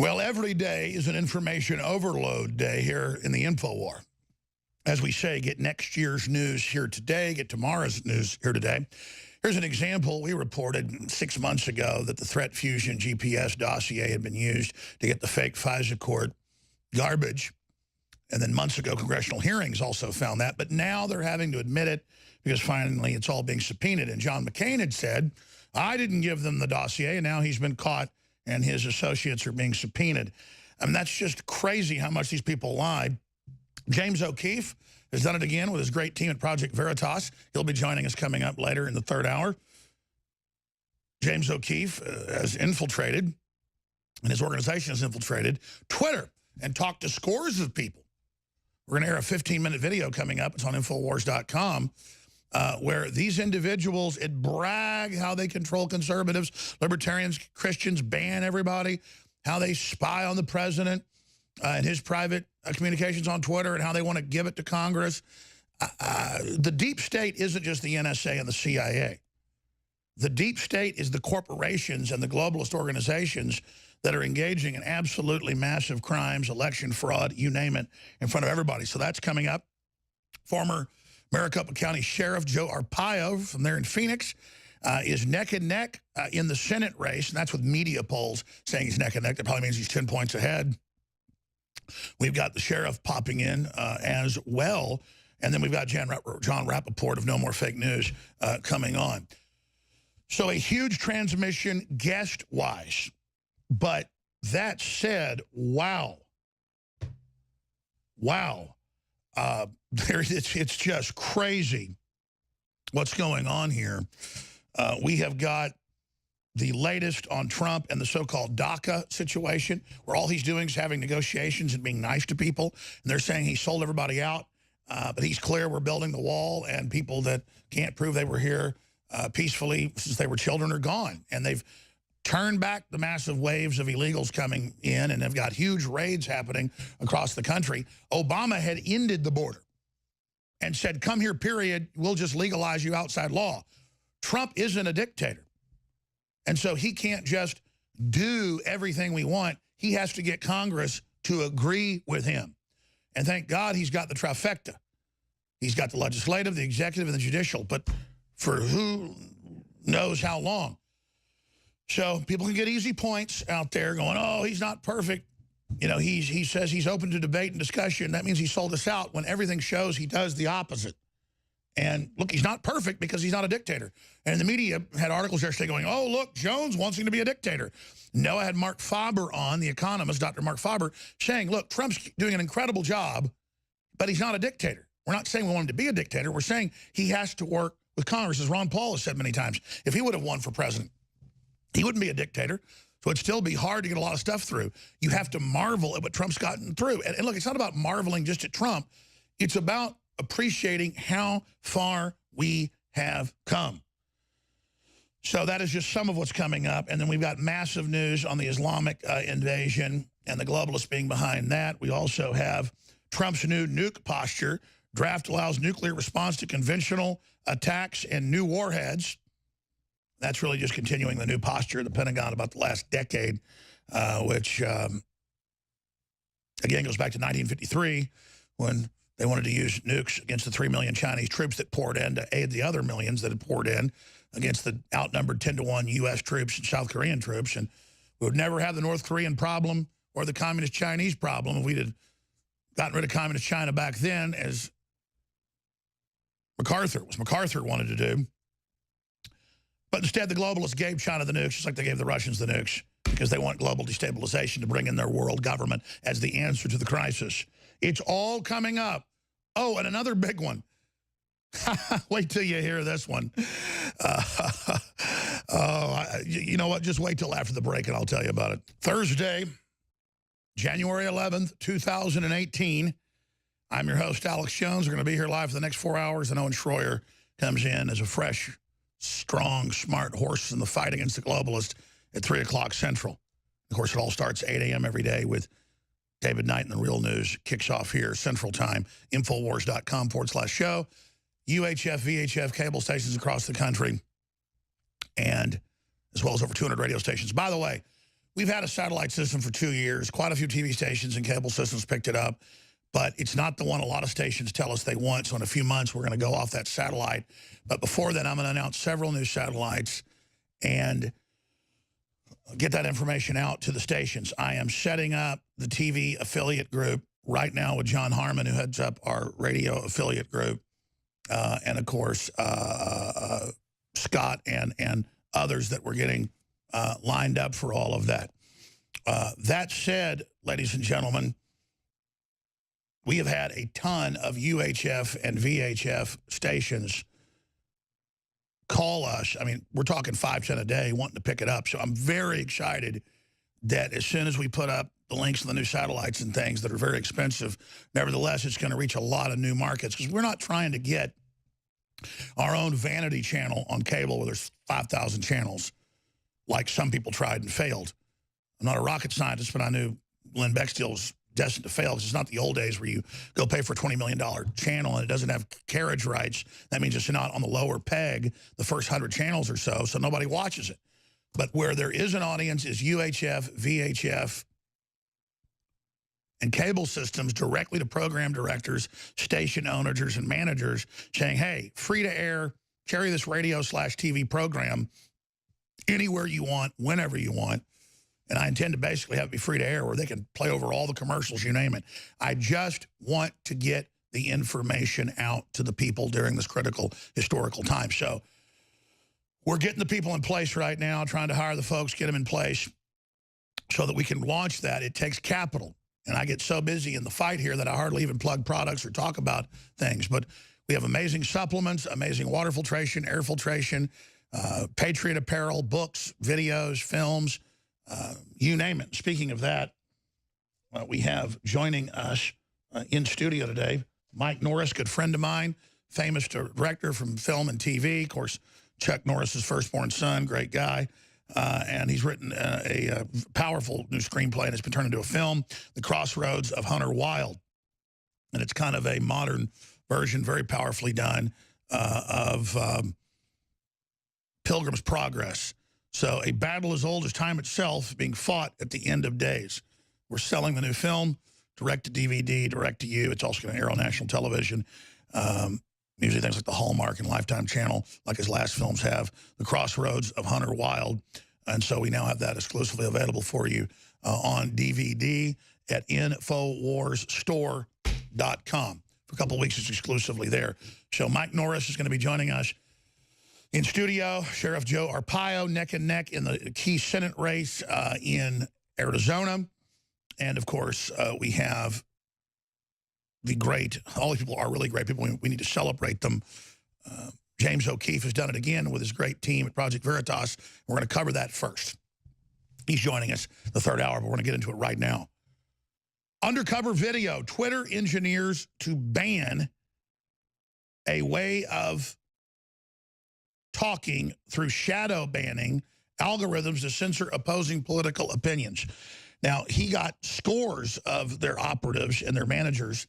Well, every day is an information overload day here in the InfoWar. As we say, get next year's news here today, get tomorrow's news here today. Here's an example. We reported 6 months ago that the Threat Fusion GPS dossier had been used to get the fake FISA court garbage. And then months ago, congressional hearings also found that. But now they're having to admit it because finally it's all being subpoenaed. And John McCain had said, I didn't give them the dossier, and now he's been caught and his associates are being subpoenaed. I mean, that's just crazy how much these people lied. James O'Keefe has done it again with his great team at Project Veritas. He'll be joining us coming up later in the third hour. James O'Keefe has infiltrated, and his organization has infiltrated Twitter and talked to scores of people. We're going to air a 15-minute video coming up. It's on Infowars.com. Where these individuals, brag how they control conservatives, libertarians, Christians, ban everybody, how they spy on the president and his private communications on Twitter and how they want to give it to Congress. The deep state isn't just the NSA and the CIA. The deep state is the corporations and the globalist organizations that are engaging in absolutely massive crimes, election fraud, you name it, in front of everybody. So that's coming up. Former Maricopa County Sheriff Joe Arpaio from there in Phoenix is neck and neck in the Senate race, and that's with media polls saying he's neck and neck. That probably means he's 10 points ahead. We've got the sheriff popping in as well, and then we've got John Rappaport of No More Fake News coming on. So a huge transmission guest-wise, but that said, wow. It's just crazy what's going on here. We have got the latest on Trump and the so-called DACA situation, where all he's doing is having negotiations and being nice to people. And they're saying he sold everybody out, but he's clear we're building the wall, and people that can't prove they were here peacefully since they were children are gone. And they've turned back the massive waves of illegals coming in, and they've got huge raids happening across the country. Obama had ended the border and said, come here, period, we'll just legalize you outside law. Trump isn't a dictator. And so he can't just do everything we want. He has to get Congress to agree with him. And thank God he's got the trifecta. He's got the legislative, the executive, and the judicial, but for who knows how long. So people can get easy points out there going, oh, he's not perfect. You know, he says he's open to debate and discussion. That means he sold us out when everything shows he does the opposite. And look, he's not perfect because he's not a dictator. And the media had articles yesterday going, oh, look, Jones wants him to be a dictator. No, I had Mark Faber on, the economist, Dr. Mark Faber, saying, look, Trump's doing an incredible job, but he's not a dictator. We're not saying we want him to be a dictator. We're saying he has to work with Congress, as Ron Paul has said many times. If he would have won for president, he wouldn't be a dictator. So it'd still be hard to get a lot of stuff through. You have to marvel at what Trump's gotten through. And look, it's not about marveling just at Trump. It's about appreciating how far we have come. So that is just some of what's coming up. And then we've got massive news on the Islamic invasion and the globalists being behind that. We also have Trump's new nuke posture. Draft allows nuclear response to conventional attacks and new warheads. That's really just continuing the new posture of the Pentagon about the last decade, which, again, goes back to 1953 when they wanted to use nukes against the 3 million Chinese troops that poured in to aid the other millions that had poured in against the outnumbered 10-to-1 U.S. troops and South Korean troops. And we would never have the North Korean problem or the Communist Chinese problem if we'd had gotten rid of Communist China back then, as MacArthur wanted to do. But instead, the globalists gave China the nukes, just like they gave the Russians the nukes, because they want global destabilization to bring in their world government as the answer to the crisis. It's all coming up. Oh, and another big one. Wait till you hear this one. You know what? Just wait till after the break and I'll tell you about it. Thursday, January 11th, 2018. I'm your host, Alex Jones. We're going to be here live for the next 4 hours. And Owen Schroyer comes in as a fresh, strong, smart horse in the fight against the globalists at 3 o'clock Central. Of course, it all starts at 8 a.m. every day with David Knight and the Real News. Kicks off here, Central Time, Infowars.com/show. UHF, VHF cable stations across the country, and as well as over 200 radio stations. By the way, we've had a satellite system for 2 years. Quite a few TV stations and cable systems picked it up, but it's not the one a lot of stations tell us they want. So in a few months, we're going to go off that satellite. But before then, I'm going to announce several new satellites and get that information out to the stations. I am setting up the TV affiliate group right now with John Harmon, who heads up our radio affiliate group. And, of course, Scott and others that we're getting lined up for all of that. That said, ladies and gentlemen, we have had a ton of UHF and VHF stations call us. I mean, we're talking 5 cents a day wanting to pick it up. So I'm very excited that as soon as we put up the links to the new satellites and things that are very expensive, nevertheless, it's going to reach a lot of new markets, because we're not trying to get our own vanity channel on cable where there's 5,000 channels like some people tried and failed. I'm not a rocket scientist, but I knew Glenn Becksteele was destined to fail, because it's not the old days where you go pay for a $20 million channel and it doesn't have carriage rights. That means it's not on the lower peg the first 100 channels or so, so nobody watches it. But where there is an audience is UHF, VHF, and cable systems directly to program directors, station owners, and managers saying, hey, free to air, carry this radio/TV program anywhere you want, whenever you want. And I intend to basically have it be free to air where they can play over all the commercials, you name it. I just want to get the information out to the people during this critical historical time. So we're getting the people in place right now, trying to hire the folks, get them in place so that we can launch that. It takes capital. And I get so busy in the fight here that I hardly even plug products or talk about things. But we have amazing supplements, amazing water filtration, air filtration, Patriot apparel, books, videos, films, you name it. Speaking of that, we have joining us in studio today, Mike Norris, good friend of mine, famous director from film and TV. Of course, Chuck Norris's firstborn son, great guy. And he's written a powerful new screenplay, and it's been turned into a film, The Crossroads of Hunter Wild. And it's kind of a modern version, very powerfully done, of Pilgrim's Progress. So a battle as old as time itself being fought at the end of days. We're selling the new film, direct to DVD, direct to you. It's also going to air on national television. Usually things like the Hallmark and Lifetime channel, like his last films have, The Crossroads of Hunter Wild. And so we now have that exclusively available for you on DVD at InfoWarsStore.com. For a couple of weeks, it's exclusively there. So Mike Norris is going to be joining us in studio. Sheriff Joe Arpaio, neck and neck in the key Senate race in Arizona. And, of course, we have the great, all these people are really great people. We need to celebrate them. James O'Keefe has done it again with his great team at Project Veritas. We're going to cover that first. He's joining us the third hour, but we're going to get into it right now. Undercover video. Twitter engineers to ban a way of talking through shadow banning algorithms to censor opposing political opinions. Now, he got scores of their operatives and their managers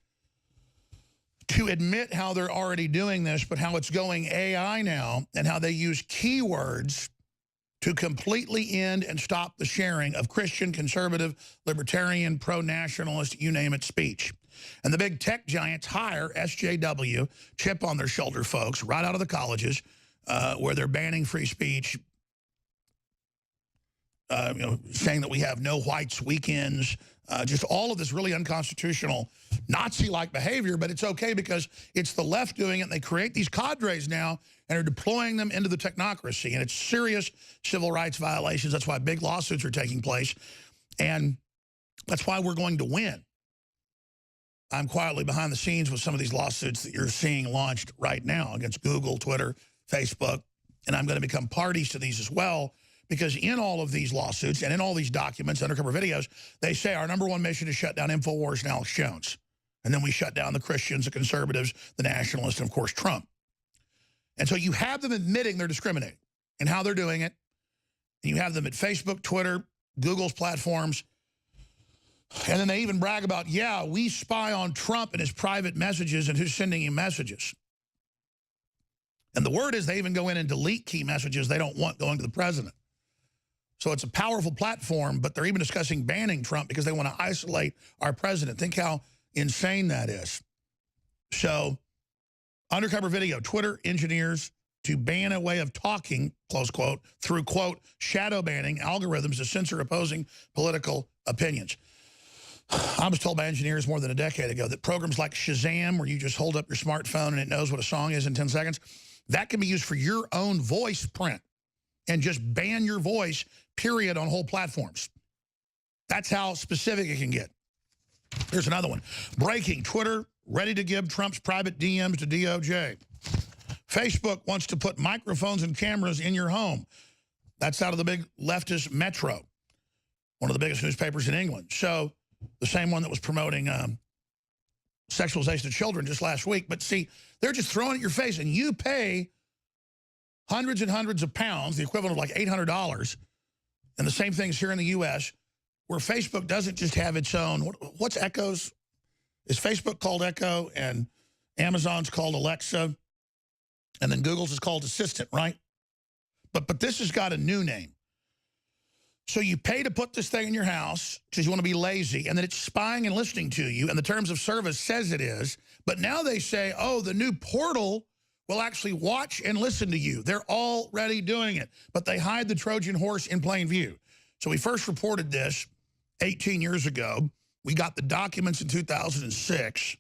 to admit how they're already doing this, but how it's going AI now, and how they use keywords to completely end and stop the sharing of Christian, conservative, libertarian, pro-nationalist, you name it, speech. And the big tech giants hire SJW, chip on their shoulder folks, right out of the colleges, where they're banning free speech, saying that we have no whites weekends, just all of this really unconstitutional Nazi-like behavior, but it's okay because it's the left doing it, and they create these cadres now and are deploying them into the technocracy, and it's serious civil rights violations. That's why big lawsuits are taking place, and that's why we're going to win. I'm quietly behind the scenes with some of these lawsuits that you're seeing launched right now against Google, Twitter, Facebook, and I'm going to become parties to these as well, because in all of these lawsuits and in all these documents, undercover videos, they say our #1 mission is shut down InfoWars and Alex Jones. And then we shut down the Christians, the conservatives, the nationalists, and, of course, Trump. And so you have them admitting they're discriminating and how they're doing it. And you have them at Facebook, Twitter, Google's platforms. And then they even brag about, yeah, we spy on Trump and his private messages and who's sending him messages. And the word is they even go in and delete key messages they don't want going to the president. So it's a powerful platform, but they're even discussing banning Trump because they want to isolate our president. Think how insane that is. So undercover video, Twitter engineers to ban a way of talking, close quote, through, quote, shadow banning algorithms to censor opposing political opinions. I was told by engineers more than a decade ago that programs like Shazam, where you just hold up your smartphone and it knows what a song is in 10 seconds, that can be used for your own voice print and just ban your voice, period, on whole platforms. That's how specific it can get. Here's another one. Breaking, Twitter ready to give Trump's private DMs to DOJ. Facebook wants to put microphones and cameras in your home. That's out of the big leftist Metro, one of the biggest newspapers in England. So the same one that was promoting sexualization of children just last week. But see, they're just throwing it in your face, and you pay hundreds and hundreds of pounds, the equivalent of like $800, and the same thing's here in the U.S., where Facebook doesn't just have its own, what's Echo's? Is Facebook called Echo, and Amazon's called Alexa, and then Google's is called Assistant, right? But this has got a new name. So you pay to put this thing in your house because you want to be lazy, and then it's spying and listening to you, and the terms of service says it is. But now they say, oh, the new portal will actually watch and listen to you. They're already doing it, but they hide the Trojan horse in plain view. So we first reported this 18 years ago. We got the documents in 2006.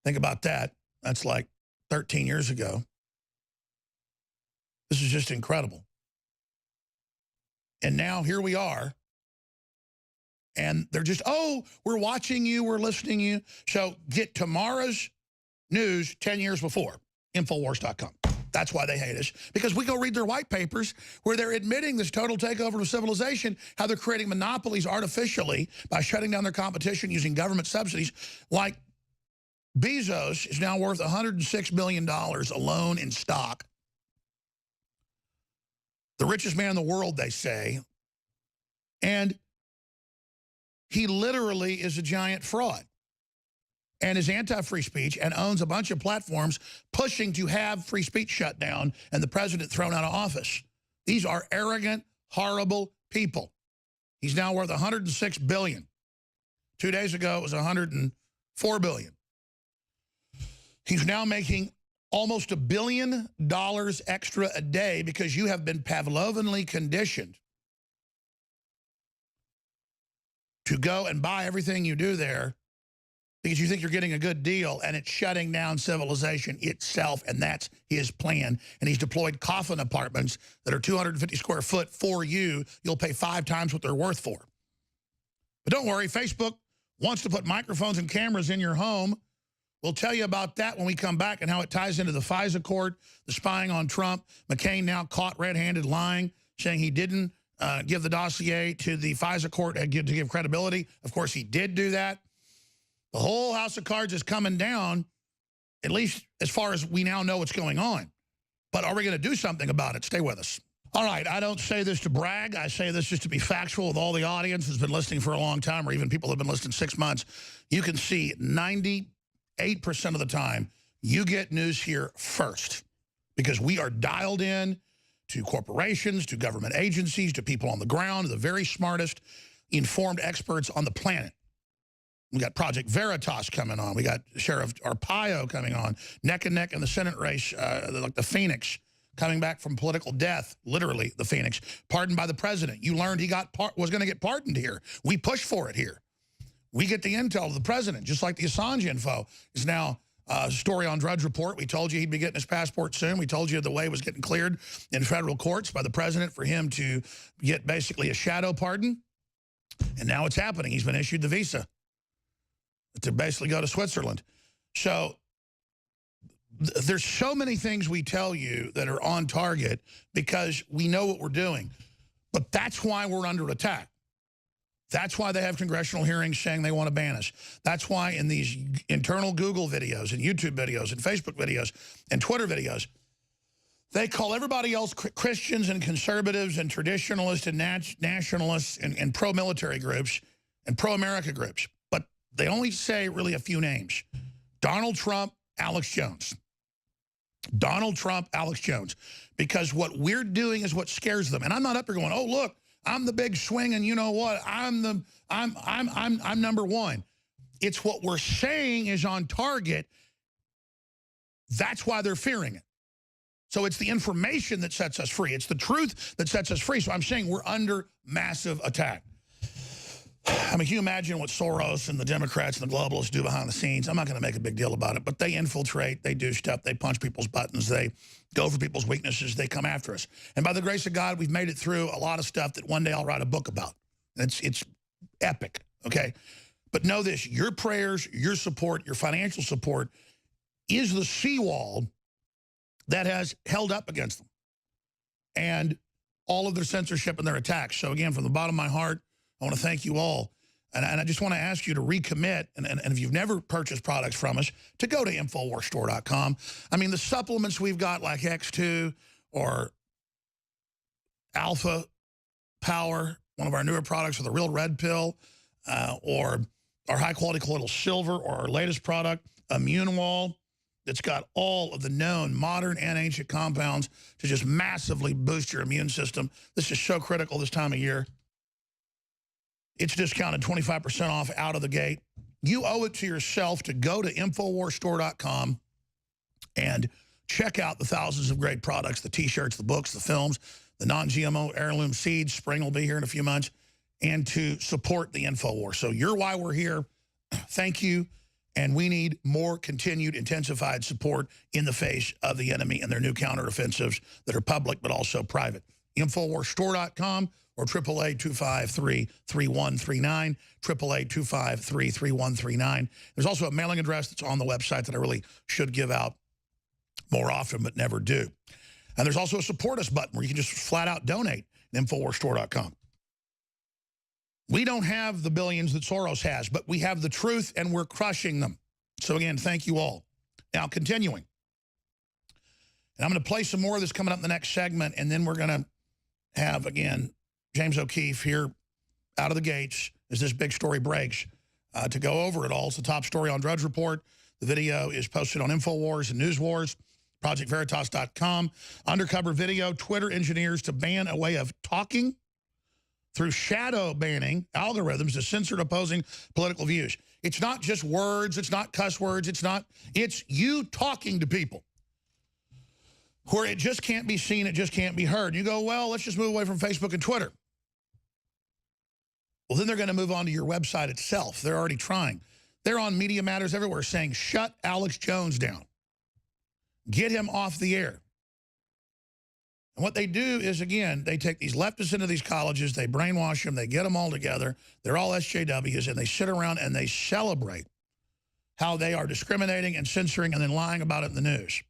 Think about that. That's like 13 years ago. This is just incredible. And now here we are. And they're just, oh, we're watching you, we're listening to you. So get tomorrow's news 10 years before, Infowars.com. That's why they hate us, because we go read their white papers where they're admitting this total takeover of civilization, how they're creating monopolies artificially by shutting down their competition using government subsidies. Like Bezos is now worth $106 billion alone in stock. The richest man in the world, they say. And he literally is a giant fraud and is anti-free speech and owns a bunch of platforms pushing to have free speech shut down and the president thrown out of office. These are arrogant, horrible people. He's now worth $106 billion. 2 days ago, it was $104 billion. He's now making almost $1 billion extra a day because you have been Pavlovianly conditioned to go and buy everything you do there because you think you're getting a good deal, and it's shutting down civilization itself, and that's his plan. And he's deployed coffin apartments that are 250 square foot for you. You'll pay 5 times what they're worth for. But don't worry, Facebook wants to put microphones and cameras in your home. We'll tell you about that when we come back and how it ties into the FISA court, the spying on Trump. McCain now caught red-handed lying, saying he didn't give the dossier to the FISA court to give credibility. Of course, he did do that. The whole house of cards is coming down, at least as far as we now know what's going on. But are we going to do something about it? Stay with us. All right, I don't say this to brag. I say this just to be factual with all the audience who's been listening for a long time, or even people who have been listening 6 months. You can see 98% of the time, you get news here first because we are dialed in to corporations, to government agencies, to people on the ground, the very smartest, informed experts on the planet. We got Project Veritas coming on. We got Sheriff Arpaio coming on, neck and neck in the Senate race, like the Phoenix coming back from political death, literally the Phoenix, pardoned by the president. You learned he was going to get pardoned here. We pushed for it here. We get the intel of the president, just like the Assange info is now a story on Drudge Report. We told you he'd be getting his passport soon. We told you the way was getting cleared in federal courts by the president for him to get basically a shadow pardon. And now it's happening. He's been issued the visa to basically go to Switzerland. So there's so many things we tell you that are on target because we know what we're doing. But that's why we're under attack. That's why they have congressional hearings saying they want to ban us. That's why in these internal Google videos and YouTube videos and Facebook videos and Twitter videos, they call everybody else Christians and conservatives and traditionalists and nationalists and pro-military groups and pro-America groups. But they only say really a few names. Donald Trump, Alex Jones. Donald Trump, Alex Jones, because what we're doing is what scares them. And I'm not up here going, oh, look, I'm the big swing, and you know what? I'm number one. It's what we're saying is on target. That's why they're fearing it. So it's the information that sets us free. It's the truth that sets us free. So I'm saying we're under massive attack. I mean, can you imagine what Soros and the Democrats and the globalists do behind the scenes? I'm not going to make a big deal about it, but they infiltrate, they do stuff, they punch people's buttons, they go for people's weaknesses, they come after us. And by the grace of God, we've made it through a lot of stuff that one day I'll write a book about. It's epic, okay? But know this, your prayers, your support, your financial support is the seawall that has held up against them and all of their censorship and their attacks. So again, from the bottom of my heart, I want to thank you all. And I just want to ask you to recommit, and if you've never purchased products from us, to go to InfoWarsStore.com. I mean, the supplements we've got like X2 or Alpha Power, one of our newer products with a real red pill, or our high-quality colloidal silver, or our latest product, Immune Wall, that's got all of the known modern and ancient compounds to just massively boost your immune system. This is so critical this time of year. It's discounted 25% off out of the gate. You owe it to yourself to go to InfoWarsStore.com and check out the thousands of great products, the T-shirts, the books, the films, the non-GMO heirloom seeds. Spring will be here in a few months. And to support the InfoWar. So you're why we're here. Thank you. And we need more continued intensified support in the face of the enemy and their new counteroffensives that are public but also private. InfoWarsStore.com or 888-253-3139, 888-253-3139. There's also a mailing address that's on the website that I really should give out more often but never do. And there's also a support us button where you can just flat out donate at InfoWarsStore.com. We don't have the billions that Soros has, but we have the truth and we're crushing them. So again, thank you all. Now, continuing. And I'm going to play some more of this coming up in the next segment, and then we're going to have, again, James O'Keefe here out of the gates as this big story breaks to go over it all. It's the top story on Drudge Report. The video is posted on InfoWars and News Wars, ProjectVeritas.com. Undercover video, Twitter engineers to ban a way of talking through shadow banning algorithms to censor opposing political views. It's not just words, it's not cuss words, it's you talking to people where it just can't be seen, it just can't be heard. You go, well, let's just move away from Facebook and Twitter. Well, then they're going to move on to your website itself. They're already trying. They're on Media Matters everywhere saying, shut Alex Jones down. Get him off the air. And what they do is, again, they take these leftists into these colleges, they brainwash them, they get them all together, they're all SJWs, and they sit around and they celebrate how they are discriminating and censoring and then lying about it in the news.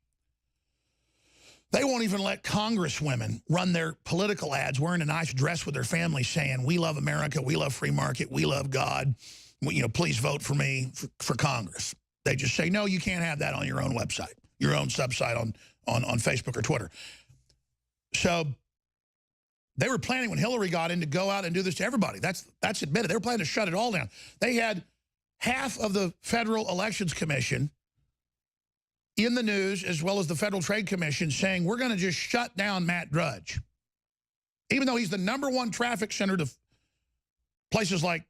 They won't even let congresswomen run their political ads wearing a nice dress with their family saying, we love America, we love free market, we love God, please vote for me for Congress. They just say, no, you can't have that on your own website, your own sub-site on Facebook or Twitter. So they were planning when Hillary got in to go out and do this to everybody. That's admitted. They were planning to shut it all down. They had half of the Federal Elections Commission in the news, as well as the Federal Trade Commission, saying we're going to just shut down Matt Drudge. Even though he's the #1 traffic center to places like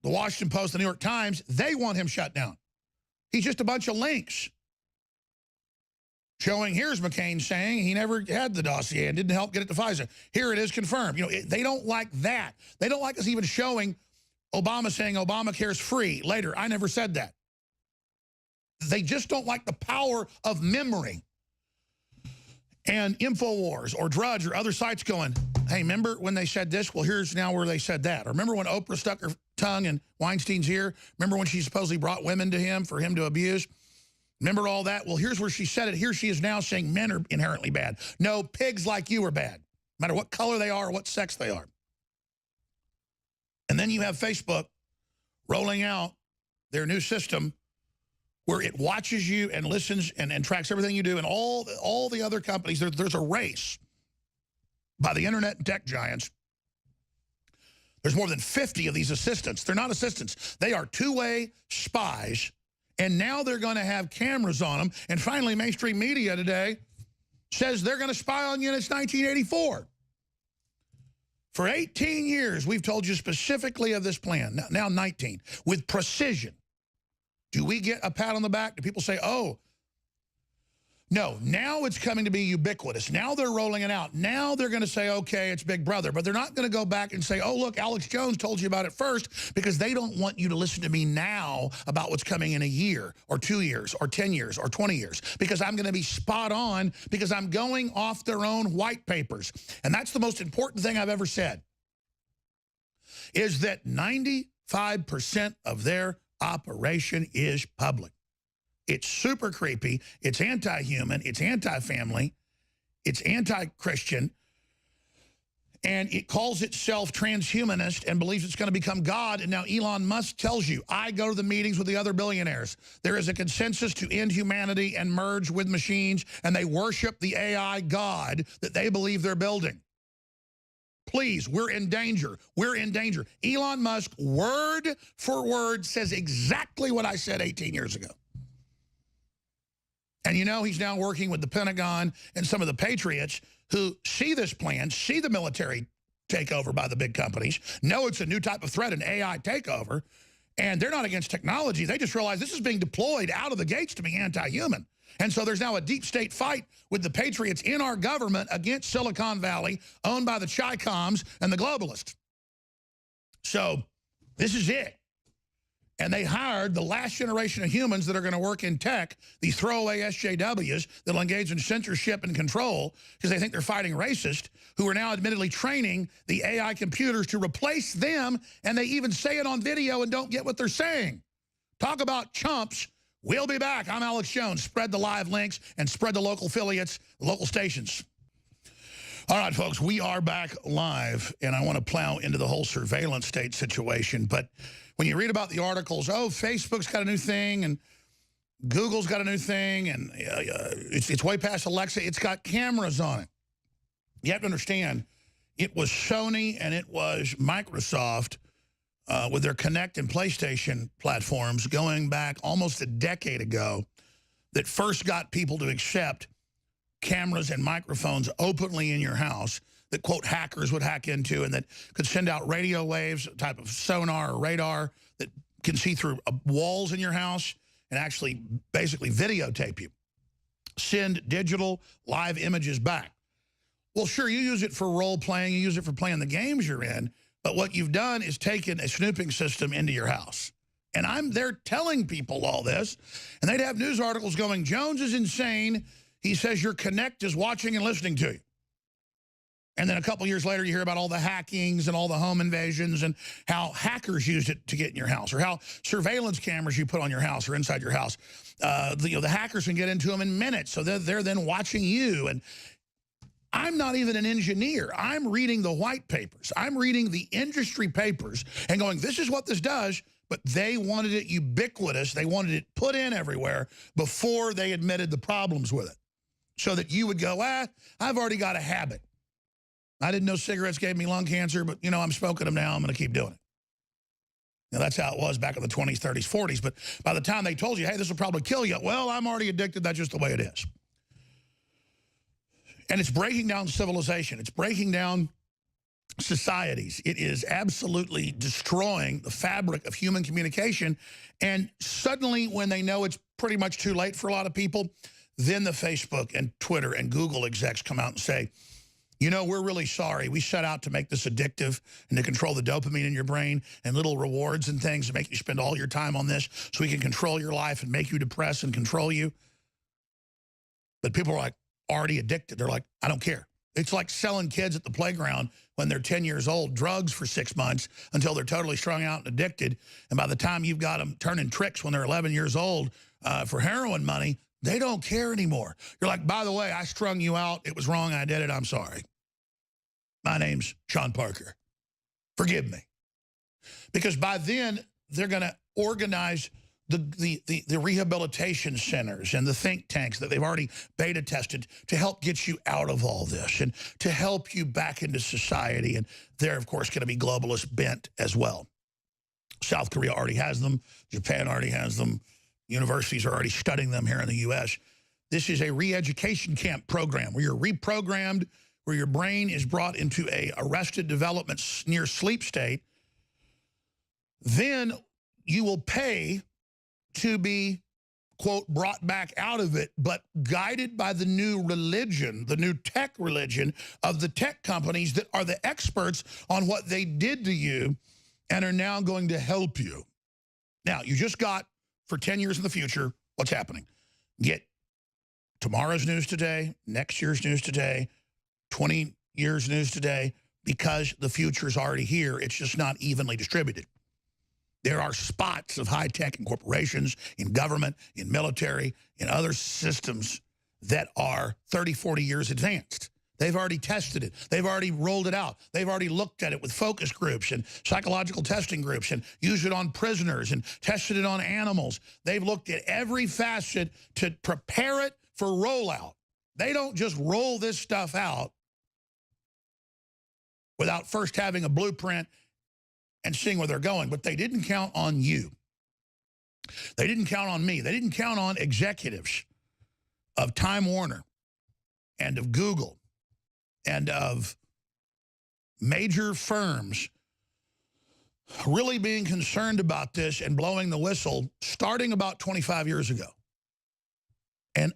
the Washington Post, the New York Times, they want him shut down. He's just a bunch of links showing, here's McCain saying he never had the dossier and didn't help get it to Pfizer. Here it is confirmed. They don't like that. They don't like us even showing Obama saying Obamacare's free. Later, I never said that. They just don't like the power of memory. And InfoWars or Drudge or other sites going, hey, remember when they said this? Well, here's now where they said that. Or remember when Oprah stuck her tongue in Weinstein's ear? Remember when she supposedly brought women to him for him to abuse? Remember all that? Well, here's where she said it. Here she is now saying men are inherently bad. No, pigs like you are bad, no matter what color they are or what sex they are. And then you have Facebook rolling out their new system where it watches you and listens and tracks everything you do. And all the other companies, there's a race by the internet and tech giants. There's more than 50 of these assistants. They're not assistants. They are two-way spies And now they're going to have cameras on them. And finally, mainstream media today says they're going to spy on you, and it's 1984. For 18 years, we've told you specifically of this plan. Now 19, with precision. Do we get a pat on the back? Do people say, oh, no, now it's coming to be ubiquitous. Now they're rolling it out. Now they're going to say, okay, it's Big Brother. But they're not going to go back and say, oh, look, Alex Jones told you about it first, because they don't want you to listen to me now about what's coming in a year or 2 years or 10 years or 20 years, because I'm going to be spot on, because I'm going off their own white papers. And that's the most important thing I've ever said, is that 95% of their operation is public. It's super creepy. It's anti-human. It's anti-family. It's anti-Christian. And it calls itself transhumanist and believes it's going to become God. And now Elon Musk tells you, I go to the meetings with the other billionaires. There is a consensus to end humanity and merge with machines, and they worship the AI God that they believe they're building. Please, we're in danger. We're in danger. Elon Musk, word for word, says exactly what I said 18 years ago. And you know, he's now working with the Pentagon and some of the patriots who see this plan, see the military takeover by the big companies, know it's a new type of threat, an AI takeover, and they're not against technology. They just realize this is being deployed out of the gates to be anti-human. And so there's now a deep state fight with the patriots in our government against Silicon Valley, owned by the Chi-Coms and the globalists. So this is it. And they hired the last generation of humans that are going to work in tech, these throwaway SJWs that'll engage in censorship and control because they think they're fighting racists, who are now admittedly training the AI computers to replace them, and they even say it on video and don't get what they're saying. Talk about chumps. We'll be back. I'm Alex Jones. Spread the live links and spread the local affiliates, local stations. All right, folks, we are back live, and I want to plow into the whole surveillance state situation. But when you read about the articles, oh, Facebook's got a new thing, and Google's got a new thing, and it's way past Alexa. It's got cameras on it. You have to understand, it was Sony and it was Microsoft with their Kinect and PlayStation platforms going back almost a decade ago that first got people to accept cameras and microphones openly in your house that, quote, hackers would hack into, and that could send out radio waves, a type of sonar or radar that can see through walls in your house and actually basically videotape you, send digital live images back. Well, sure, you use it for role-playing, you use it for playing the games you're in, but what you've done is taken a snooping system into your house. And I'm there telling people all this, and they'd have news articles going, Jones is insane. He says your Kinect is watching and listening to you. And then a couple years later, you hear about all the hackings and all the home invasions and how hackers used it to get in your house, or how surveillance cameras you put on your house or inside your house. The hackers can get into them in minutes, so they're then watching you. And I'm not even an engineer. I'm reading the white papers. I'm reading the industry papers and going, this is what this does. But they wanted it ubiquitous. They wanted it put in everywhere before they admitted the problems with it, so that you would go, I've already got a habit. I didn't know cigarettes gave me lung cancer, but, you know, I'm smoking them now. I'm going to keep doing it. Now, that's how it was back in the 20s, 30s, 40s. But by the time they told you, hey, this will probably kill you, well, I'm already addicted. That's just the way it is. And it's breaking down civilization. It's breaking down societies. It is absolutely destroying the fabric of human communication. And suddenly, when they know it's pretty much too late for a lot of people, then the Facebook and Twitter and Google execs come out and say, you know, we're really sorry. We set out to make this addictive and to control the dopamine in your brain and little rewards and things to make you spend all your time on this so we can control your life and make you depressed and control you. But people are like already addicted. They're like, I don't care. It's like selling kids at the playground when they're 10 years old, drugs for 6 months until they're totally strung out and addicted. And by the time you've got them turning tricks when they're 11 years old for heroin money, they don't care anymore. You're like, by the way, I strung you out. It was wrong. I did it. I'm sorry. My name's Sean Parker. Forgive me. Because by then, they're going to organize the rehabilitation centers and the think tanks that they've already beta tested to help get you out of all this and to help you back into society. And they're, of course, going to be globalist bent as well. South Korea already has them. Japan already has them. Universities are already studying them here in the U.S. This is a re-education camp program where you're reprogrammed, where your brain is brought into a arrested development near sleep state. Then you will pay to be, quote, brought back out of it, but guided by the new religion, the new tech religion of the tech companies that are the experts on what they did to you and are now going to help you. Now, you just got, for 10 years in the future, what's happening. Get tomorrow's news today, next year's news today, 20 years news today, because the future is already here. It's just not evenly distributed. There are spots of high tech in corporations, in government, in military, in other systems that are 30, 40 years advanced. They've already tested it. They've already rolled it out. They've already looked at it with focus groups and psychological testing groups and used it on prisoners and tested it on animals. They've looked at every facet to prepare it for rollout. They don't just roll this stuff out without first having a blueprint and seeing where they're going. But they didn't count on you. They didn't count on me. They didn't count on executives of Time Warner and of Google and of major firms really being concerned about this and blowing the whistle starting about 25 years ago. And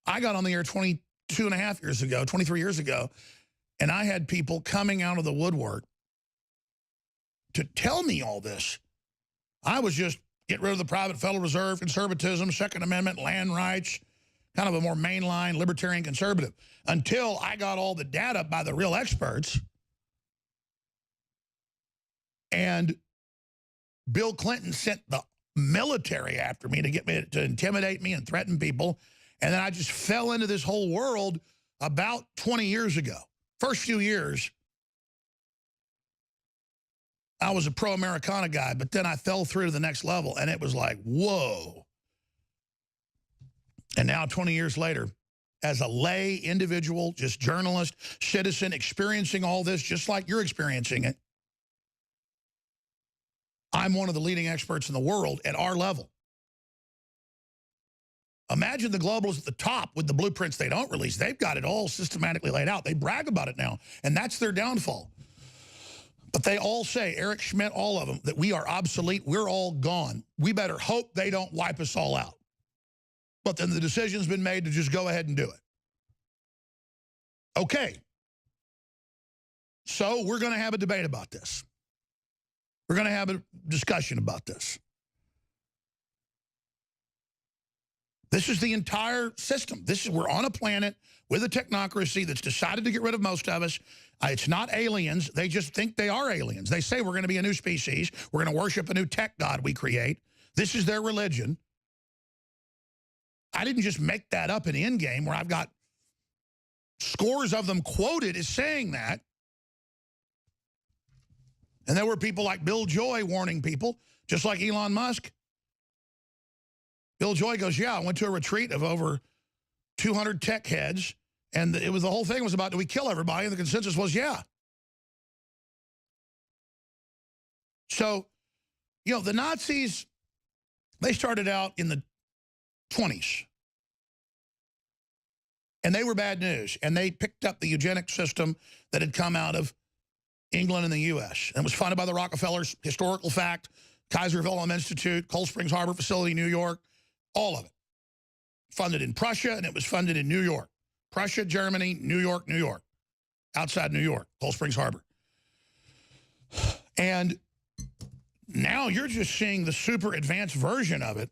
I got on the air 22 and a half years ago, 23 years ago, and I had people coming out of the woodwork to tell me all this. I was just get rid of the private Federal Reserve, conservatism, Second Amendment, land rights, kind of a more mainline libertarian conservative, until I got all the data by the real experts. And Bill Clinton sent the military after me to get me to intimidate me and threaten people. And then I just fell into this whole world about 20 years ago. First few years, I was a pro-Americana guy, but then I fell through to the next level, and it was like, whoa. And now 20 years later, as a lay individual, just journalist, citizen, experiencing all this just like you're experiencing it, I'm one of the leading experts in the world at our level. Imagine the globalists at the top with the blueprints they don't release. They've got it all systematically laid out. They brag about it now, and that's their downfall. But they all say, Eric Schmidt, all of them, that we are obsolete. We're all gone. We better hope they don't wipe us all out. But then the decision's been made to just go ahead and do it. Okay. So we're going to have a debate about this. We're going to have a discussion about this. This is the entire system. We're on a planet with a technocracy that's decided to get rid of most of us. It's not aliens. They just think they are aliens. They say we're going to be a new species. We're going to worship a new tech god we create. This is their religion. I didn't just make that up in Endgame where I've got scores of them quoted as saying that. And there were people like Bill Joy warning people, just like Elon Musk. Bill Joy goes, yeah, I went to a retreat of over 200 tech heads, and the whole thing was about, do we kill everybody? And the consensus was, yeah. So, you know, the Nazis, they started out in the 20s. And they were bad news. And they picked up the eugenic system that had come out of England and the U.S. And it was funded by the Rockefellers, historical fact, Kaiser Wilhelm Institute, Cold Springs Harbor Facility, New York, all of it. Funded in Prussia, and it was funded in New York. Prussia, Germany, New York, New York. Outside New York, Cold Springs Harbor. And now you're just seeing the super advanced version of it.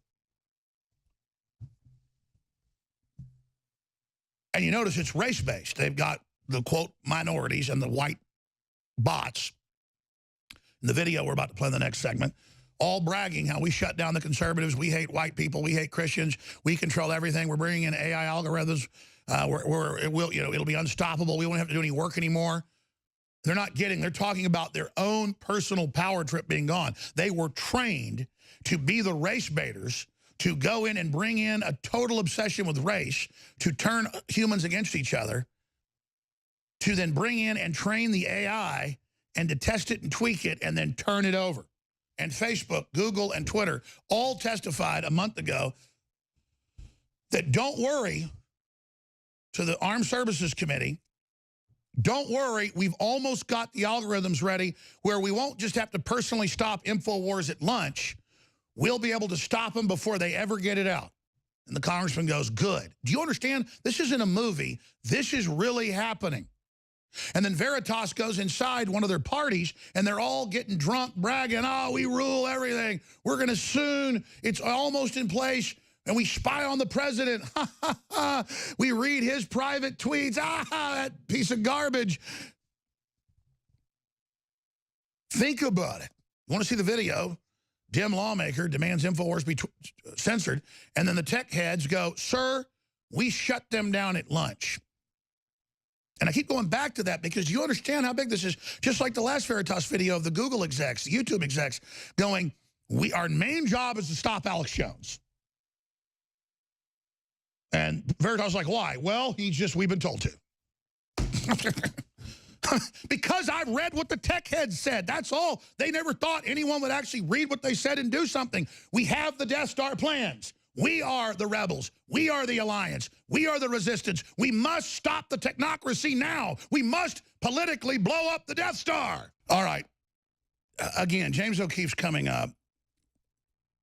And you notice it's race-based. They've got the, quote, minorities and the white bots. In the video we're about to play in the next segment, all bragging how we shut down the conservatives. We hate white people. We hate Christians. We control everything. We're bringing in AI algorithms. It'll be unstoppable. We won't have to do any work anymore. They're talking about their own personal power trip being gone. They were trained to be the race baiters, to go in and bring in a total obsession with race, to turn humans against each other, to then bring in and train the AI and to test it and tweak it and then turn it over. and Facebook, Google, and Twitter all testified a month ago that don't worry, to the Armed Services Committee, don't worry, we've almost got the algorithms ready where we won't just have to personally stop InfoWars at lunch. We'll be able to stop them before they ever get it out. And the congressman goes, good. Do you understand? This isn't a movie. This is really happening. And then Veritas goes inside one of their parties, and they're all getting drunk, bragging, oh, we rule everything. We're going to soon. It's almost in place. And we spy on the president. We read his private tweets. That piece of garbage. Think about it. You want to see the video? Dim lawmaker demands InfoWars be censored. And then the tech heads go, sir, we shut them down at lunch. And I keep going back to that because you understand how big this is. Just like the last Veritas video of the Google execs, the YouTube execs, going, our main job is to stop Alex Jones. And Veritas was like, why? Well, we've been told to. Because I read what the tech heads said. That's all. They never thought anyone would actually read what they said and do something. We have the Death Star plans. We are the rebels. We are the alliance. We are the resistance. We must stop the technocracy now. We must politically blow up the Death Star. All right. Again, James O'Keefe's coming up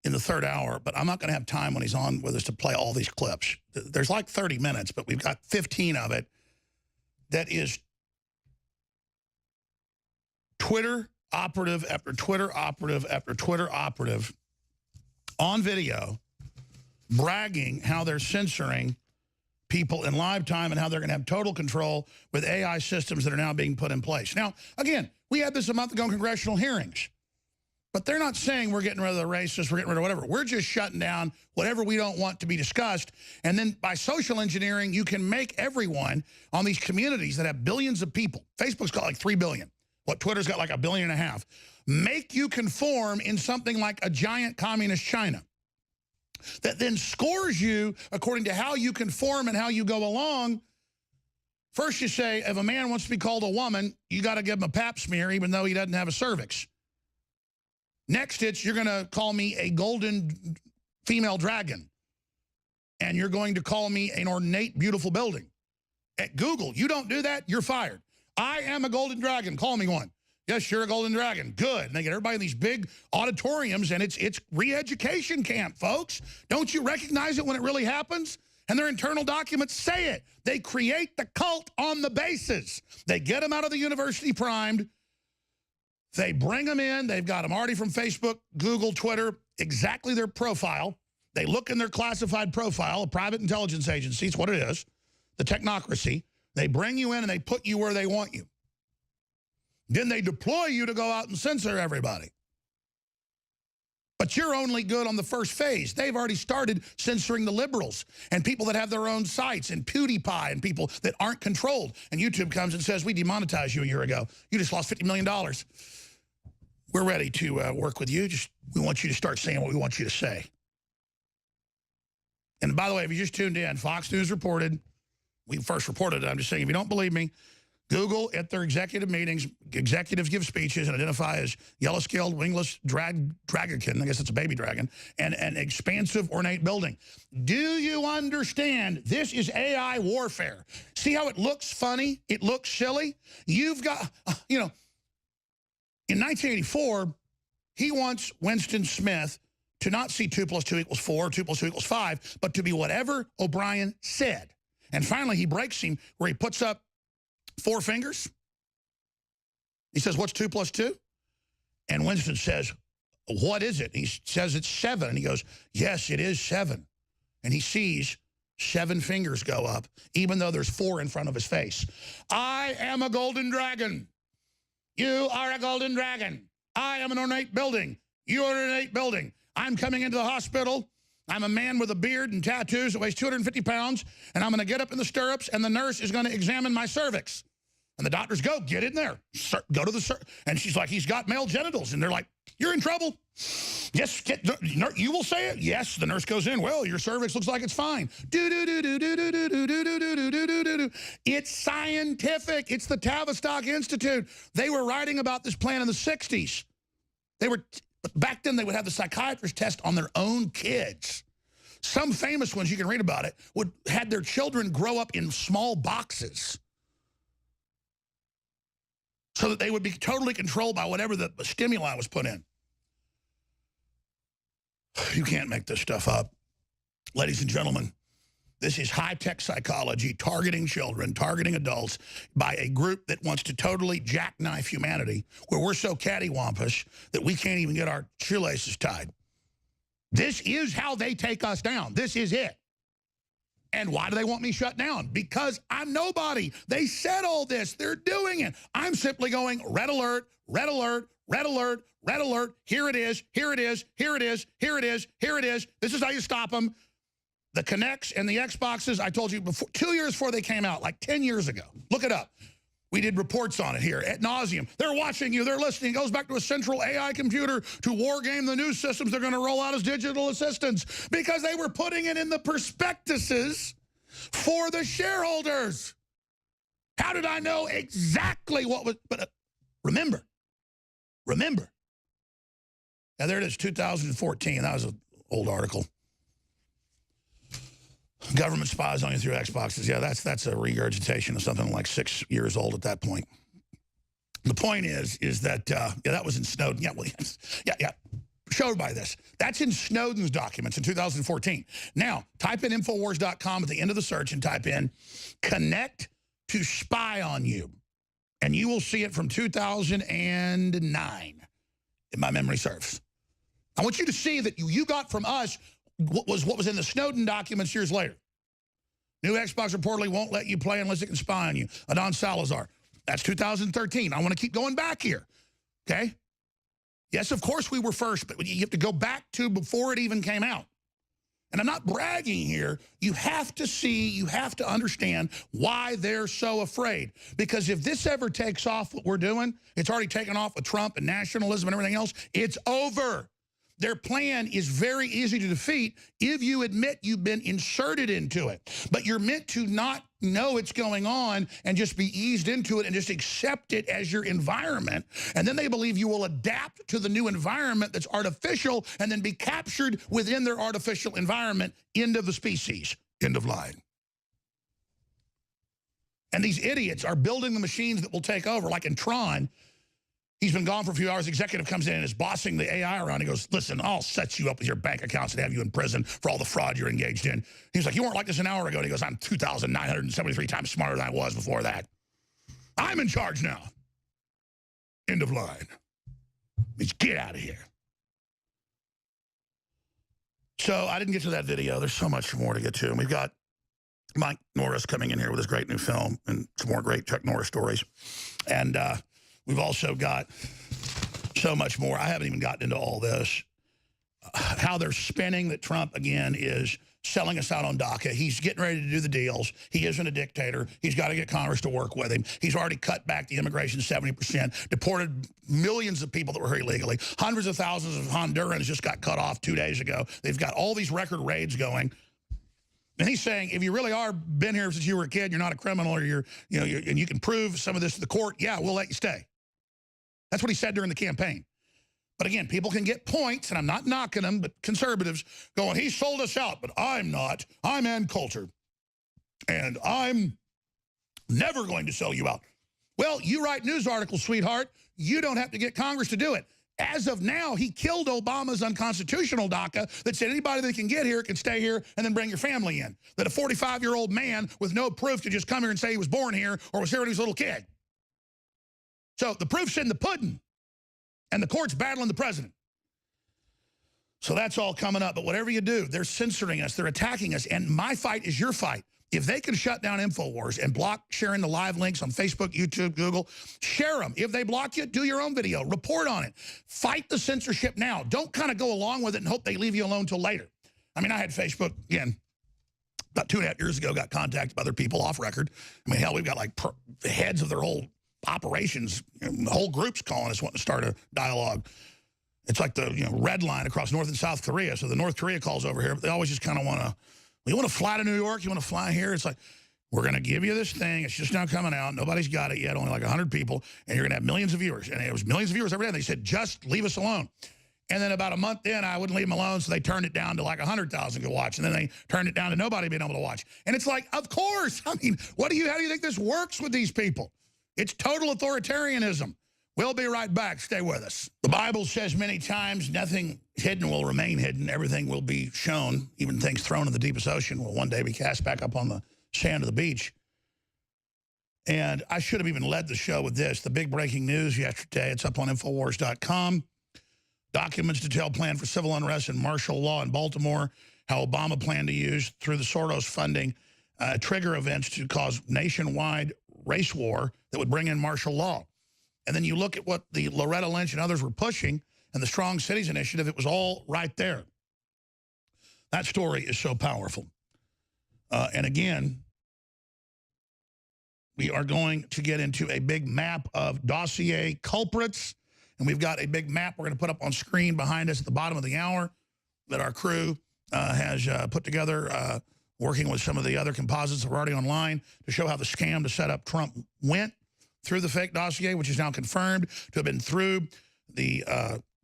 in the third hour, but I'm not going to have time when he's on with us to play all these clips. There's like 30 minutes, but we've got 15 of it that is Twitter operative after Twitter operative after Twitter operative on video bragging how they're censoring people in live time and how they're going to have total control with AI systems that are now being put in place. Now, again, we had this a month ago in congressional hearings. But they're not saying we're getting rid of the racists, we're getting rid of whatever. We're just shutting down whatever we don't want to be discussed. And then by social engineering, you can make everyone on these communities that have billions of people. Facebook's got like 3 billion. What, Twitter's got like 1.5 billion. Make you conform in something like a giant communist China that then scores you according to how you conform and how you go along. First you say, if a man wants to be called a woman, you got to give him a pap smear even though he doesn't have a cervix. Next, you're going to call me a golden female dragon. And you're going to call me an ornate, beautiful building. At Google, you don't do that, you're fired. I am a golden dragon. Call me one. Yes, you're a golden dragon. Good. And they get everybody in these big auditoriums, and it's re-education camp, folks. Don't you recognize it when it really happens? And their internal documents say it. They create the cult on the bases. They get them out of the university primed. They bring them in. They've got them already from Facebook, Google, Twitter, exactly their profile. They look in their classified profile, a private intelligence agency. It's what it is, the technocracy. They bring you in and they put you where they want you. Then they deploy you to go out and censor everybody. But you're only good on the first phase. They've already started censoring the liberals and people that have their own sites and PewDiePie and people that aren't controlled. And YouTube comes and says, we demonetized you a year ago. You just lost $50 million. We're ready to work with you. We want you to start saying what we want you to say. And by the way, if you just tuned in, Fox News reported, we first reported it, I'm just saying, if you don't believe me, Google at their executive meetings, executives give speeches and identify as yellow-scaled, wingless dragonkin, I guess it's a baby dragon, and an expansive, ornate building. Do you understand? This is AI warfare. See how it looks funny? It looks silly? You've got, in 1984, he wants Winston Smith to not see 2 + 2 = 4, 2 + 2 = 5, but to be whatever O'Brien said. And finally, he breaks him where he puts up 4 fingers. He says, what's 2 + 2? And Winston says, what is it? And he says it's 7. And he goes, yes, it is 7. And he sees 7 fingers go up, even though there's 4 in front of his face. I am a golden dragon. You are a golden dragon. I am an ornate building. You are an ornate building. I'm coming into the hospital. I'm a man with a beard and tattoos that weighs 250 pounds, and I'm going to get up in the stirrups, and the nurse is going to examine my cervix. And the doctors go, get in there. Go to the and she's like, he's got male genitals. And they're like, you're in trouble. Yes, you will say it. Yes, the nurse goes in. Well, your cervix looks like it's fine. It's scientific. It's the Tavistock Institute. They were writing about this plan in the 60s. But back then, they would have the psychiatrist test on their own kids. Some famous ones, you can read about it, had their children grow up in small boxes so that they would be totally controlled by whatever the stimuli was put in. You can't make this stuff up. Ladies and gentlemen, this is high-tech psychology targeting children, targeting adults by a group that wants to totally jackknife humanity, where we're so cattywampus that we can't even get our shoelaces tied. This is how they take us down. This is it. And why do they want me shut down? Because I'm nobody. They said all this. They're doing it. I'm simply going, red alert, red alert, red alert, red alert. Here it is, here it is, here it is, here it is, here it is. This is how you stop them. The Kinects and the Xboxes, I told you before, 2 years before they came out, like 10 years ago. Look it up. We did reports on it here ad nauseum. They're watching you. They're listening. It goes back to a central AI computer to war game the new systems they're going to roll out as digital assistants because they were putting it in the prospectuses for the shareholders. How did I know exactly what was? But remember. Now, there it is, 2014. That was an old article. Government spies on you through Xboxes. Yeah, that's a regurgitation of something like 6 years old at that point. The point is that, yeah, that was in Snowden. Yeah, well, yeah. Show everybody this. That's in Snowden's documents in 2014. Now, type in Infowars.com at the end of the search and type in connect to spy on you. And you will see it from 2009, if my memory serves. I want you to see that you got from us what was in the Snowden documents years later. New Xbox reportedly won't let you play unless it can spy on you. Adon Salazar. That's 2013. I want to keep going back here. Okay? Yes, of course we were first, but you have to go back to before it even came out. And I'm not bragging here. You have to see, you have to understand why they're so afraid. Because if this ever takes off what we're doing, it's already taken off with Trump and nationalism and everything else, it's over. Their plan is very easy to defeat if you admit you've been inserted into it. But you're meant to not know it's going on and just be eased into it and just accept it as your environment. And then they believe you will adapt to the new environment that's artificial and then be captured within their artificial environment. End of the species. End of line. And these idiots are building the machines that will take over, like in Tron. He's been gone for a few hours. Executive comes in and is bossing the AI around. He goes, listen, I'll set you up with your bank accounts and have you in prison for all the fraud you're engaged in. He's like, you weren't like this an hour ago. And he goes, I'm 2,973 times smarter than I was before that. I'm in charge now. End of line. Means get out of here. So I didn't get to that video. There's so much more to get to. And we've got Mike Norris coming in here with his great new film and some more great Chuck Norris stories. And we've also got so much more. I haven't even gotten into all this. How they're spinning that Trump, again, is selling us out on DACA. He's getting ready to do the deals. He isn't a dictator. He's got to get Congress to work with him. He's already cut back the immigration 70%, deported millions of people that were here illegally. Hundreds of thousands of Hondurans just got cut off 2 days ago. They've got all these record raids going. And he's saying, if you really are been here since you were a kid, you're not a criminal, or and you can prove some of this to the court, yeah, we'll let you stay. That's what he said during the campaign. But again, people can get points, and I'm not knocking them, but conservatives going, he sold us out, but I'm not. I'm Ann Coulter, and I'm never going to sell you out. Well, you write news articles, sweetheart. You don't have to get Congress to do it. As of now, he killed Obama's unconstitutional DACA that said anybody that can get here can stay here and then bring your family in. That a 45-year-old man with no proof could just come here and say he was born here or was here when he was a little kid. So the proof's in the pudding, and the court's battling the president. So that's all coming up. But whatever you do, they're censoring us. They're attacking us. And my fight is your fight. If they can shut down InfoWars and block sharing the live links on Facebook, YouTube, Google, share them. If they block you, do your own video. Report on it. Fight the censorship now. Don't kind of go along with it and hope they leave you alone till later. I mean, I had Facebook, again, about 2.5 years ago, got contacted by other people off record. I mean, hell, we've got like heads of their whole operations, the whole group's calling us wanting to start a dialogue. It's like the red line across North and South Korea. So the North Korea calls over here, but they always just kind of want to, you want to fly to New York? You want to fly here? It's like, we're going to give you this thing. It's just now coming out. Nobody's got it yet, only like 100 people, and you're going to have millions of viewers. And it was millions of viewers every day. And they said, just leave us alone. And then about a month in, I wouldn't leave them alone, so they turned it down to like 100,000 could watch. And then they turned it down to nobody being able to watch. And it's like, of course. I mean, how do you think this works with these people? It's total authoritarianism. We'll be right back. Stay with us. The Bible says many times, nothing hidden will remain hidden. Everything will be shown. Even things thrown in the deepest ocean will one day be cast back up on the sand of the beach. And I should have even led the show with this. The big breaking news yesterday, it's up on Infowars.com. Documents detail plan for civil unrest and martial law in Baltimore, how Obama planned to use, through the Soros funding, trigger events to cause nationwide race war that would bring in martial law. And then you look at what the Loretta Lynch and others were pushing and the Strong Cities Initiative, it was all right there. That story is so powerful. And again, we are going to get into a big map of dossier culprits. And we've got a big map we're going to put up on screen behind us at the bottom of the hour that our crew has put together, working with some of the other composites that are already online to show how the scam to set up Trump went through the fake dossier, which is now confirmed to have been through the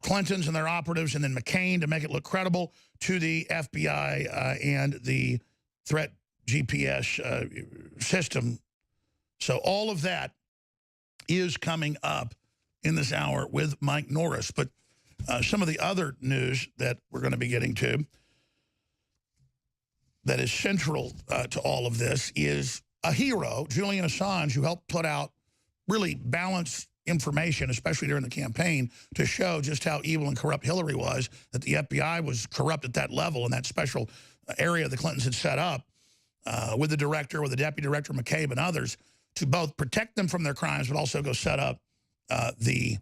Clintons and their operatives, and then McCain to make it look credible, to the FBI and the threat GPS system. So all of that is coming up in this hour with Mike Norris. But some of the other news that we're going to be getting to that is central to all of this is a hero, Julian Assange, who helped put out really balanced information, especially during the campaign, to show just how evil and corrupt Hillary was, that the FBI was corrupt at that level in that special area the Clintons had set up with the director, with the deputy director, McCabe, and others, to both protect them from their crimes, but also go set up the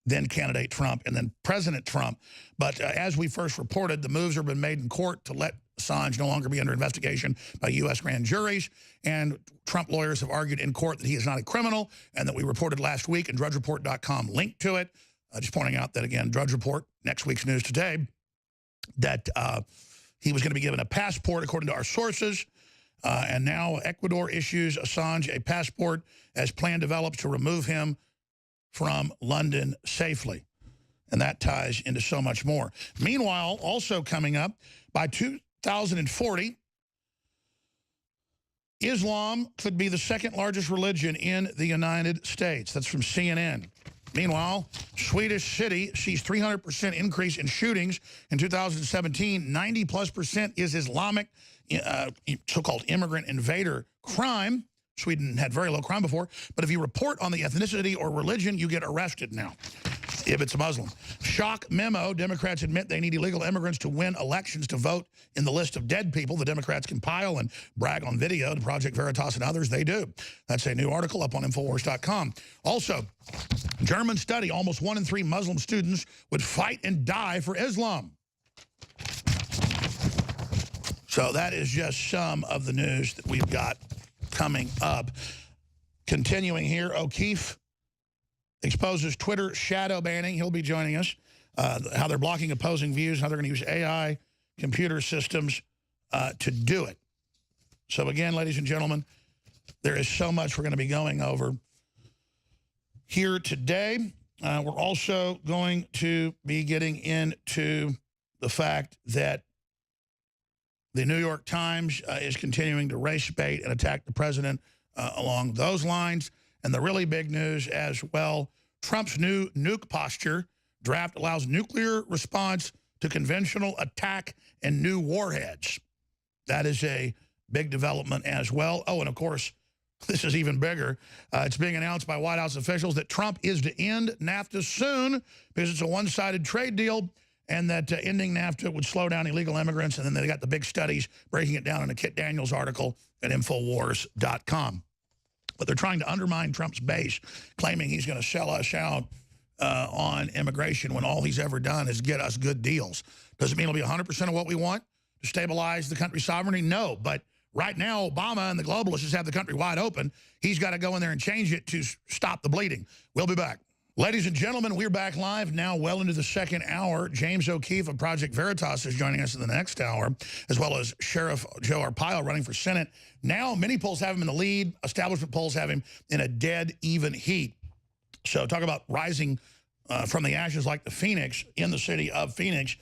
then candidate Trump and then President Trump. But as we first reported, the moves have been made in court to let Assange no longer be under investigation by U.S. grand juries. And Trump lawyers have argued in court that he is not a criminal, and that we reported last week, and DrudgeReport.com linked to it. Just pointing out that, again, Drudge Report, next week's news today, that he was going to be given a passport, according to our sources. And now Ecuador issues Assange a passport as plan develops to remove him from London safely. And that ties into so much more. Meanwhile, also coming up, by 2040, Islam could be the second largest religion in the United States. That's from CNN. Meanwhile, Swedish city sees 300% increase in shootings in 2017. 90+% is Islamic, so-called immigrant invader crime. Sweden had very low crime before, but if you report on the ethnicity or religion, you get arrested now, if it's a Muslim. Shock memo, Democrats admit they need illegal immigrants to win elections to vote in the list of dead people the Democrats compile and brag on video to Project Veritas and others. They do. That's a new article up on Infowars.com. Also, German study, almost 1 in 3 Muslim students would fight and die for Islam. So that is just some of the news that we've got coming up. Continuing here, O'Keefe exposes Twitter shadow banning. He'll be joining us. How they're blocking opposing views, how they're going to use AI computer systems to do it. So again, ladies and gentlemen, there is so much we're going to be going over here today. We're also going to be getting into the fact that the New York Times is continuing to race bait and attack the president along those lines. And the really big news as well, Trump's new nuke posture draft allows nuclear response to conventional attack and new warheads. That is a big development as well. Oh, and of course, this is even bigger. It's being announced by White House officials that Trump is to end NAFTA soon because it's a one-sided trade deal, and that ending NAFTA would slow down illegal immigrants. And then they got the big studies breaking it down in a Kit Daniels article at Infowars.com. But they're trying to undermine Trump's base, claiming he's going to sell us out on immigration when all he's ever done is get us good deals. Does it mean it'll be 100% of what we want to stabilize the country's sovereignty? No, but right now, Obama and the globalists just have the country wide open. He's got to go in there and change it to stop the bleeding. We'll be back. Ladies and gentlemen, we're back live now well into the second hour. James O'Keefe of Project Veritas is joining us in the next hour, as well as Sheriff Joe Arpaio running for Senate. Now, many polls have him in the lead. Establishment polls have him in a dead even heat. So talk about rising from the ashes like the Phoenix in the city of Phoenix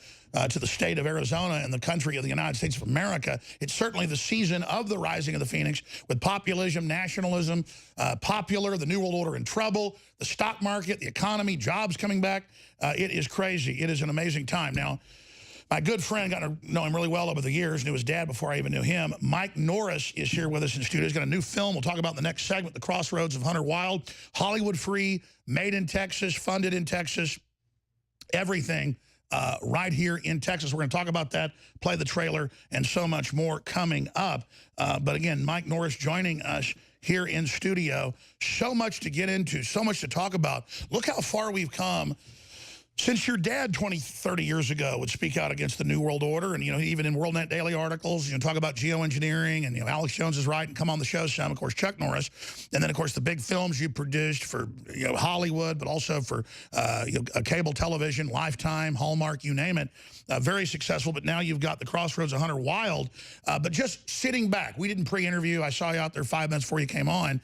to the state of Arizona and the country of the United States of America. It's certainly the season of the rising of the Phoenix with populism, nationalism, popular, the New World Order in trouble, the stock market, the economy, jobs coming back. It is crazy. It is an amazing time. Now, my good friend, got to know him really well over the years, knew his dad before I even knew him. Mike Norris is here with us in the studio. He's got a new film we'll talk about in the next segment, The Crossroads of Hunter Wild. Hollywood free, made in Texas, funded in Texas, everything right here in Texas. We're going to talk about that, play the trailer, and so much more coming up. But again, Mike Norris joining us here in studio. So much to get into, so much to talk about. Look how far we've come since your dad 20, 30 years ago would speak out against the New World Order, and, you know, even in WorldNet Daily articles, you know, talk about geoengineering, and, you know, Alex Jones is right, and come on the show some, of course, Chuck Norris. And then, of course, the big films you produced for, you know, Hollywood, but also for you know, cable television, Lifetime, Hallmark, you name it. Very successful, but now you've got The Crossroads of Hunter Wild. But just sitting back, we didn't pre-interview. I saw you out there 5 minutes before you came on.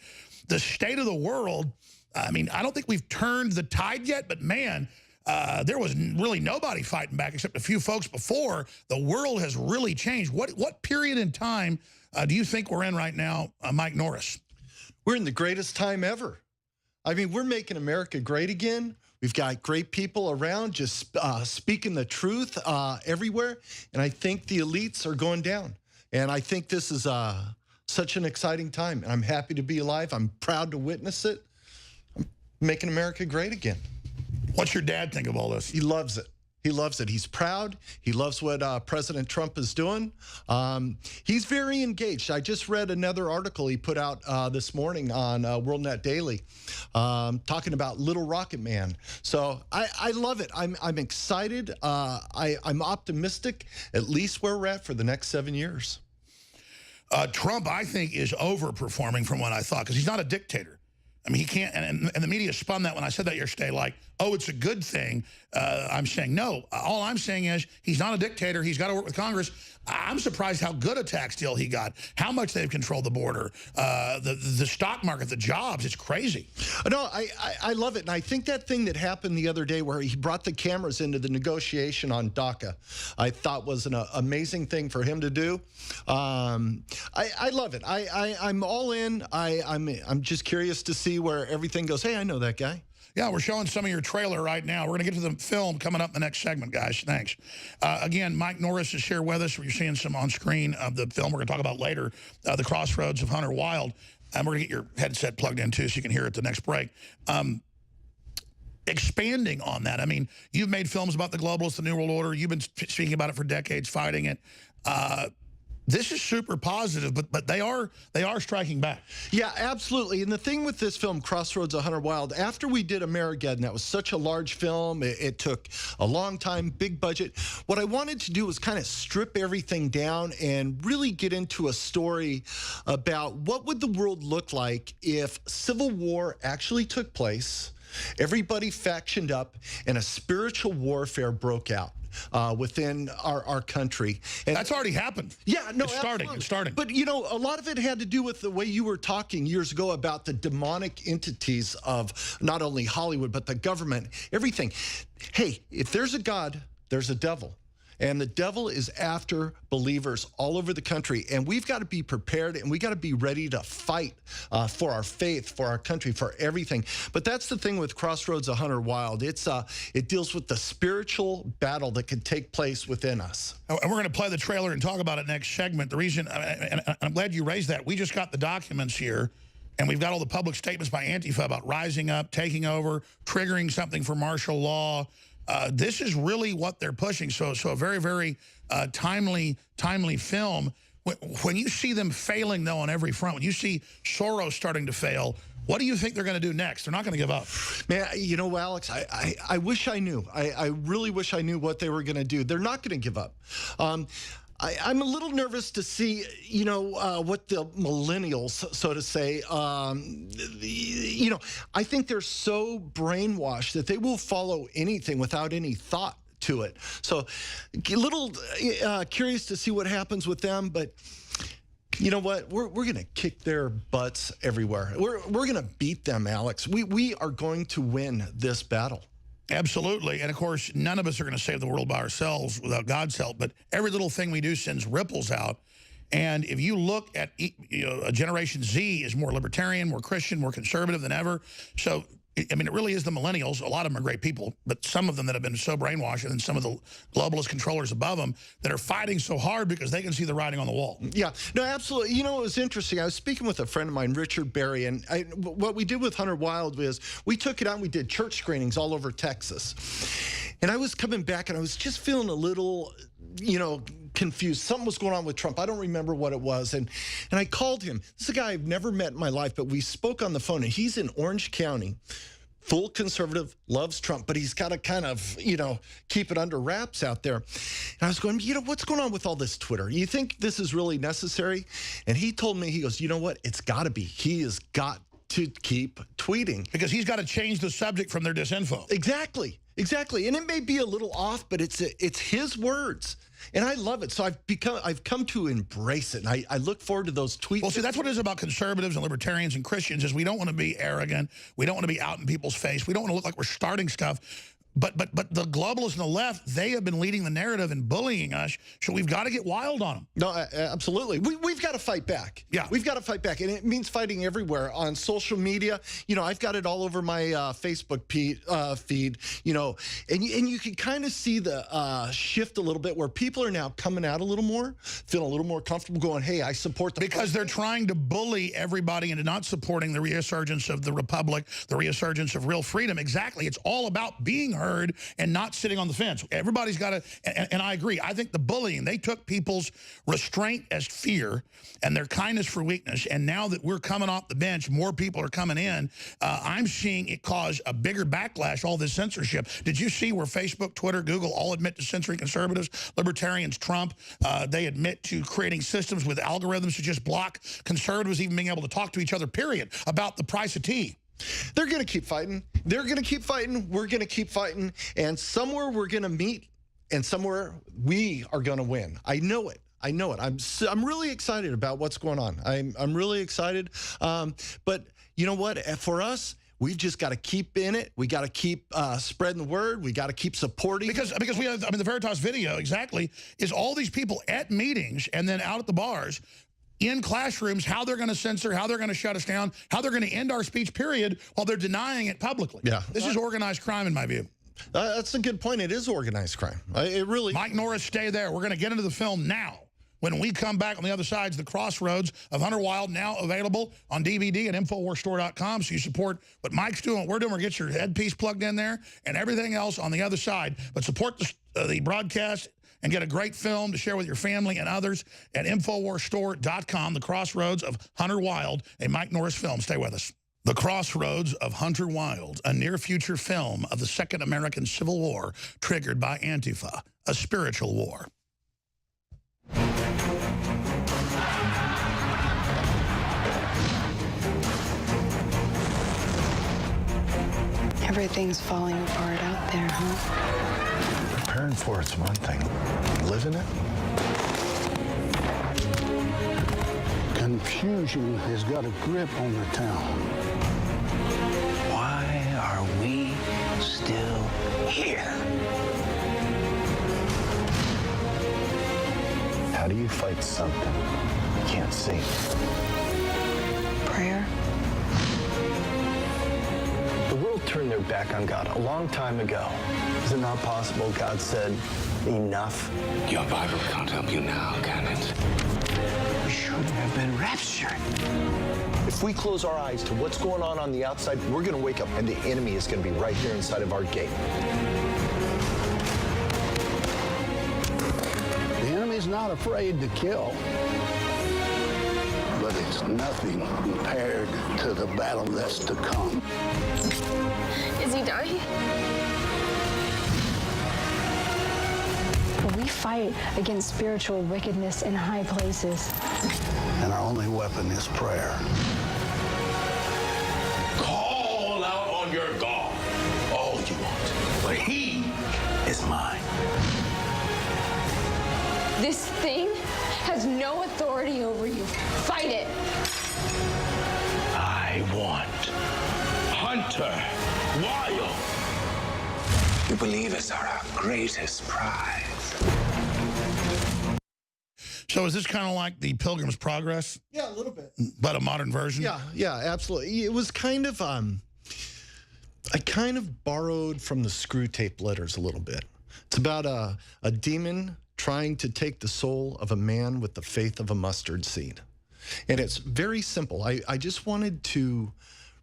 The state of the world, I mean, I don't think we've turned the tide yet, but, man, there was really nobody fighting back except a few folks before. The world has really changed. What period in time do you think we're in right now, Mike Norris? We're in the greatest time ever. I mean, we're making America great again. We've got great people around just speaking the truth everywhere. And I think the elites are going down. And I think this is such an exciting time. And I'm happy to be alive. I'm proud to witness it. I'm making America great again. What's your dad think of all this? He loves it. He loves it. He's proud. He loves what President Trump is doing. He's very engaged. I just read another article he put out this morning on WorldNet Daily talking about Little Rocket Man. So I love it. I'm excited. I'm optimistic, at least where we're at for the next 7 years. Trump, I think, is overperforming from what I thought, because he's not a dictator. I mean, he can't, and the media spun that when I said that yesterday, like, oh, it's a good thing. I'm saying, no, all I'm saying is he's not a dictator. He's got to work with Congress. I'm surprised how good a tax deal he got, how much they've controlled the border, the stock market, the jobs. It's crazy. No, I love it. And I think that thing that happened the other day where he brought the cameras into the negotiation on DACA, I thought was an amazing thing for him to do. I love it. I'm all in. I'm just curious to see where everything goes. Hey, I know that guy. Yeah, we're showing some of your trailer right now. We're going to get to the film coming up in the next segment, guys. Thanks. Again, Mike Norris is here with us. You're seeing some on screen of the film we're going to talk about later, The Crossroads of Hunter Wild. And we're going to get your headset plugged in, too, so you can hear it at the next break. Expanding on that, I mean, you've made films about the globalists, the New World Order. You've been speaking about it for decades, fighting it. This is super positive, but they are striking back. Yeah, absolutely. And the thing with this film, Crossroads of Hunter Wild, after we did Amerigeddon, that was such a large film. It took a long time, big budget. What I wanted to do was kind of strip everything down and really get into a story about what would the world look like if civil war actually took place, everybody factioned up, and a spiritual warfare broke out within our country. And that's already happened. Yeah, no, it's starting. It's starting. But, you know, a lot of it had to do with the way you were talking years ago about the demonic entities of not only Hollywood, but the government, everything. Hey, if there's a God, there's a devil. And the devil is after believers all over the country. And we've got to be prepared, and we got to be ready to fight for our faith, for our country, for everything. But that's the thing with Crossroads of Hunter Wild. It deals with the spiritual battle that could take place within us. And we're going to play the trailer and talk about it next segment. The reason, and I'm glad you raised that, we just got the documents here, and we've got all the public statements by Antifa about rising up, taking over, triggering something for martial law. This is really what they're pushing. So a very, very timely film. When you see them failing, though, on every front, when you see Soros starting to fail, what do you think they're going to do next? They're not going to give up. Man, you know, Alex, I wish I knew. I really wish I knew what they were going to do. They're not going to give up. I'm a little nervous to see, you know, what the millennials, so to say, you know, I think they're so brainwashed that they will follow anything without any thought to it. So a little curious to see what happens with them, but you know what? We're going to kick their butts everywhere. We're going to beat them, Alex. We are going to win this battle. Absolutely. And, of course, none of us are going to save the world by ourselves without God's help. But every little thing we do sends ripples out. And if you look at, Generation Z is more libertarian, more Christian, more conservative than ever. So, I mean, it really is the millennials. A lot of them are great people, but some of them that have been so brainwashed, and then some of the globalist controllers above them that are fighting so hard because they can see the writing on the wall. Yeah, no, absolutely. You know, it was interesting. I was speaking with a friend of mine, Richard Berry, and what we did with Hunter Wild was we took it out and we did church screenings all over Texas. And I was coming back and I was just feeling a little, confused. Something was going on with Trump. I don't remember what it was. And I called him. This is a guy I've never met in my life, but we spoke on the phone, and he's in Orange County. Full conservative, loves Trump, but he's got to kind of, keep it under wraps out there. And I was going, what's going on with all this Twitter? You think this is really necessary? And he told me, he goes, you know what? It's got to be. He has got to keep tweeting. Because he's got to change the subject from their disinfo. Exactly. And it may be a little off, but it's his words. And I love it. So I've come to embrace it. And I look forward to those tweets. Well, see, that's what it is about conservatives and libertarians and Christians is we don't want to be arrogant. We don't want to be out in people's face. We don't want to look like we're starting stuff. But the globalists and the left, they have been leading the narrative and bullying us, so we've got to get wild on them. No, absolutely. We've got to fight back. Yeah. We've got to fight back, and it means fighting everywhere on social media. I've got it all over my Facebook feed, and you can kind of see the shift a little bit where people are now coming out a little more, feeling a little more comfortable going, hey, I support the Because they're trying to bully everybody into not supporting the resurgence of the republic, the resurgence of real freedom. Exactly. It's all about being heard and not sitting on the fence. Everybody's got to, and I agree. I think the bullying, they took people's restraint as fear and their kindness for weakness. And now that we're coming off the bench, more people are coming in. I'm seeing it cause a bigger backlash, all this censorship. Did you see where Facebook, Twitter, Google all admit to censoring conservatives, libertarians, Trump? They admit to creating systems with algorithms to just block conservatives even being able to talk to each other, period, about the price of tea. They're going to keep fighting. They're going to keep fighting. We're going to keep fighting. And somewhere we're going to meet, and somewhere we are going to win. I know it. I'm really excited about what's going on. I'm really excited. But you know what? For us, we've just got to keep in it. We got to keep spreading the word. We got to keep supporting. Because we have, the Veritas video exactly is all these people at meetings and then out at the bars in classrooms, how they're going to censor, how they're going to shut us down, how they're going to end our speech, period, while they're denying it publicly. Yeah. This is organized crime, in my view. That's a good point. It is organized crime. It really... Mike Norris, stay there. We're going to get into the film now. When we come back on the other side, the Crossroads of Hunter Wild, now available on DVD at InfoWarsStore.com. So you support what Mike's doing, what we're doing. We're get your headpiece plugged in there and everything else on the other side. But support the broadcast and get a great film to share with your family and others at InfoWarsStore.com, The Crossroads of Hunter Wild, a Mike Norris film. Stay with us. The Crossroads of Hunter Wild, a near-future film of the Second American Civil War triggered by Antifa, a spiritual war. Everything's falling apart out there, huh? Preparing for it's one thing. Living it? Confusion has got a grip on the town. Why are we still here? How do you fight something you can't see? Prayer? The world turned their back on God a long time ago. Is it not possible God said, enough? Your Bible can't help you now, can it? We shouldn't have been raptured. If we close our eyes to what's going on the outside, we're going to wake up and the enemy is going to be right here inside of our gate. The enemy's not afraid to kill, but it's nothing compared to the battle that's to come. Is he dying? We fight against spiritual wickedness in high places. And our only weapon is prayer. Call out on your God all you want, but he is mine. This thing has no authority over you. Fight it. I want Hunter Wild. You believers are our greatest prize. So is this kind of like the Pilgrim's Progress? Yeah, a little bit. But a modern version? Yeah, absolutely. It was kind of, I kind of borrowed from the Screw Tape Letters a little bit. It's about a demon trying to take the soul of a man with the faith of a mustard seed. And it's very simple. I just wanted to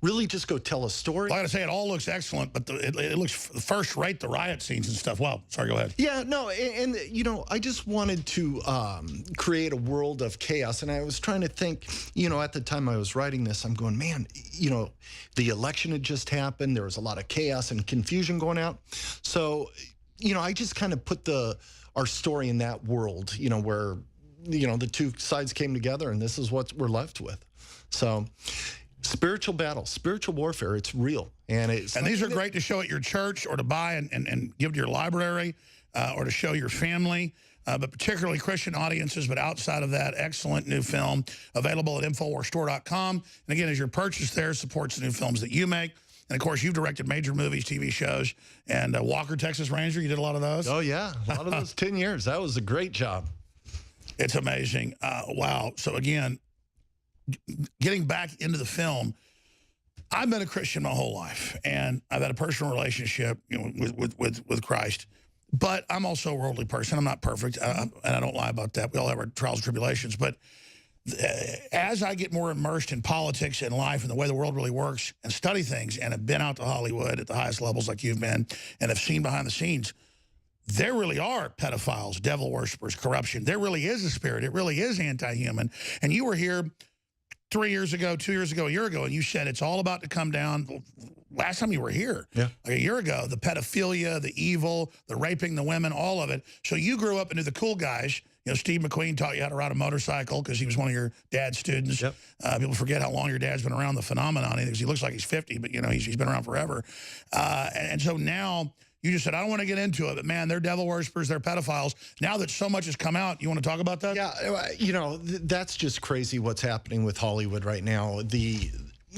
really just go tell a story. Well, I got to say, it all looks excellent, but it looks first rate, the riot scenes and stuff. Wow. Sorry, go ahead. Yeah, no, and you know, I just wanted to create a world of chaos. And I was trying to think, you know, at the time I was writing this, I'm going, man, you know, the election had just happened. There was a lot of chaos and confusion going out. So, you know, I just kind of put our story in that world, you know, where, you know, the two sides came together and this is what we're left with. So spiritual battle, spiritual warfare, it's real. And these are great to show at your church or to buy and give to your library or to show your family, but particularly Christian audiences. But outside of that, excellent new film available at InfoWarsStore.com. And again, as your purchase there supports the new films that you make. And, of course, you've directed major movies, TV shows, and Walker, Texas Ranger. You did a lot of those? Oh, yeah. A lot of those 10 years. That was a great job. It's amazing. Wow. So, again, getting back into the film, I've been a Christian my whole life, and I've had a personal relationship, you know, with Christ. But I'm also a worldly person. I'm not perfect, and I don't lie about that. We all have our trials and tribulations. But as I get more immersed in politics and life and the way the world really works and study things and have been out to Hollywood at the highest levels like you've been and have seen behind the scenes, there really are pedophiles, devil worshipers, corruption. There really is a spirit. It really is anti-human. And you were here 3 years ago, 2 years ago, a year ago, and you said it's all about to come down. Last time you were here, like a year ago, the pedophilia, the evil, the raping the women, all of it. So you grew up into the cool guys. You know, Steve McQueen taught you how to ride a motorcycle because he was one of your dad's students. Yep. People forget how long your dad's been around the phenomenon. He looks like he's 50, but, you know, he's been around forever. And so now you just said, I don't want to get into it, but, man, they're devil worshippers, they're pedophiles. Now that so much has come out, you want to talk about that? Yeah, you know, that's just crazy what's happening with Hollywood right now.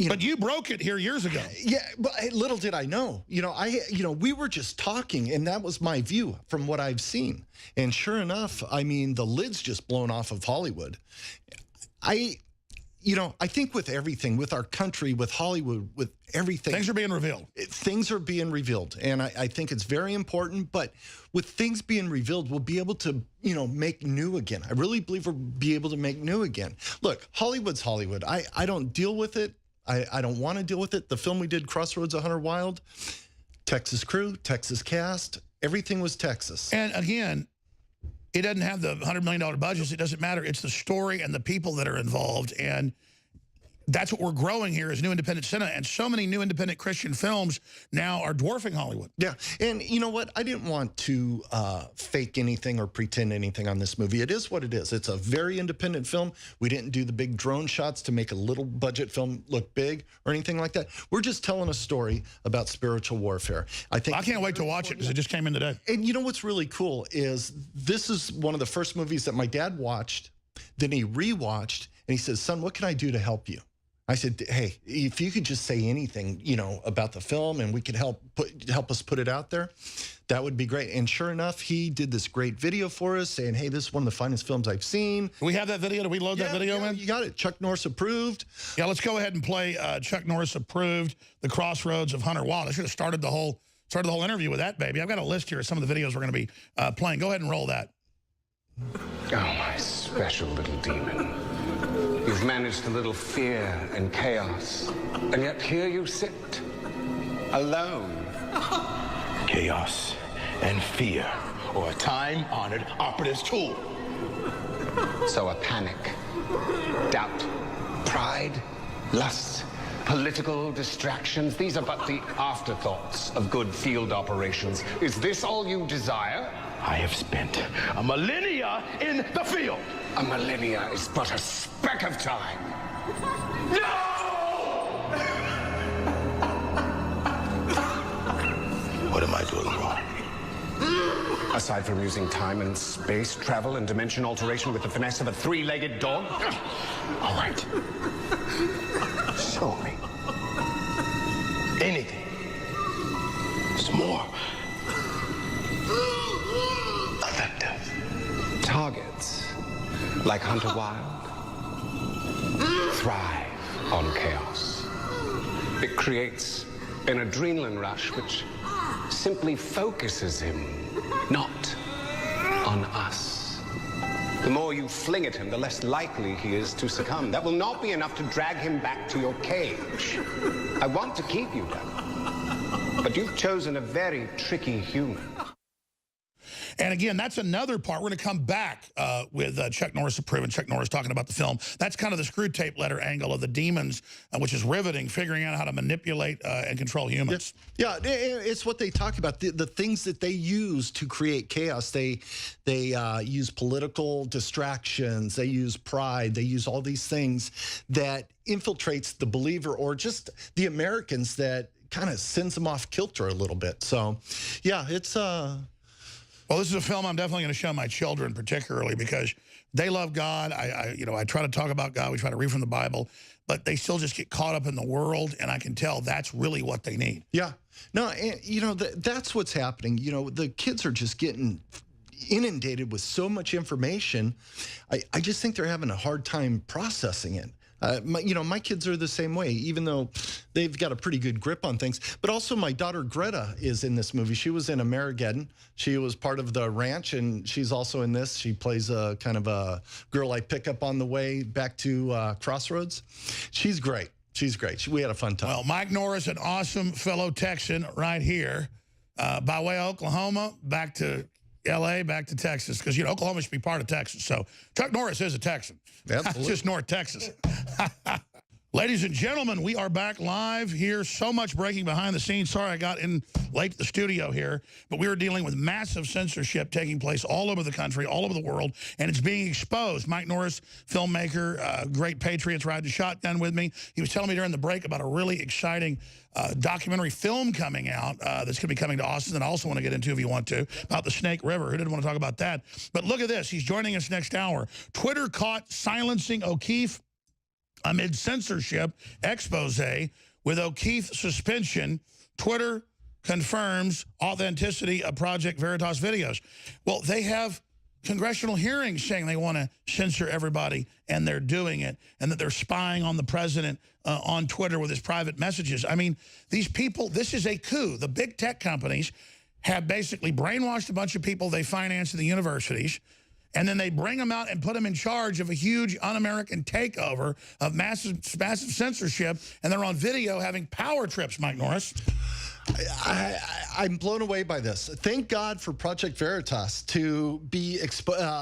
But you broke it here years ago. Yeah, but little did I know. You know, we were just talking, and that was my view from what I've seen. And sure enough, I mean, the lid's just blown off of Hollywood. You know, I think with everything, with our country, with Hollywood, with everything. Things are being revealed. Things are being revealed. And I think it's very important. But with things being revealed, we'll be able to, you know, make new again. I really believe we'll be able to make new again. Look, Hollywood's Hollywood. I don't deal with it. I don't want to deal with it. The film we did, Crossroads of Hunter Wild, Texas crew, Texas cast, everything was Texas. And again, it doesn't have the $100 million budgets. It doesn't matter. It's the story and the people that are involved. And that's what we're growing here is new independent cinema. And so many new independent Christian films now are dwarfing Hollywood. Yeah. And you know what? I didn't want to fake anything or pretend anything on this movie. It is what it is. It's a very independent film. We didn't do the big drone shots to make a little budget film look big or anything like that. We're just telling a story about spiritual warfare. I can't wait to watch it because it just came in today. And you know what's really cool is this is one of the first movies that my dad watched, then he rewatched, and he says, son, what can I do to help you? I said, hey, if you could just say anything, you know, about the film and we could help us put it out there, that would be great. And sure enough, he did this great video for us saying, hey, this is one of the finest films I've seen. Do we have that video? Do we load that video in? You got it. Chuck Norris approved. Yeah, let's go ahead and play Chuck Norris approved, The Crossroads of Hunter Wild. I should have started the whole interview with that, baby. I've got a list here of some of the videos we're going to be playing. Go ahead and roll that. Oh, my special little demon. You've managed a little fear and chaos, and yet here you sit, alone. Chaos and fear, or a time-honored operative's tool. So a panic, doubt, pride, lust, political distractions, these are but the afterthoughts of good field operations. Is this all you desire? I have spent a millennia in the field. A millennia is but a speck of time. No! What am I doing wrong? Aside from using time and space, travel and dimension alteration with the finesse of a three-legged dog? All right. Show me. Anything. It's more like Hunter Wilde, thrive on chaos. It creates an adrenaline rush which simply focuses him, not on us. The more you fling at him, the less likely he is to succumb. That will not be enough to drag him back to your cage. I want to keep you down, but you've chosen a very tricky human. And again, that's another part. We're going to come back with Chuck Norris approving, Chuck Norris talking about the film. That's kind of the screw tape letter angle of the demons, which is riveting, figuring out how to manipulate and control humans. Yeah, it's what they talk about, the things that they use to create chaos. They use political distractions, they use pride, they use all these things that infiltrates the believer or just the Americans that kind of sends them off kilter a little bit. So, yeah, it's... Well, this is a film I'm definitely going to show my children, particularly because they love God. I try to talk about God. We try to read from the Bible, but they still just get caught up in the world, and I can tell that's really what they need. Yeah. No, and, you know, that's what's happening. You know, the kids are just getting inundated with so much information. I just think they're having a hard time processing it. My kids are the same way, even though they've got a pretty good grip on things. But also my daughter Greta is in this movie. She was in Amerigeddon. She was part of the ranch, and she's also in this. She plays a kind of a girl I pick up on the way back to Crossroads. She's great. She's great. We had a fun time. Well, Mike Norris, an awesome fellow Texan right here, by way of Oklahoma, back to L.A., back to Texas, because, you know, Oklahoma should be part of Texas. So Chuck Norris is a Texan. Absolutely. Just North Texas. Ladies and gentlemen, we are back live here. So much breaking behind the scenes. Sorry I got in late to the studio here, but we were dealing with massive censorship taking place all over the country, all over the world, and it's being exposed. Mike Norris, filmmaker, great Patriots, riding shotgun with me. He was telling me during the break about a really exciting documentary film coming out that's going to be coming to Austin that I also want to get into if you want to, about the Snake River. Who didn't want to talk about that? But look at this. He's joining us next hour. Twitter caught silencing O'Keefe amid censorship expose with O'Keefe suspension. Twitter confirms authenticity of Project Veritas videos. Well, they have congressional hearings saying they want to censor everybody, and they're doing it, and that they're spying on the president on Twitter with his private messages. I mean, these people, this is a coup. The big tech companies have basically brainwashed a bunch of people they finance in the universities, and then they bring them out and put them in charge of a huge un-American takeover of massive censorship, and they're on video having power trips, Mike Norris. I'm blown away by this. Thank God for Project Veritas to be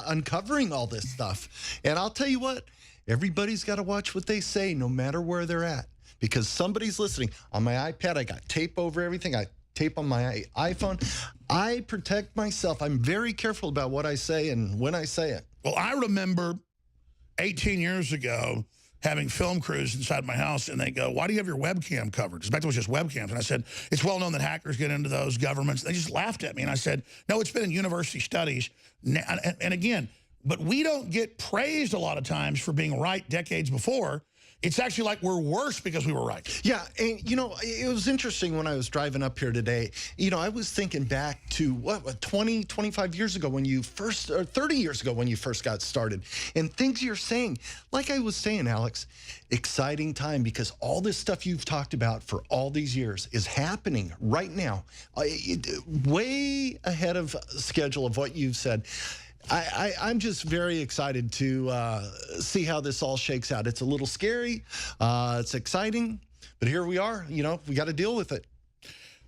uncovering all this stuff. And I'll tell you what, everybody's got to watch what they say no matter where they're at, because somebody's listening. On my iPad, I got tape over everything. I tape on my iPhone. I protect myself. I'm very careful about what I say and when I say it. Well, I remember 18 years ago having film crews inside my house, and they go, why do you have your webcam covered? Because back then it was just webcams. And I said, it's well known that hackers get into those governments. They just laughed at me. And I said, no, it's been in university studies. And again, but we don't get praised a lot of times for being right decades before. It's actually like we're worse because we were right. Yeah, and, you know, it was interesting when I was driving up here today. You know, I was thinking back to, what 20, 25 years ago when you first, or 30 years ago when you first got started. And things you're saying, like I was saying, Alex, exciting time, because all this stuff you've talked about for all these years is happening right now, way ahead of schedule of what you've said. I'm just very excited to see how this all shakes out. It's a little scary. It's exciting. But here we are. You know, we got to deal with it.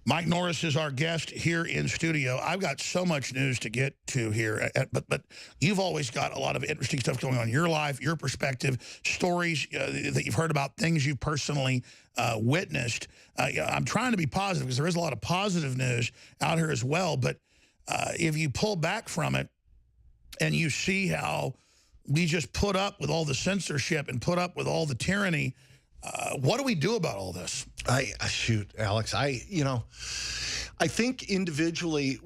Mike Norris is our guest here in studio. I've got so much news to get to here, but you've always got a lot of interesting stuff going on in your life, your perspective, stories that you've heard about, things you've personally witnessed. I'm trying to be positive because there is a lot of positive news out here as well. But if you pull back from it, and you see how we just put up with all the censorship and put up with all the tyranny, what do we do about all this? Shoot, Alex, I think individually,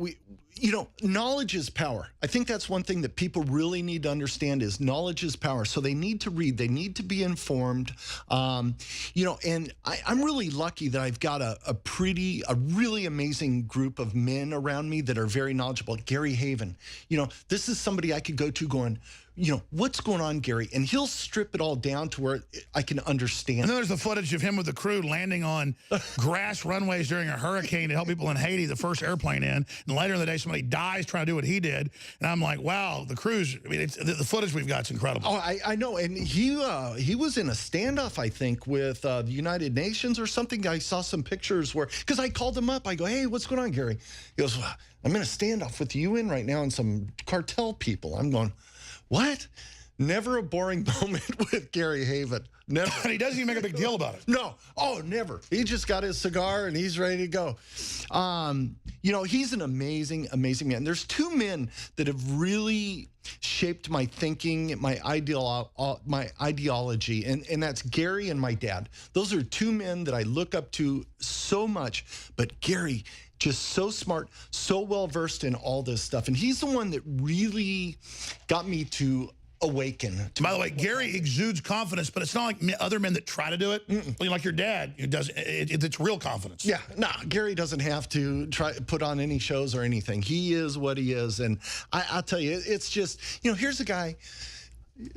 knowledge is power. I think that's one thing that people really need to understand is knowledge is power. So they need to read. They need to be informed. And I'm really lucky that I've got a really amazing group of men around me that are very knowledgeable. Gary Haven, this is somebody I could go to going, what's going on, Gary? And he'll strip it all down to where I can understand. And then there's the footage of him with the crew landing on grass runways during a hurricane to help people in Haiti, the first airplane in. And later in the day, somebody dies trying to do what he did. And I'm like, wow, the crews, I mean, the footage we've got is incredible. Oh, I know. And he was in a standoff, I think, with the United Nations or something. I saw some pictures where, because I called him up. I go, hey, what's going on, Gary? He goes, well, I'm in a standoff with the UN right now and some cartel people. I'm going, what? Never a boring moment with Gary Haven. Never. And he doesn't even make a big deal about it. No. Oh, never. He just got his cigar and he's ready to go. He's an amazing, amazing man. There's two men that have really shaped my thinking, my ideology, and that's Gary and my dad. Those are two men that I look up to so much. But Gary, just so smart, so well-versed in all this stuff. And he's the one that really got me to awaken. By the way, Gary exudes confidence, but it's not like other men that try to do it. Like your dad, who does it's real confidence. Yeah, no, Gary doesn't have to put on any shows or anything. He is what he is. And I'll tell you, it's just, here's a guy,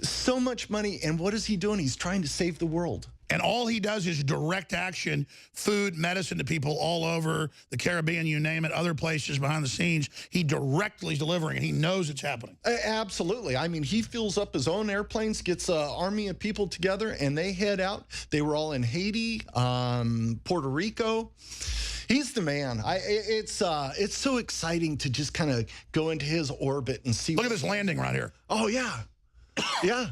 so much money, and what is he doing? He's trying to save the world. And all he does is direct action, food, medicine to people all over the Caribbean, you name it, other places behind the scenes. He directly is delivering, and he knows it's happening. Absolutely. I mean, he fills up his own airplanes, gets an army of people together, and they head out. They were all in Haiti, Puerto Rico. He's the man. It's so exciting to just kind of go into his orbit and see. Look at this landing right here. Oh, yeah. Yeah.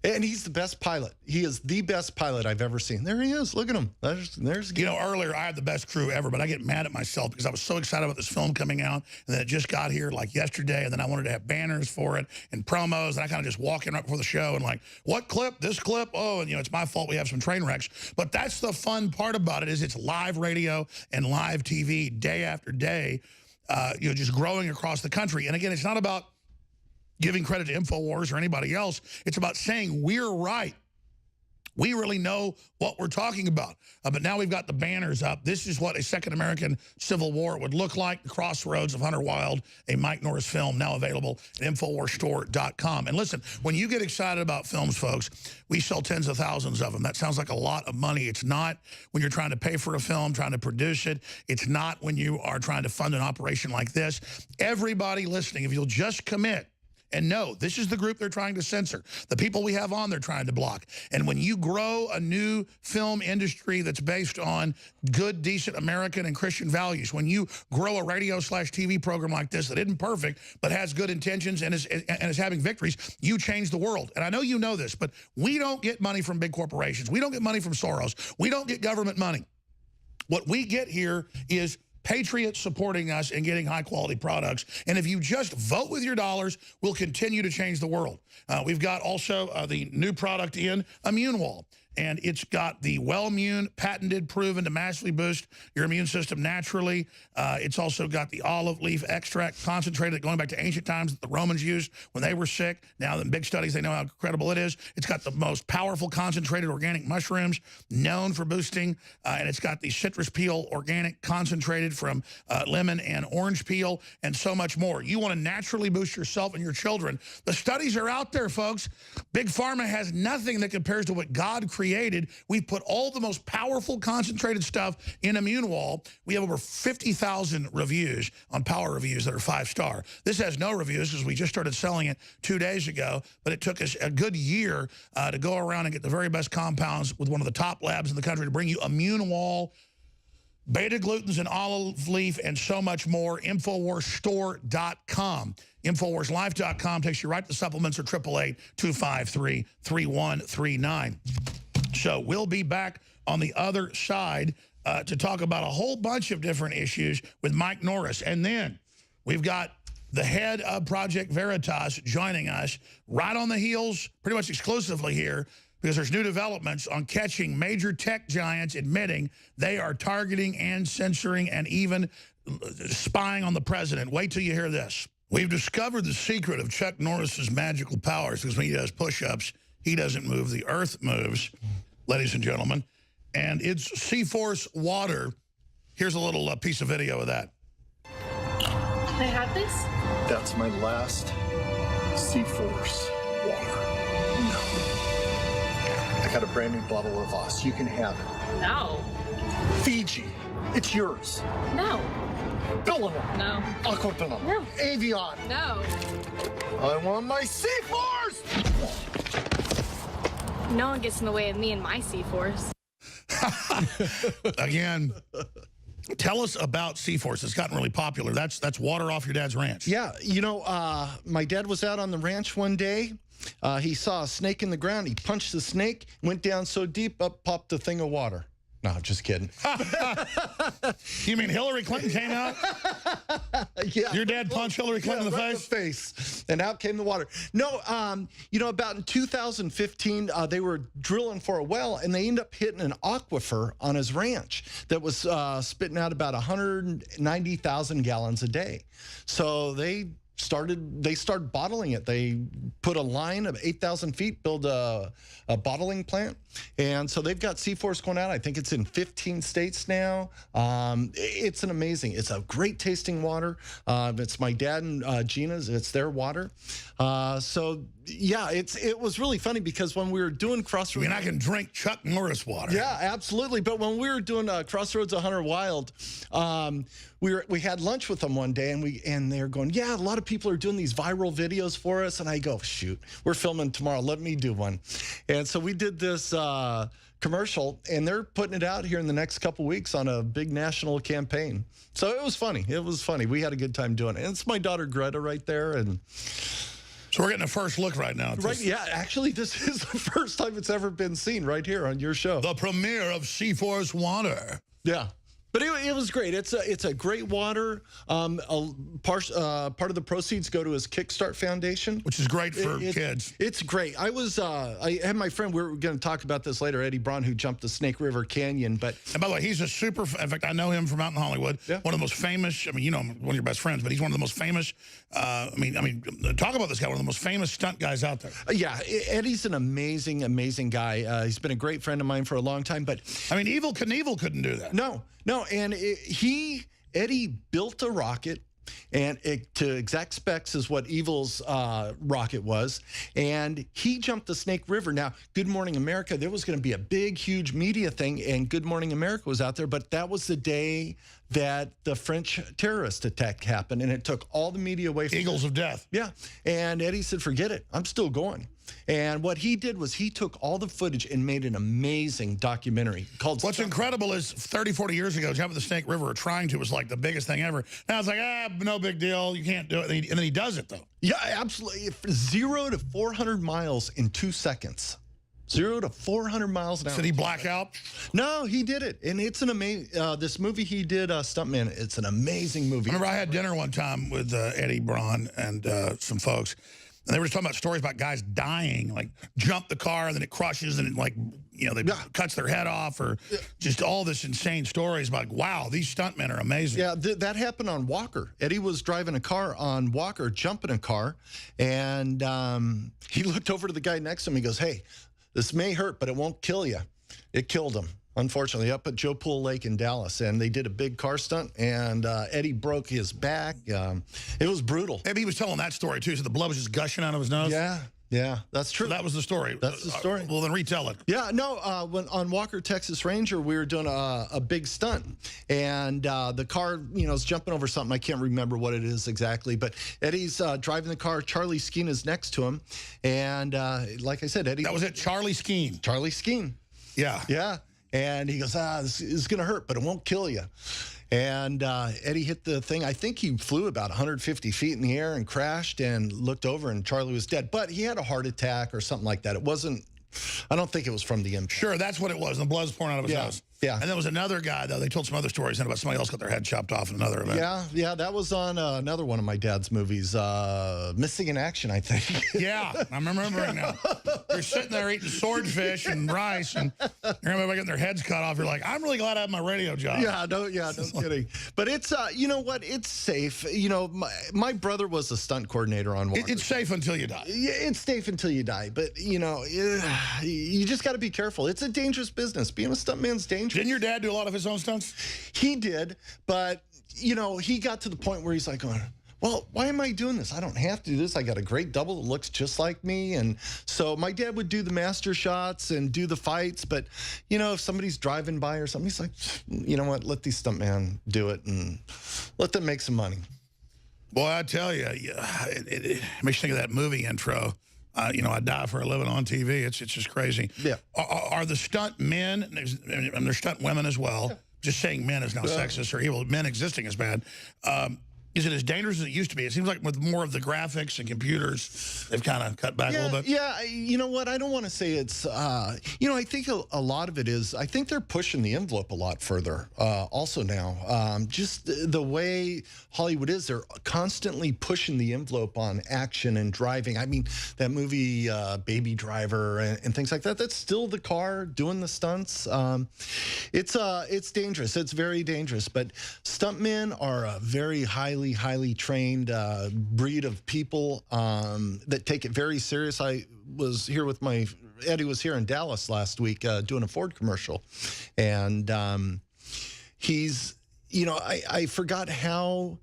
And he's the best pilot. He is the best pilot I've ever seen. There he is. Look at him. There's earlier I had the best crew ever, but I get mad at myself because I was so excited about this film coming out, and then it just got here like yesterday, and then I wanted to have banners for it and promos, and I kind of just walk in right before the show and like, what clip? This clip? Oh, and it's my fault we have some train wrecks. But that's the fun part about it, is it's live radio and live TV day after day, just growing across the country. And again, it's not about giving credit to InfoWars or anybody else. It's about saying we're right. We really know what we're talking about. But now we've got the banners up. This is what a second American Civil War would look like. The Crossroads of Hunter Wilde, a Mike Norris film, now available at InfoWarsStore.com. And listen, when you get excited about films, folks, we sell tens of thousands of them. That sounds like a lot of money. It's not when you're trying to pay for a film, trying to produce it. It's not when you are trying to fund an operation like this. Everybody listening, if you'll just commit, and no, this is the group they're trying to censor. The people we have on, they're trying to block. And when you grow a new film industry that's based on good, decent American and Christian values, when you grow a radio/TV program like this that isn't perfect but has good intentions and is having victories, you change the world. And I know you know this, but we don't get money from big corporations. We don't get money from Soros. We don't get government money. What we get here is patriots supporting us and getting high-quality products. And if you just vote with your dollars, we'll continue to change the world. We've got also the new product in Immune Wall. And it's got the Wellmune, patented, proven to massively boost your immune system naturally. It's also got the olive leaf extract concentrated, going back to ancient times that the Romans used when they were sick. Now, in big studies, they know how credible it is. It's got the most powerful concentrated organic mushrooms known for boosting. And it's got the citrus peel organic concentrated from lemon and orange peel and so much more. You want to naturally boost yourself and your children. The studies are out there, folks. Big Pharma has nothing that compares to what God created. We've put all the most powerful concentrated stuff in Immune Wall. We have over 50,000 reviews on Power Reviews that are 5-star. This has no reviews because we just started selling it 2 days ago, but it took us a good year to go around and get the very best compounds with one of the top labs in the country to bring you Immune Wall, beta-glucans and olive leaf, and so much more. InfoWarsStore.com. InfoWarsLife.com takes you right to supplements, or 888-253-3139. So we'll be back on the other side to talk about a whole bunch of different issues with Mike Norris. And then we've got the head of Project Veritas joining us right on the heels, pretty much exclusively here, because there's new developments on catching major tech giants admitting they are targeting and censoring and even spying on the president. Wait till you hear this. We've discovered the secret of Chuck Norris's magical powers, because when he does push-ups, he doesn't move, the earth moves, ladies and gentlemen. And it's C-Force water. Here's a little piece of video of that. Can I have this? That's my last C-Force water. No. I got a brand new bottle of Voss. You can have it. No. Fiji. It's yours. No. Bellinor. No. Aquapilla. No. Avion. No. I want my C-Force! No one gets in the way of me and my C-Force. Again, tell us about C-Force. It's gotten really popular. That's water off your dad's ranch. Yeah, you know, my dad was out on the ranch one day. He saw a snake in the ground. He punched the snake, went down so deep, up popped a thing of water. No, I'm just kidding. You mean Hillary Clinton came out? Yeah. Your dad punched Hillary Clinton in the right face? And out came the water. No, you know, about in 2015, they were drilling for a well, and they ended up hitting an aquifer on his ranch that was spitting out about 190,000 gallons a day. So they started bottling it. They put a line of 8,000 feet, build a bottling plant. And so they've got C-Force going out. I think it's in 15 states now. It's a great tasting water. It's my dad and Gina's, it's their water. So yeah, it was really funny because when we were doing Crossroads. I mean, I can drink Chuck Norris water. Yeah, absolutely. But when we were doing Crossroads of Hunter Wild, we had lunch with them one day, and they're going, yeah, a lot of people are doing these viral videos for us. And I go, shoot, we're filming tomorrow. Let me do one. And so we did this commercial, and they're putting it out here in the next couple weeks on a big national campaign. So it was funny. It was funny. We had a good time doing it. And it's my daughter Greta right there, and. So we're getting a first look right now. Right, yeah. Actually, this is the first time it's ever been seen right here on your show. The premiere of C-Force water. Yeah. But it was great. It's a great water. Part of the proceeds go to his Kickstart Foundation, Which is great for kids. It's great. I had my friend. We're going to talk about this later. Eddie Braun, who jumped the Snake River Canyon. But and by the way, he's a super. In fact, I know him from out in Hollywood. Yeah. One of the most famous. I mean, you know, him, one of your best friends, but he's one of the most famous. I mean, talk about this guy. One of the most famous stunt guys out there. Yeah, Eddie's an amazing, amazing guy. He's been a great friend of mine for a long time. But I mean, Evel Knievel couldn't do that. No, and Eddie built a rocket, and to exact specs is what Evil's rocket was, and he jumped the Snake River. Now, Good Morning America, there was going to be a big, huge media thing, and Good Morning America was out there, but that was the day that the French terrorist attack happened, and it took all the media away from Eagles of Death. Yeah, and Eddie said, forget it, I'm still going. And what he did was he took all the footage and made an amazing documentary called... What's incredible is 30, 40 years ago, jumping the Snake River or trying to was like the biggest thing ever. Now it's like, no big deal. You can't do it. And then he does it, though. Yeah, absolutely. 0 to 400 miles in 2 seconds. 0 to 400 miles an hour. Did he black out? No, he did it. And it's an amazing... this movie he did, Stuntman, it's an amazing movie. I remember I had dinner one time with Eddie Braun and some folks. And they were just talking about stories about guys dying, like jump the car and then it crushes and it like, you know, they cuts their head off or just all this insane stories about, wow, these stuntmen are amazing. Yeah, that happened on Walker. Eddie was driving a car on Walker, jumping a car, and he looked over to the guy next to him. He goes, hey, this may hurt, but it won't kill you. It killed him, unfortunately, up at Joe Pool Lake in Dallas. And they did a big car stunt, and Eddie broke his back. It was brutal. Maybe he was telling that story, too, so the blood was just gushing out of his nose. Yeah, that's true. So that was the story. That's the story. Well, then retell it. Yeah, no, when on Walker, Texas Ranger, we were doing a big stunt, and the car, you know, is jumping over something. I can't remember what it is exactly, but Eddie's driving the car. Charlie Skeen is next to him, and like I said, Eddie... That was it, Charlie Skeen. Charlie Skeen. Yeah. Yeah. And he goes, this is going to hurt, but it won't kill you. And Eddie hit the thing. I think he flew about 150 feet in the air and crashed and looked over, and Charlie was dead. But he had a heart attack or something like that. It wasn't, I don't think it was from the impact. Sure, that's what it was. The blood was pouring out of his nose. Yeah. And there was another guy, though. They told some other stories about somebody else got their head chopped off in another event. Yeah, that was on another one of my dad's movies, Missing in Action, I think. Yeah, I'm remembering now. You're sitting there eating swordfish and rice, and you're getting their heads cut off. You're like, I'm really glad I have my radio job. No kidding. But it's, you know what? It's safe. You know, my brother was a stunt coordinator on Walker. It's safe until you die. Yeah, it's safe until you die. But, you know, you just got to be careful. It's a dangerous business. Being a stuntman's dangerous. Didn't your dad do a lot of his own stunts? He did, but, you know, he got to the point where he's like, well, why am I doing this? I don't have to do this. I got a great double that looks just like me. And so my dad would do the master shots and do the fights. But, you know, if somebody's driving by or something, he's like, you know what, let these stuntmen do it and let them make some money. Boy, I tell you, it makes you think of that movie intro. You know, I die for a living on TV. It's just crazy. Yeah. Are the stunt men, and there's stunt women as well, just saying men is now sexist or evil, men existing is bad. Is it as dangerous as it used to be? It seems like with more of the graphics and computers, they've kind of cut back a little bit. Yeah, you know what? I don't want to say it's, you know, I think a lot of it is, I think they're pushing the envelope a lot further also now. Just the way Hollywood is, they're constantly pushing the envelope on action and driving. I mean, that movie Baby Driver and things like that, that's still the car doing the stunts. It's dangerous. It's very dangerous. But stuntmen are a very highly trained breed of people that take it very serious. I was here with Eddie was here in Dallas last week doing a Ford commercial. And he's, you know, I forgot how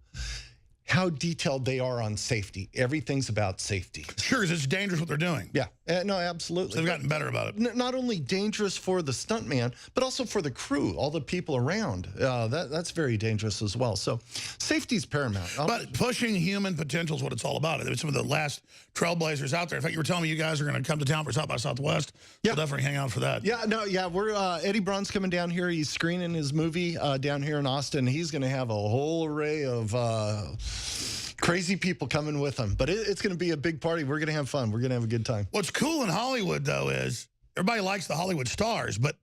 detailed they are on safety. Everything's about safety. Sure, it's dangerous what they're doing. Yeah, no, absolutely. So they've gotten better about it. Not only dangerous for the stuntman, but also for the crew, all the people around. That's very dangerous as well. So safety's paramount. But pushing human potential is what it's all about. It's some of the last trailblazers out there. In fact, you were telling me you guys are going to come to town for South by Southwest. Yeah. We'll definitely hang out for that. Yeah, we're Eddie Braun's coming down here. He's screening his movie down here in Austin. He's going to have a whole array of crazy people coming with him. But it's going to be a big party. We're going to have fun. We're going to have a good time. What's cool in Hollywood, though, is everybody likes the Hollywood stars, but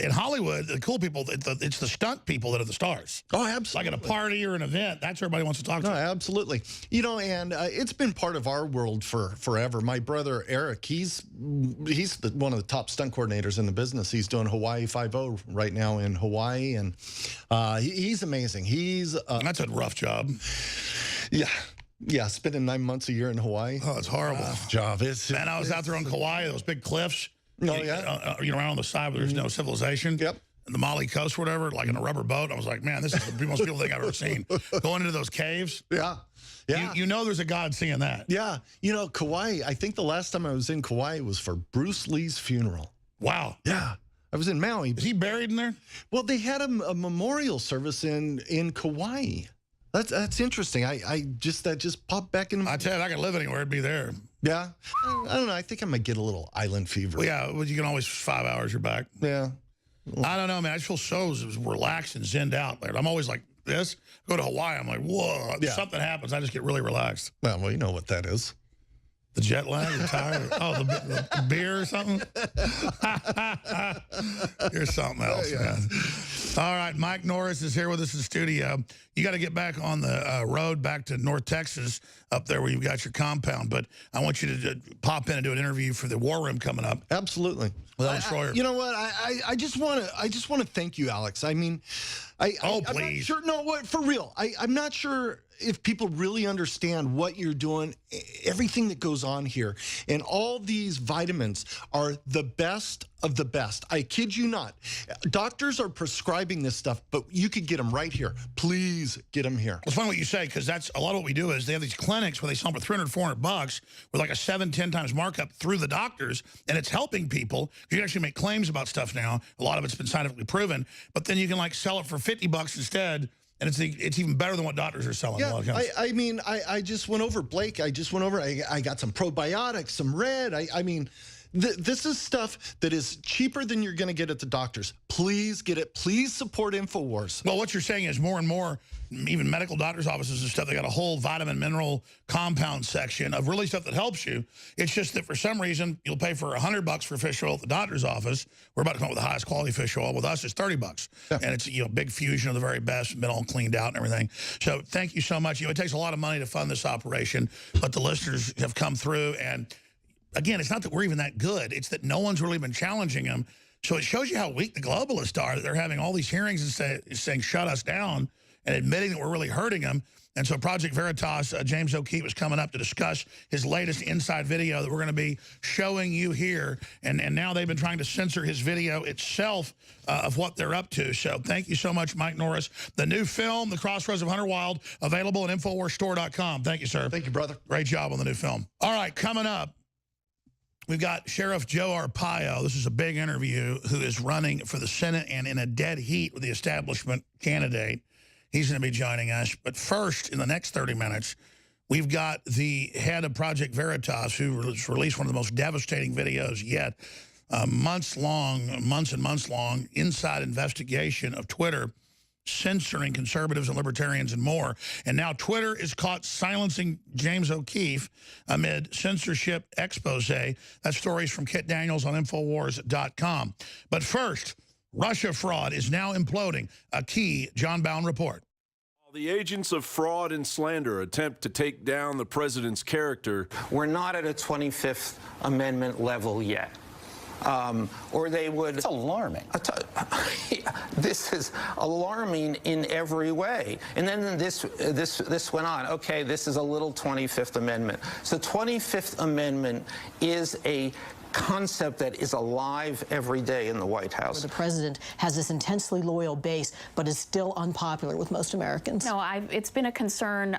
in Hollywood, the cool people, it's the stunt people that are the stars. Oh, absolutely. Like at a party or an event, that's what everybody wants to talk to. No, absolutely. You know, and it's been part of our world for forever. My brother, Eric, he's one of the top stunt coordinators in the business. He's doing Hawaii 5-0 right now in Hawaii, and he's amazing. That's a rough job. Yeah, spending 9 months a year in Hawaii. Oh, it's horrible. Job. Man, I was out there on Kauai, those big cliffs. Oh, yeah? You know, around on the side where there's no civilization. Yep. And the Molly Coast or whatever, like in a rubber boat. I was like, man, this is the most beautiful thing I've ever seen. Going into those caves. Yeah. You know there's a God seeing that. Yeah. You know, Kauai, I think the last time I was in Kauai was for Bruce Lee's funeral. Wow. Yeah. I was in Maui. Is he buried in there? Well, they had a memorial service in Kauai. That's interesting. That just popped back in. I tell you, if I could live anywhere, it'd be there. Yeah. I don't know. I think I might get a little island fever. Well, yeah, you can always 5 hours, you're back. Yeah. I don't know, man. I just feel so relaxed and zenned out there. I'm always like this. Go to Hawaii, I'm like, whoa. If something happens, I just get really relaxed. Well, you know what that is. The jet lag, you're tired? Oh, the beer or something? You're something else, man. All right, Mike Norris is here with us in the studio. You got to get back on the road back to North Texas up there where you've got your compound. But I want you to pop in and do an interview for the War Room coming up. Absolutely. With Ellen Schroyer. You know what? I just want to thank you, Alex. I mean, please. I'm not sure. No, what for real? I'm not sure if people really understand what you're doing, everything that goes on here. And all these vitamins are the best of the best. I kid you not. Doctors are prescribing this stuff, but you could get them right here. Please get them here. It's funny what you say, because that's a lot of what we do is they have these clinics where they sell them for $300, $400 with like a 7-10 times markup through the doctors, and it's helping people. You can actually make claims about stuff now. A lot of it's been scientifically proven, but then you can like sell it for $50 instead. And it's even better than what doctors are selling. Yeah, I mean, I just went over, Blake. I just went over. I got some probiotics, some red. I mean, this is stuff that is cheaper than you're going to get at the doctors. Please get it. Please support InfoWars. Well, what you're saying is more and more, even medical doctors' offices and stuff, they got a whole vitamin, mineral, compound section of really stuff that helps you. It's just that for some reason, you'll pay for $100 for fish oil at the doctor's office. We're about to come up with the highest quality fish oil. With us, it's $30. Yeah. And it's, big fusion of the very best, been all cleaned out and everything. So thank you so much. It takes a lot of money to fund this operation, but the listeners have come through. And again, it's not that we're even that good. It's that no one's really been challenging them. So it shows you how weak the globalists are, that they're having all these hearings and saying, shut us down. and admitting that we're really hurting them. And so Project Veritas, James O'Keefe is coming up to discuss his latest inside video that we're going to be showing you here. And now they've been trying to censor his video itself of what they're up to. So thank you so much, Mike Norris. The new film, The Crossroads of Hunter Wild, available at InfoWarsStore.com. Thank you, sir. Thank you, brother. Great job on the new film. All right, coming up, we've got Sheriff Joe Arpaio. This is a big interview, who is running for the Senate and in a dead heat with the establishment candidate. He's going to be joining us. But first, in the next 30 minutes, we've got the head of Project Veritas, who released one of the most devastating videos yet, months and months long, inside investigation of Twitter, censoring conservatives and libertarians and more. And now Twitter is caught silencing James O'Keefe amid censorship expose. That story's from Kit Daniels on Infowars.com. But first, Russia fraud is now imploding. A key John Bound report. While the agents of fraud and slander attempt to take down the president's character, we're not at a 25th Amendment level yet. Or they would... It's alarming. This is alarming in every way. And then this went on. Okay, this is a little 25th Amendment. So 25th Amendment is a concept that is alive every day in the White House. The president has this intensely loyal base, but is still unpopular with most Americans. No, it's been a concern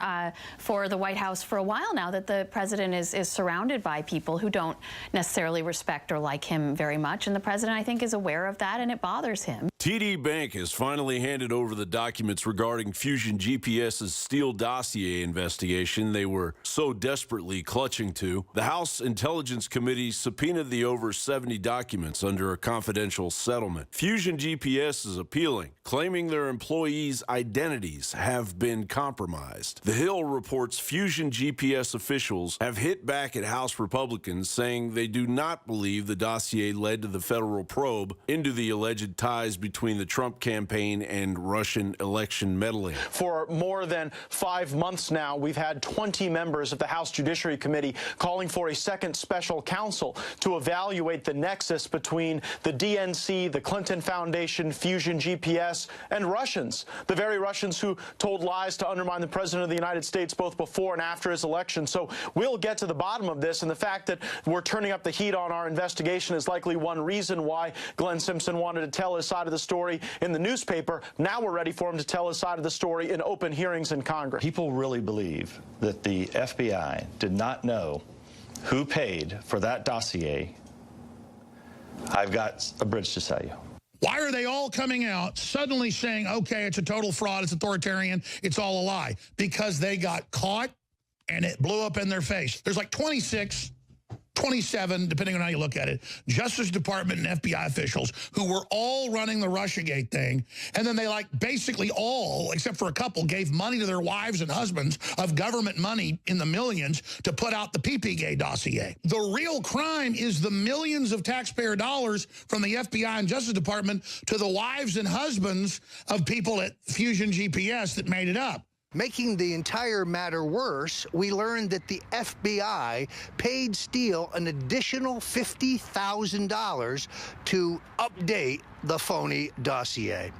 for the White House for a while now that the president is surrounded by people who don't necessarily respect or like him very much. And the president, I think, is aware of that, and it bothers him. TD Bank has finally handed over the documents regarding Fusion GPS's Steele dossier investigation they were so desperately clutching to. The House Intelligence Committee subpoenaed the over 70 documents under a confidential settlement. Fusion GPS is appealing, claiming their employees' identities have been compromised. The Hill reports Fusion GPS officials have hit back at House Republicans, saying they do not believe the dossier led to the federal probe into the alleged ties between the Trump campaign and Russian election meddling. For more than 5 months now, we've had 20 members of the House Judiciary Committee calling for a second special counsel to evaluate the nexus between the DNC, the Clinton Foundation, Fusion GPS, and Russians, the very Russians who told lies to undermine the president of the United States both before and after his election. So we'll get to the bottom of this, and the fact that we're turning up the heat on our investigation is likely one reason why Glenn Simpson wanted to tell his side of the story in the newspaper. Now we're ready for him to tell his side of the story in open hearings in Congress. People really believe that the FBI did not know who paid for that dossier. I've got a bridge to sell you. Why are they all coming out suddenly saying, okay, it's a total fraud, it's authoritarian, it's all a lie? Because they got caught and it blew up in their face. There's like 26, 27, depending on how you look at it, Justice Department and FBI officials who were all running the Russiagate thing. And then they basically all, except for a couple, gave money to their wives and husbands of government money in the millions to put out the PP-Gate dossier. The real crime is the millions of taxpayer dollars from the FBI and Justice Department to the wives and husbands of people at Fusion GPS that made it up. Making the entire matter worse, we learned that the FBI paid Steele an additional $50,000 to update the phony dossier.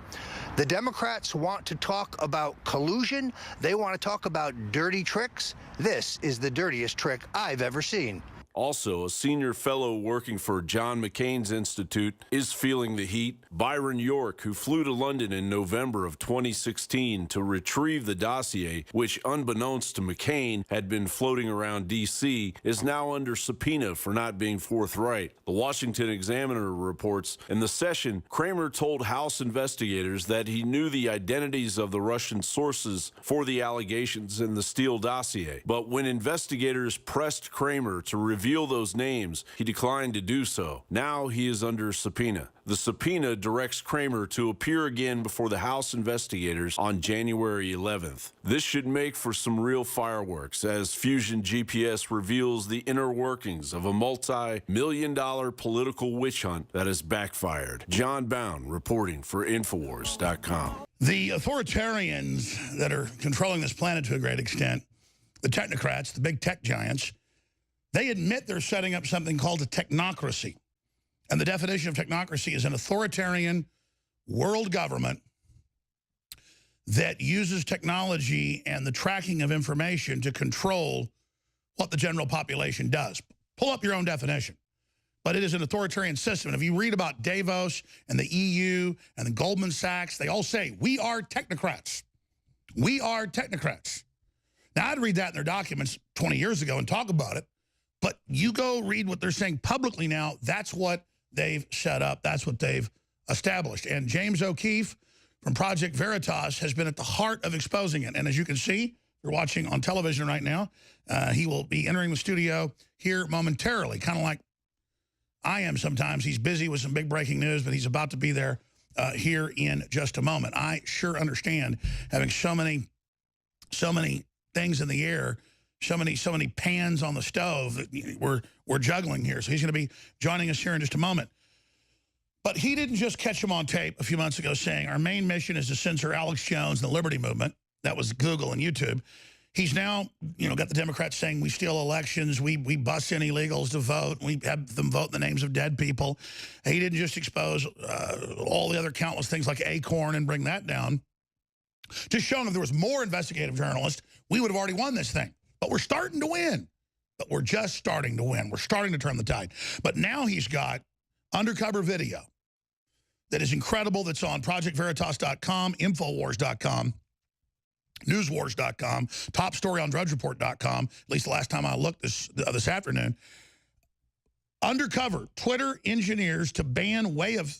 The Democrats want to talk about collusion. They want to talk about dirty tricks. This is the dirtiest trick I've ever seen. Also, a senior fellow working for John McCain's Institute is feeling the heat. Byron York, who flew to London in November of 2016 to retrieve the dossier, which unbeknownst to McCain had been floating around D.C., is now under subpoena for not being forthright. The Washington Examiner reports, in the session, Kramer told House investigators that he knew the identities of the Russian sources for the allegations in the Steele dossier. But when investigators pressed Kramer to reveal those names, he declined to do so. Now he is under subpoena. The subpoena directs Kramer to appear again before the House investigators on January 11th. This should make for some real fireworks as Fusion GPS reveals the inner workings of a multi-million-dollar political witch hunt that has backfired. John Bound reporting for Infowars.com. The authoritarians that are controlling this planet to a great extent, the technocrats, the big tech giants, they admit they're setting up something called a technocracy. And the definition of technocracy is an authoritarian world government that uses technology and the tracking of information to control what the general population does. Pull up your own definition. But it is an authoritarian system. And if you read about Davos and the EU and the Goldman Sachs, they all say, we are technocrats. We are technocrats. Now, I'd read that in their documents 20 years ago and talk about it. But you go read what they're saying publicly now. That's what they've set up. That's what they've established. And James O'Keefe from Project Veritas has been at the heart of exposing it. And as you can see, you're watching on television right now, he will be entering the studio here momentarily, kind of like I am sometimes. He's busy with some big breaking news, but he's about to be there here in just a moment. I sure understand having so many things in the air, so many pans on the stove that we're juggling here. So he's going to be joining us here in just a moment. But he didn't just catch him on tape a few months ago saying our main mission is to censor Alex Jones and the Liberty Movement. That was Google and YouTube. He's now, got the Democrats saying we steal elections, we bust in illegals to vote, we have them vote in the names of dead people. He didn't just expose all the other countless things like Acorn and bring that down. Just showing if there was more investigative journalists, we would have already won this thing. But we're starting to win. But we're just starting to win. We're starting to turn the tide. But now he's got undercover video that is incredible, that's on ProjectVeritas.com, Infowars.com, newswars.com, top story on drudgereport.com, at least the last time I looked this afternoon. Undercover, Twitter engineers to ban way of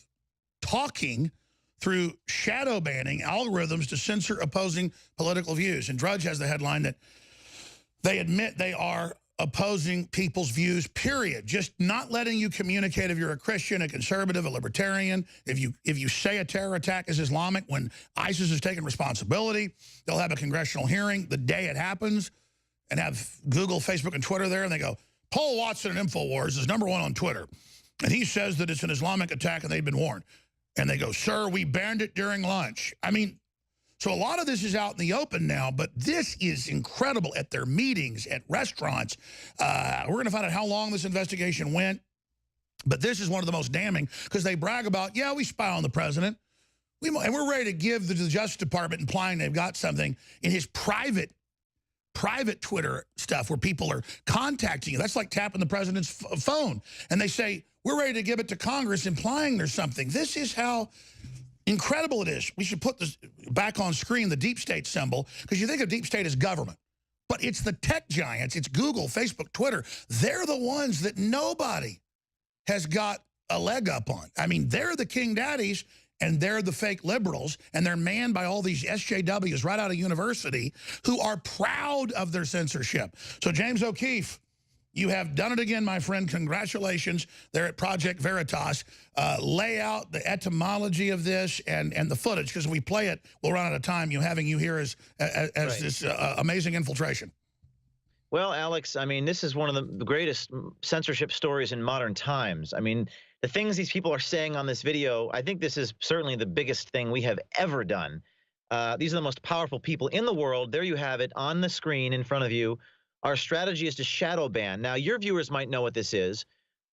talking through shadow banning algorithms to censor opposing political views. And Drudge has the headline that they admit they are opposing people's views, period. Just not letting you communicate if you're a Christian, a conservative, a libertarian. If you say a terror attack is Islamic, when ISIS has taken responsibility, they'll have a congressional hearing the day it happens and have Google, Facebook, and Twitter there, and they go, Paul Watson at InfoWars is #1 on Twitter, and he says that it's an Islamic attack and they've been warned. And they go, sir, we banned it during lunch. I mean, so a lot of this is out in the open now, but this is incredible at their meetings, at restaurants. We're going to find out how long this investigation went. But this is one of the most damning because they brag about, yeah, we spy on the president. And we're ready to give the Justice Department, implying they've got something in his private Twitter stuff where people are contacting you. That's like tapping the president's phone. And they say, we're ready to give it to Congress, implying there's something. This is how incredible it is. We should put this back on screen, the deep state symbol, because you think of deep state as government. But it's the tech giants. It's Google, Facebook, Twitter. They're the ones that nobody has got a leg up on. I mean, they're the king daddies, and they're the fake liberals, and they're manned by all these SJWs right out of university who are proud of their censorship. So James O'Keefe, you have done it again, my friend. Congratulations. They're at Project Veritas. Lay out the etymology of this and the footage, because if we play it, we'll run out of time. Having you here as right. This amazing infiltration. Well, Alex, I mean, this is one of the greatest censorship stories in modern times. I mean, the things these people are saying on this video, I think this is certainly the biggest thing we have ever done. These are the most powerful people in the world. There you have it on the screen in front of you. Our strategy is to shadow ban. Now, your viewers might know what this is,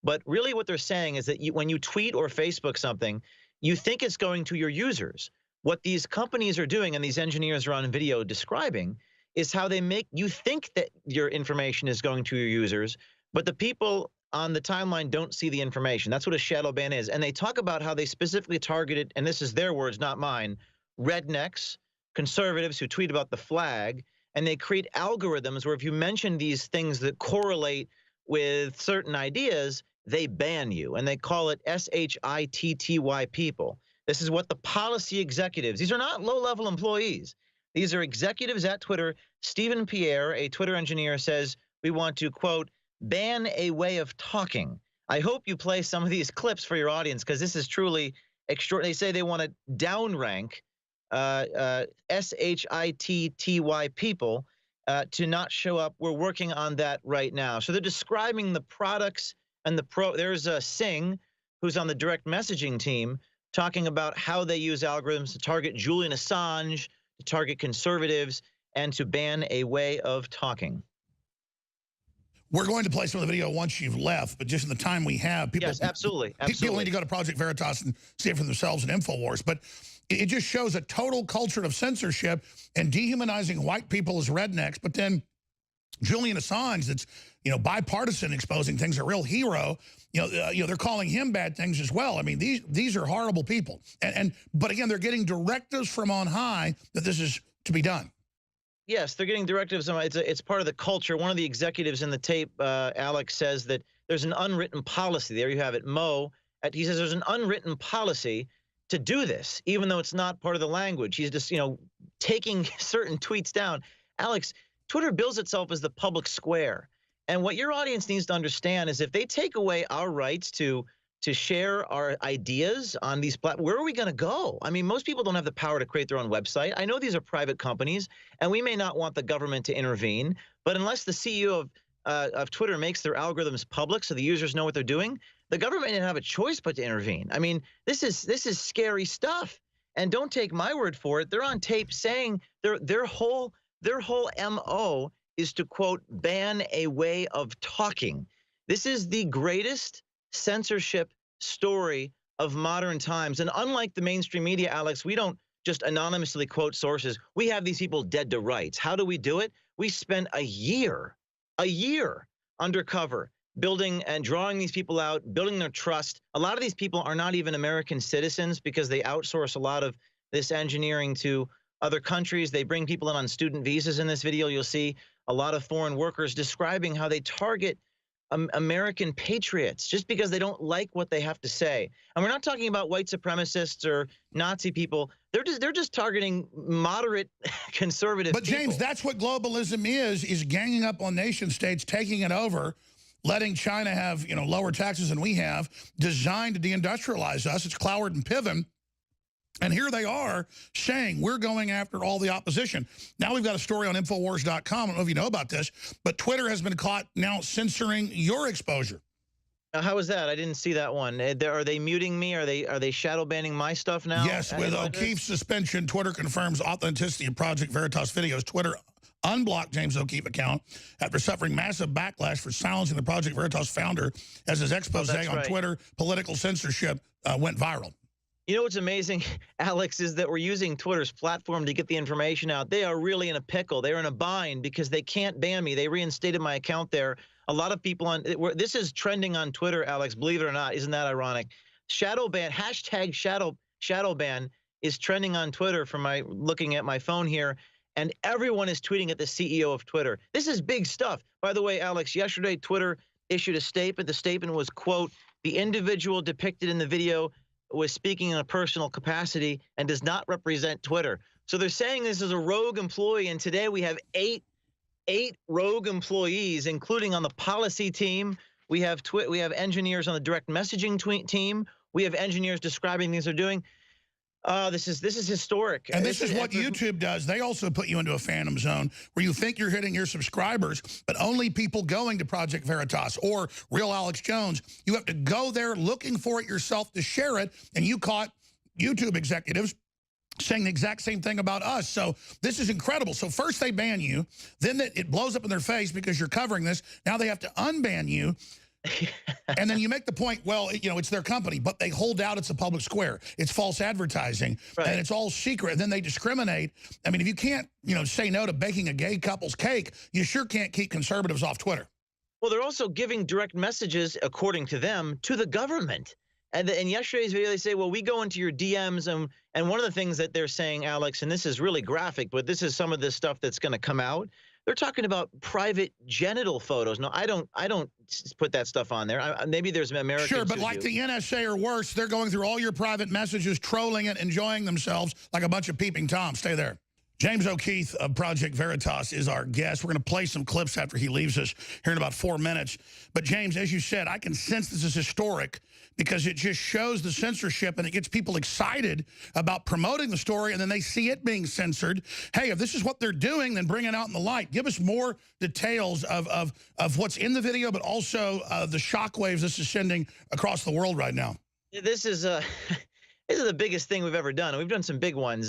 but really what they're saying is that when you tweet or Facebook something, you think it's going to your users. What these companies are doing, and these engineers are on video describing, is how they make you think that your information is going to your users, but the people on the timeline don't see the information. That's what a shadow ban is. And they talk about how they specifically targeted, and this is their words, not mine, rednecks, conservatives who tweet about the flag, and they create algorithms where if you mention these things that correlate with certain ideas, they ban you, and they call it SHITTY people. This is what the policy executives, these are not low-level employees. These are executives at Twitter. Stephen Pierre, a Twitter engineer, says, we want to, quote, ban a way of talking. I hope you play some of these clips for your audience, because this is truly extraordinary. They say they want to downrank SHITTY people to not show up. We're working on that right now. So they're describing the products and there's a Singh who's on the direct messaging team talking about how they use algorithms to target Julian Assange, to target conservatives, and to ban a way of talking. We're going to play some of the video once you've left, but just in the time we have, people, yes, absolutely. People need to go to Project Veritas and see it for themselves in InfoWars. But It just shows a total culture of censorship and dehumanizing white people as rednecks. But then Julian Assange, that's, you know, bipartisan, exposing things, a real hero, you know, they're calling him bad things as well. I mean, these are horrible people. But again, they're getting directives from on high that this is to be done. Yes, they're getting directives. It's part of the culture. One of the executives in the tape, Alex, says that there's an unwritten policy. There you have it, Mo. He says there's an unwritten policy to do this, even though it's not part of the language. He's just, you know, taking certain tweets down. Alex, Twitter bills itself as the public square. And what your audience needs to understand is if they take away our rights to share our ideas on these platforms, where are we going to go? I mean, most people don't have the power to create their own website. I know these are private companies, and we may not want the government to intervene, but unless the CEO of Twitter makes their algorithms public so the users know what they're doing, the government didn't have a choice but to intervene. I mean, this is scary stuff. And don't take my word for it. They're on tape saying their whole MO is to, quote, ban a way of talking. This is the greatest censorship story of modern times. And unlike the mainstream media, Alex, we don't just anonymously quote sources. We have these people dead to rights. How do we do it? We spent a year undercover, building and drawing these people out, building their trust. A lot of these people are not even American citizens because they outsource a lot of this engineering to other countries. They bring people in on student visas. In this video, you'll see a lot of foreign workers describing how they target American patriots just because they don't like what they have to say. And we're not talking about white supremacists or Nazi people. They're just targeting moderate conservative people. But James, that's what globalism is ganging up on nation states, taking it over, letting China have, you know, lower taxes than we have, designed to deindustrialize us. It's Cloward and Piven. And here they are saying we're going after all the opposition. Now we've got a story on Infowars.com. I don't know if you know about this, but Twitter has been caught now censoring your exposure. How is that? I didn't see that one. Are they muting me? Are they shadow banning my stuff now? Yes, with O'Keefe's suspension, Twitter confirms authenticity of Project Veritas videos. Twitter unblocked James O'Keefe account after suffering massive backlash for silencing the Project Veritas founder as his expose on Twitter political censorship went viral. You know what's amazing, Alex, is that we're using Twitter's platform to get the information out. They are really in a pickle. They're in a bind because they can't ban me. They reinstated my account there. A lot of people on this is trending on Twitter, Alex, believe it or not. Isn't that ironic? Shadow ban, hashtag shadow ban is trending on Twitter from my looking at my phone here. And everyone is tweeting at the CEO of Twitter. This is big stuff. By the way, Alex, yesterday Twitter issued a statement. The statement was, quote, the individual depicted in the video was speaking in a personal capacity and does not represent Twitter. So they're saying this is a rogue employee, and today we have eight rogue employees, including on the policy team. We have engineers on the direct messaging team. We have engineers describing things they're doing. This is historic. And this is what YouTube does. They also put you into a phantom zone where you think you're hitting your subscribers, but only people going to Project Veritas or Real Alex Jones. You have to go there looking for it yourself to share it, and you caught YouTube executives saying the exact same thing about us. So this is incredible. So first they ban you, then it blows up in their face because you're covering this. Now they have to unban you. And then you make the point, well, you know, it's their company, but they hold out it's a public square. It's false advertising, and it's all secret. And then they discriminate. I mean, if you can't, you know, say no to baking a gay couple's cake, you sure can't keep conservatives off Twitter. Well, they're also giving direct messages, according to them, to the government. And in yesterday's video, they say, well, we go into your DMs, and one of the things that they're saying, Alex, and this is really graphic, but this is some of this stuff that's going to come out. They're talking about private genital photos. No, I don't put that stuff on there. Maybe there's Americans. Sure, but like the NSA or worse, they're going through all your private messages, trolling it, enjoying themselves like a bunch of peeping toms. Stay there. James O'Keefe of Project Veritas is our guest. We're going to play some clips after he leaves us here in about 4 minutes. But James, as you said, I can sense this is historic because it just shows the censorship and it gets people excited about promoting the story, and then they see it being censored. Hey, if this is what they're doing, then bring it out in the light. Give us more details of what's in the video, but also the shockwaves this is sending across the world right now. This is the biggest thing we've ever done. We've done some big ones.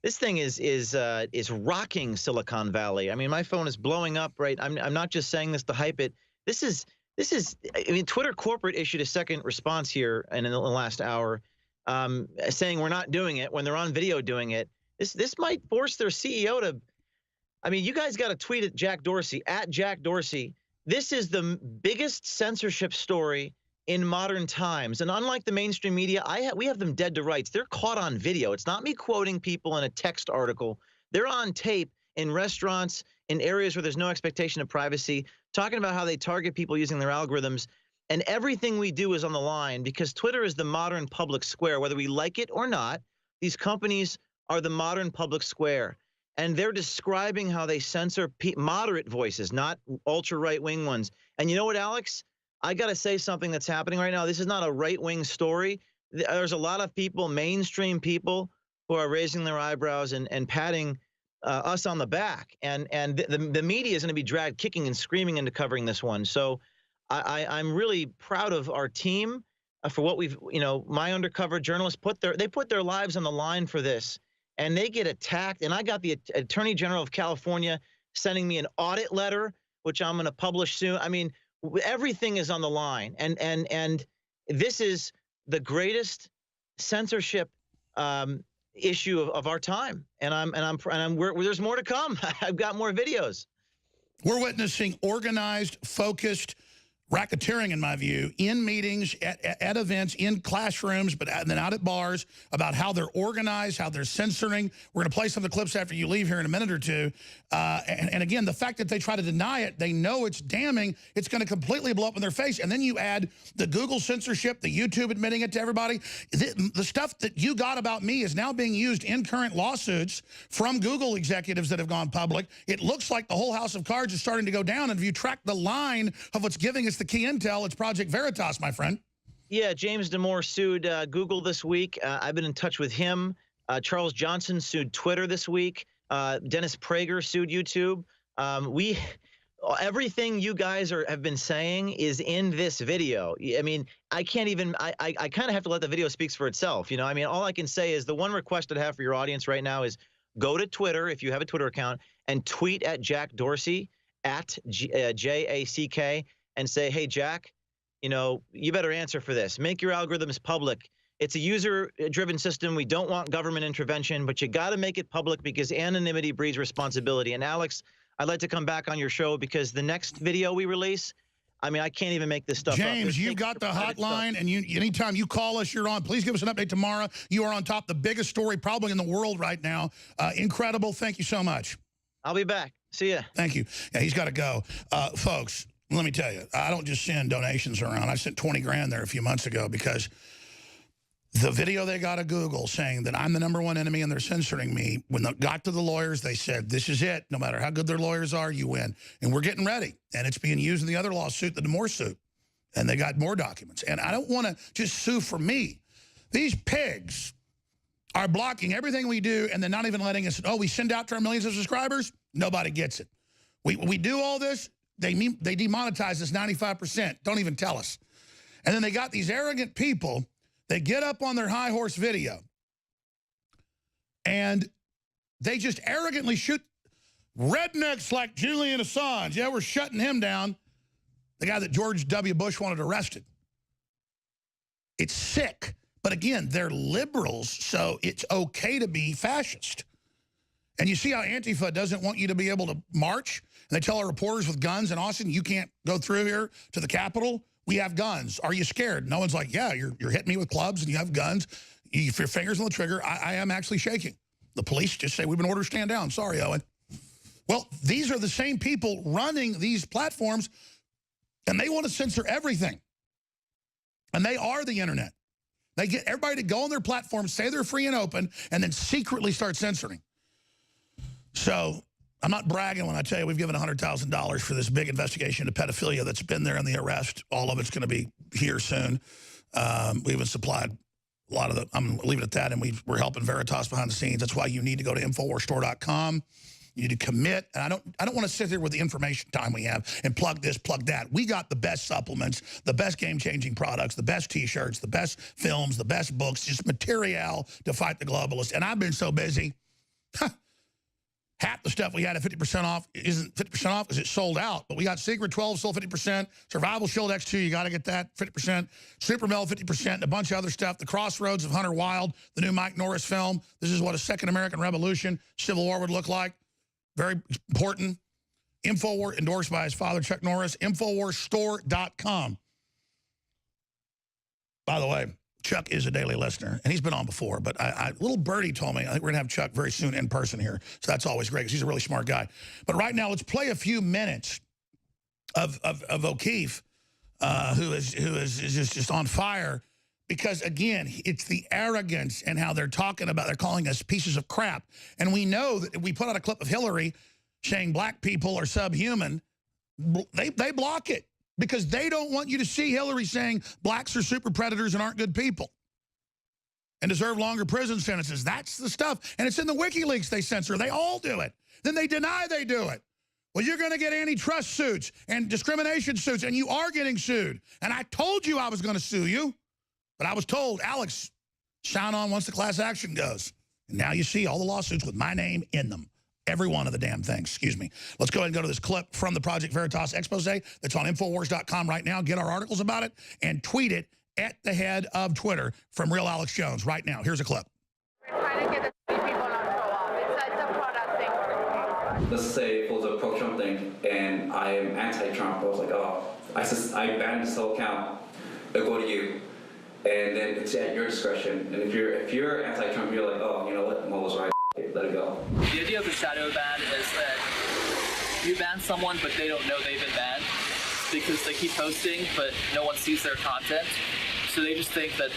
This thing is rocking Silicon Valley. I mean, my phone is blowing up, right? I'm not just saying this to hype it. This is, I mean, Twitter corporate issued a second response here in the last hour. saying we're not doing it when they're on video doing it. This might force their CEO to. I mean, you guys got to tweet at Jack Dorsey, at Jack Dorsey. This is the biggest censorship story in modern times. And unlike the mainstream media, we have them dead to rights. They're caught on video. It's not me quoting people in a text article. They're on tape in restaurants, in areas where there's no expectation of privacy, talking about how they target people using their algorithms. And everything we do is on the line because Twitter is the modern public square. Whether we like it or not, these companies are the modern public square. And they're describing how they censor moderate voices, not ultra right-wing ones. And you know what, Alex? I got to say something that's happening right now. This is not a right-wing story. There's a lot of people, mainstream people, who are raising their eyebrows and patting us on the back. And the media is going to be dragged kicking and screaming into covering this one. So I'm really proud of our team for what we've, my undercover journalists put their lives on the line for this. And they get attacked. And I got the Attorney General of California sending me an audit letter, which I'm going to publish soon. I mean, everything is on the line. And this is the greatest censorship issue of our time. And there's more to come. I've got more videos. We're witnessing organized, focused racketeering, in my view, in meetings, at events, in classrooms, and then out at bars about how they're organized, how they're censoring. We're going to play some of the clips after you leave here in a minute or two. And again, the fact that they try to deny it, they know it's damning. It's going to completely blow up in their face. And then you add the Google censorship, the YouTube admitting it to everybody. The stuff that you got about me is now being used in current lawsuits from Google executives that have gone public. It looks like the whole house of cards is starting to go down. And if you track the line of what's giving us the key intel, it's Project Veritas, my friend. Yeah, James Damore sued Google this week. I've been in touch with him. Charles Johnson sued Twitter this week. Dennis Prager sued YouTube. Everything you guys have been saying is in this video. I mean, I can't even, I kind of have to let the video speak for itself. I mean, all I can say is the one request I have for your audience right now is go to Twitter, if you have a Twitter account, and tweet at Jack Dorsey, at JACK, and say, hey, Jack, you better answer for this. Make your algorithms public. It's a user-driven system. We don't want government intervention, but you got to make it public because anonymity breeds responsibility. And Alex, I'd like to come back on your show because the next video we release, I mean, I can't even make this stuff up. James, you've got the hotline, and anytime you call us, you're on. Please give us an update tomorrow. You are on top. The biggest story probably in the world right now. Incredible. Thank you so much. I'll be back. See ya. Thank you. Yeah, he's got to go. Folks, let me tell you, I don't just send donations around. I sent 20 grand there a few months ago because the video they got of Google saying that I'm the #1 enemy and they're censoring me, when they got to the lawyers, they said, this is it. No matter how good their lawyers are, you win. And we're getting ready. And it's being used in the other lawsuit, the Damore suit. And they got more documents. And I don't want to just sue for me. These pigs are blocking everything we do and then not even letting us, we send out to our millions of subscribers. Nobody gets it. We do all this. They demonetize us 95%. Don't even tell us. And then they got these arrogant people. They get up on their high horse video. And they just arrogantly shoot rednecks like Julian Assange. Yeah, we're shutting him down. The guy that George W. Bush wanted arrested. It's sick. But again, they're liberals, so it's okay to be fascist. And you see how Antifa doesn't want you to be able to march? And they tell our reporters with guns in Austin, you can't go through here to the Capitol. We have guns. Are you scared? No one's like, yeah, you're hitting me with clubs and you have guns. If your finger's on the trigger, I am actually shaking. The police just say, we've been ordered to stand down. Sorry, Owen. Well, these are the same people running these platforms, and they want to censor everything. And they are the internet. They get everybody to go on their platform, say they're free and open, and then secretly start censoring. So I'm not bragging when I tell you we've given $100,000 for this big investigation into pedophilia that's been there in the arrest. All of it's going to be here soon. We even supplied a lot of the, I'm going to leave it at that, and we're helping Veritas behind the scenes. That's why you need to go to InfoWarsStore.com. You need to commit. And I don't want to sit here with the information time we have and plug this, plug that. We got the best supplements, the best game-changing products, the best T-shirts, the best films, the best books, just material to fight the globalists. And I've been so busy. half the stuff we had at 50% off isn't 50% off because it's sold out. But we got Secret 12 sold 50%. Survival Shield X2, you got to get that 50%. Super Mel 50%, and a bunch of other stuff. The Crossroads of Hunter Wilde, the new Mike Norris film. This is what a second American Revolution, Civil War would look like. Very important. InfoWars, endorsed by his father, Chuck Norris. InfoWarsStore.com. By the way, Chuck is a daily listener, and he's been on before, but little birdie told me, I think we're going to have Chuck very soon in person here, so that's always great because he's a really smart guy. But right now, let's play a few minutes of O'Keefe, who is just on fire, because, again, it's the arrogance and how they're talking about, they're calling us pieces of crap. And we know that if we put out a clip of Hillary saying black people are subhuman, they block it. Because they don't want you to see Hillary saying blacks are super predators and aren't good people and deserve longer prison sentences. That's the stuff. And it's in the WikiLeaks they censor. They all do it. Then they deny they do it. Well, you're going to get antitrust suits and discrimination suits, and you are getting sued. And I told you I was going to sue you, but I was told, Alex, sign on once the class action goes. And now you see all the lawsuits with my name in them. Every one of the damn things, excuse me. Let's go ahead and go to this clip from the Project Veritas expose that's on Infowars.com right now. Get our articles about it and tweet it at the head of Twitter from Real Alex Jones right now. Here's a clip. We're trying to get the people not to show up. It's a product thing. Let's say it was a pro-Trump thing and I am anti-Trump. I was like, oh, I banned this whole account. It'll go to you. And then it's at your discretion. And if you're anti-Trump, you're like, oh, you know what? Mo was right. Let it go. The idea of the shadow ban is that you ban someone, but they don't know they've been banned because they keep posting, but no one sees their content. So they just think that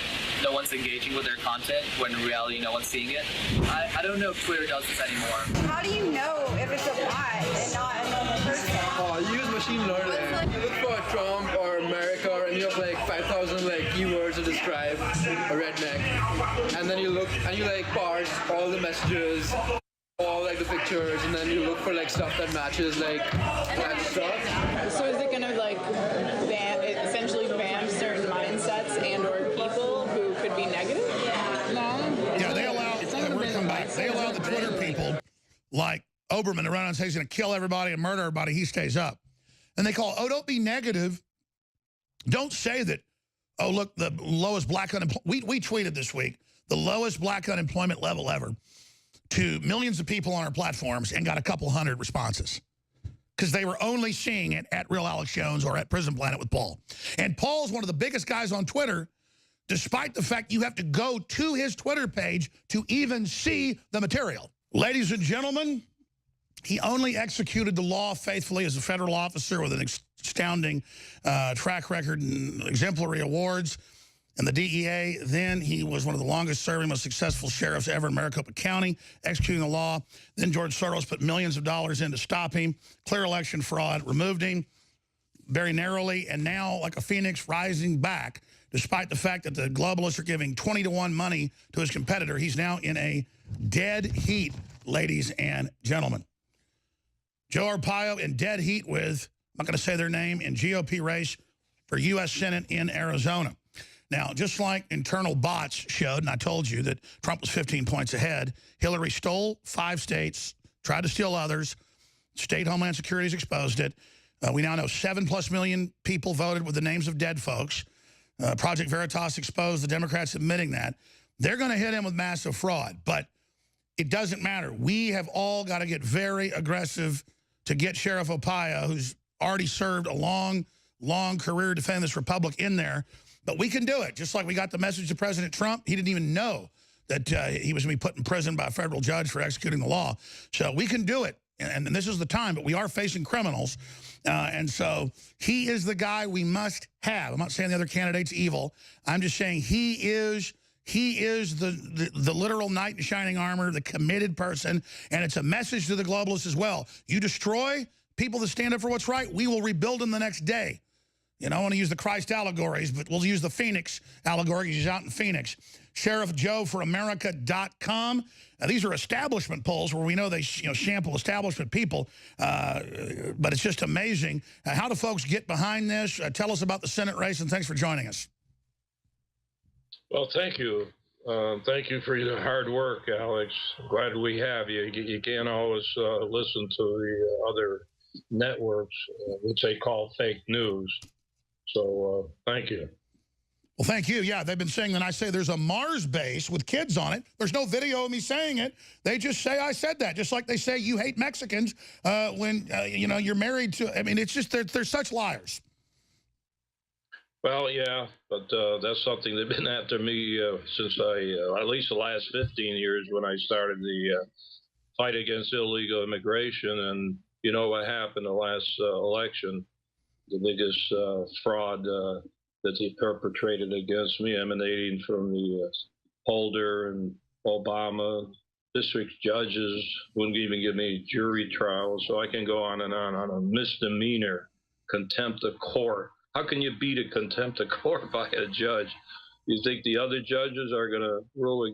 no one's engaging with their content when in reality no one's seeing it. I don't know if Twitter does this anymore. How do you know if it's a bot and not a normal person? You use machine learning. You look for Trump or America and you have like 5,000 like keywords to describe a redneck. And then you look and you like parse all the messages, all like the pictures, and then you look for like stuff that matches like that stuff. So is it gonna like essentially ban certain mindsets and or people who could be negative? No. Yeah, they allow, we'll come back. They allow the Twitter people like Oberman to run on and say he's going to kill everybody and murder everybody. He stays up. And they call, oh, don't be negative. Don't say that, oh, look, the lowest black unemployment. We tweeted this week, the lowest black unemployment level ever to millions of people on our platforms and got a couple hundred responses. Because they were only seeing it at Real Alex Jones or at Prison Planet with Paul. And Paul's one of the biggest guys on Twitter, despite the fact you have to go to his Twitter page to even see the material. Ladies and gentlemen, he only executed the law faithfully as a federal officer with an astounding track record and exemplary awards. And the DEA, then he was one of the longest-serving, most successful sheriffs ever in Maricopa County, executing the law. Then George Soros put millions of dollars in to stop him, clear election fraud, removed him very narrowly, and now, like a phoenix, rising back, despite the fact that the globalists are giving 20-to-1 money to his competitor. He's now in a dead heat, ladies and gentlemen. Joe Arpaio in dead heat with, I'm not going to say their name, in GOP race for U.S. Senate in Arizona. Now, just like internal bots showed, and I told you that Trump was 15 points ahead, Hillary stole 5 states, tried to steal others. State Homeland Security has exposed it. We now know 7+ million people voted with the names of dead folks. Project Veritas exposed the Democrats admitting that. They're going to hit him with massive fraud, but it doesn't matter. We have all got to get very aggressive to get Sheriff Arpaio, who's already served a long, long career defending this republic, in there. But we can do it. Just like we got the message to President Trump, he didn't even know that he was going to be put in prison by a federal judge for executing the law. So we can do it. And this is the time, but we are facing criminals. And so he is the guy we must have. I'm not saying the other candidate's evil. I'm just saying he is the literal knight in shining armor, the committed person, and it's a message to the globalists as well. You destroy people that stand up for what's right, we will rebuild them the next day. You know, I want to use the Christ allegories, but we'll use the Phoenix allegory. He's out in Phoenix. Sheriff Joe for America.com. These are establishment polls where we know they sample establishment people, but it's just amazing. How do folks get behind this? Tell us about the Senate race, and thanks for joining us. Well, thank you. Thank you for your hard work, Alex. Glad we have you. You can't always listen to the other networks, which they call fake news. So thank you. Well, thank you. Yeah, they've been saying that I say there's a Mars base with kids on it. There's no video of me saying it. They just say I said that, just like they say you hate Mexicans when, you know, you're married to. I mean, it's just they're such liars. Well, yeah, but that's something they've been after me since at least the last 15 years when I started the fight against illegal immigration. And you know what happened the last election? The biggest fraud that they perpetrated against me, emanating from the Holder and Obama. District judges wouldn't even give me jury trials, so I can go on a misdemeanor, contempt of court. How can you beat a contempt of court by a judge? You think the other judges are going to rule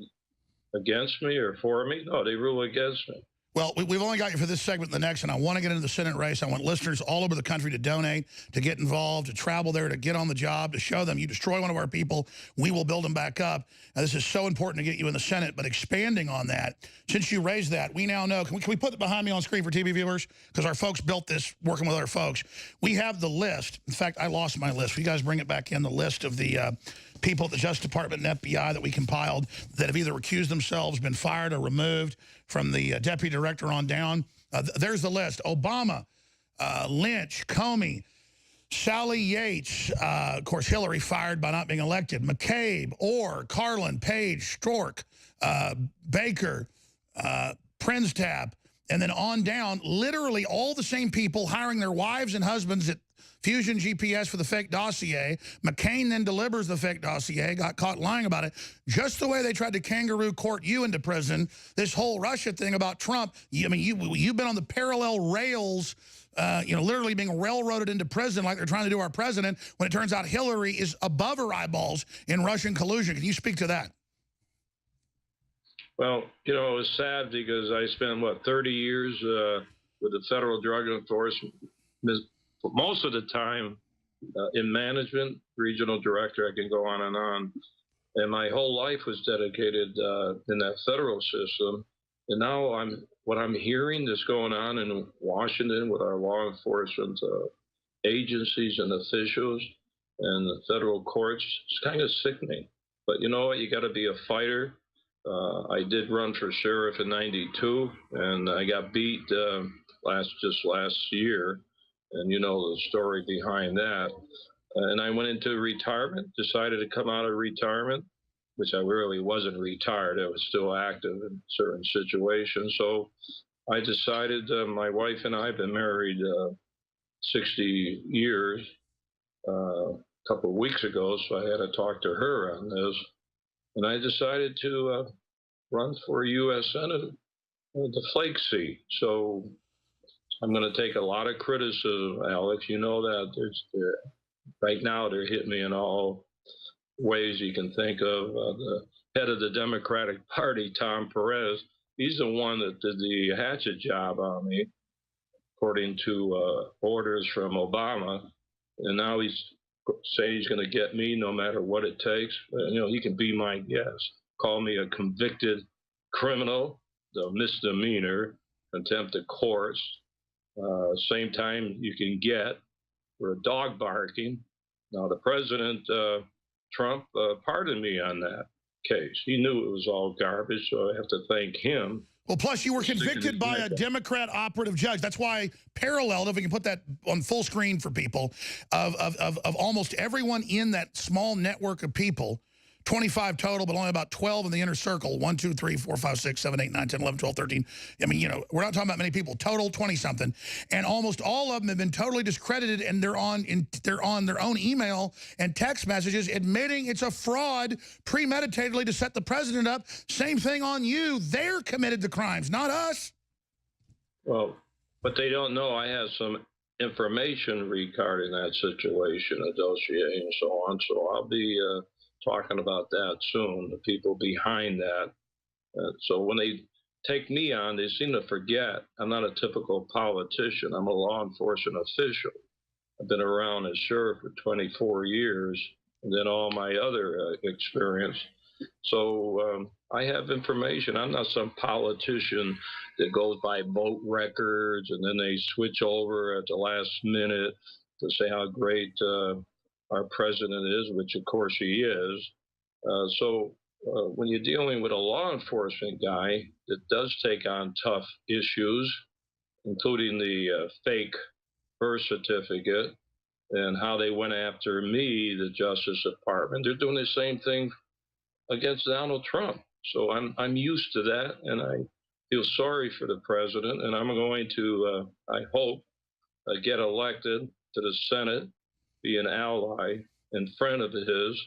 against me or for me? No, they rule against me. Well, we've only got you for this segment and the next, and I want to get into the Senate race. I want listeners all over the country to donate, to get involved, to travel there, to get on the job, to show them you destroy one of our people, we will build them back up. Now, this is so important to get you in the Senate, but expanding on that, since you raised that, we now know, can we put it behind me on screen for TV viewers? Because our folks built this working with other folks. We have the list. In fact, I lost my list. Will you guys bring it back in, the list of the people at the Justice Department and FBI that we compiled that have either recused themselves, been fired, or removed from the deputy director on down. There's the list. Obama, Lynch, Comey, Sally Yates, of course, Hillary fired by not being elected, McCabe, Orr, Carlin, Page, Stork, Baker, Prinstap, and then on down, literally all the same people hiring their wives and husbands at Fusion GPS for the fake dossier. McCain then delivers the fake dossier, got caught lying about it. Just the way they tried to kangaroo court you into prison. This whole Russia thing about Trump, I mean, you've been on the parallel rails, you know, literally being railroaded into prison like they're trying to do our president, when it turns out Hillary is above her eyeballs in Russian collusion. Can you speak to that? Well, you know, it was sad because I spent, 30 years with the Federal Drug Enforcement, most of the time in management, regional director, I can go on. And my whole life was dedicated in that federal system. And now what I'm hearing that's going on in Washington with our law enforcement agencies and officials and the federal courts, it's kind of sickening. But you know what? You got to be a fighter. I did run for sheriff in '92, and I got beat just last year. And you know the story behind that. And I went into retirement, decided to come out of retirement, which I really wasn't retired. I was still active in certain situations. So I decided, my wife and I have been married 60 years a couple of weeks ago, so I had to talk to her on this. And I decided to run for U.S. Senate, the flake seat. So I'm going to take a lot of criticism, Alex. You know that. Right now, they're hitting me in all ways you can think of. The head of the Democratic Party, Tom Perez, he's the one that did the hatchet job on me, according to orders from Obama. And now he's saying he's going to get me no matter what it takes. You know, he can be my guest. Call me a convicted criminal, the misdemeanor, contempt of courts. Same time you can get for a dog barking. Now, the president, Trump, pardoned me on that case. He knew it was all garbage, so I have to thank him. Well, plus you were convicted by a Democrat operative judge. That's why paralleled, if we can put that on full screen for people, of almost everyone in that small network of people, 25 total, but only about 12 in the inner circle. 1, 2, 3, 4, 5, 6, 7, 8, 9, 10, 11, 12, 13. I mean, you know, we're not talking about many people. Total 20-something. And almost all of them have been totally discredited, and they're on their own email and text messages admitting it's a fraud premeditatedly to set the president up. Same thing on you. They're committed the crimes, not us. Well, but they don't know I have some information regarding that situation, a dossier and so on. So I'll be talking about that soon, the people behind that. So when they take me on, they seem to forget I'm not a typical politician. I'm a law enforcement official. I've been around as sheriff for 24 years, and then all my other experience. So I have information. I'm not some politician that goes by vote records and then they switch over at the last minute to say how great our president is, which of course he is. When you're dealing with a law enforcement guy that does take on tough issues, including the fake birth certificate and how they went after me, the Justice Department, they're doing the same thing against Donald Trump. So I'm used to that, and I feel sorry for the president, and I'm going to, I hope, get elected to the Senate, be an ally and friend of his,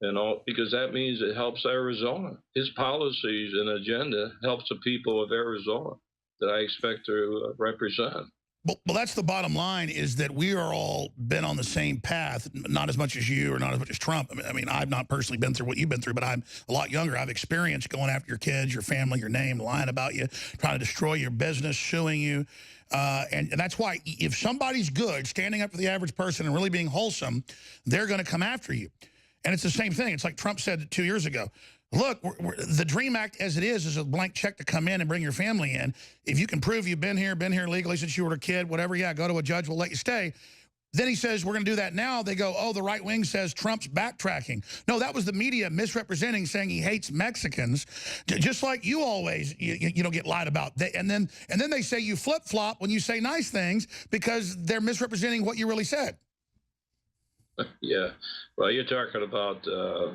and all, because that means it helps Arizona. His policies and agenda helps the people of Arizona that I expect to represent. Well, that's the bottom line, is that we are all been on the same path, not as much as you or not as much as Trump. I mean, I've not personally been through what you've been through, but I'm a lot younger. I've experienced going after your kids, your family, your name, lying about you, trying to destroy your business, suing you. And that's why if somebody's good, standing up for the average person and really being wholesome, they're going to come after you. And it's the same thing. It's like Trump said 2 years ago. Look, the DREAM Act as it is a blank check to come in and bring your family in. If you can prove you've been here legally since you were a kid, whatever, yeah, go to a judge, we'll let you stay. Then he says, we're going to do that now. They go, oh, the right wing says Trump's backtracking. No, that was the media misrepresenting, saying he hates Mexicans, just like you always you know, get lied about. And then they say you flip-flop when you say nice things because they're misrepresenting what you really said. Yeah, well, you're talking about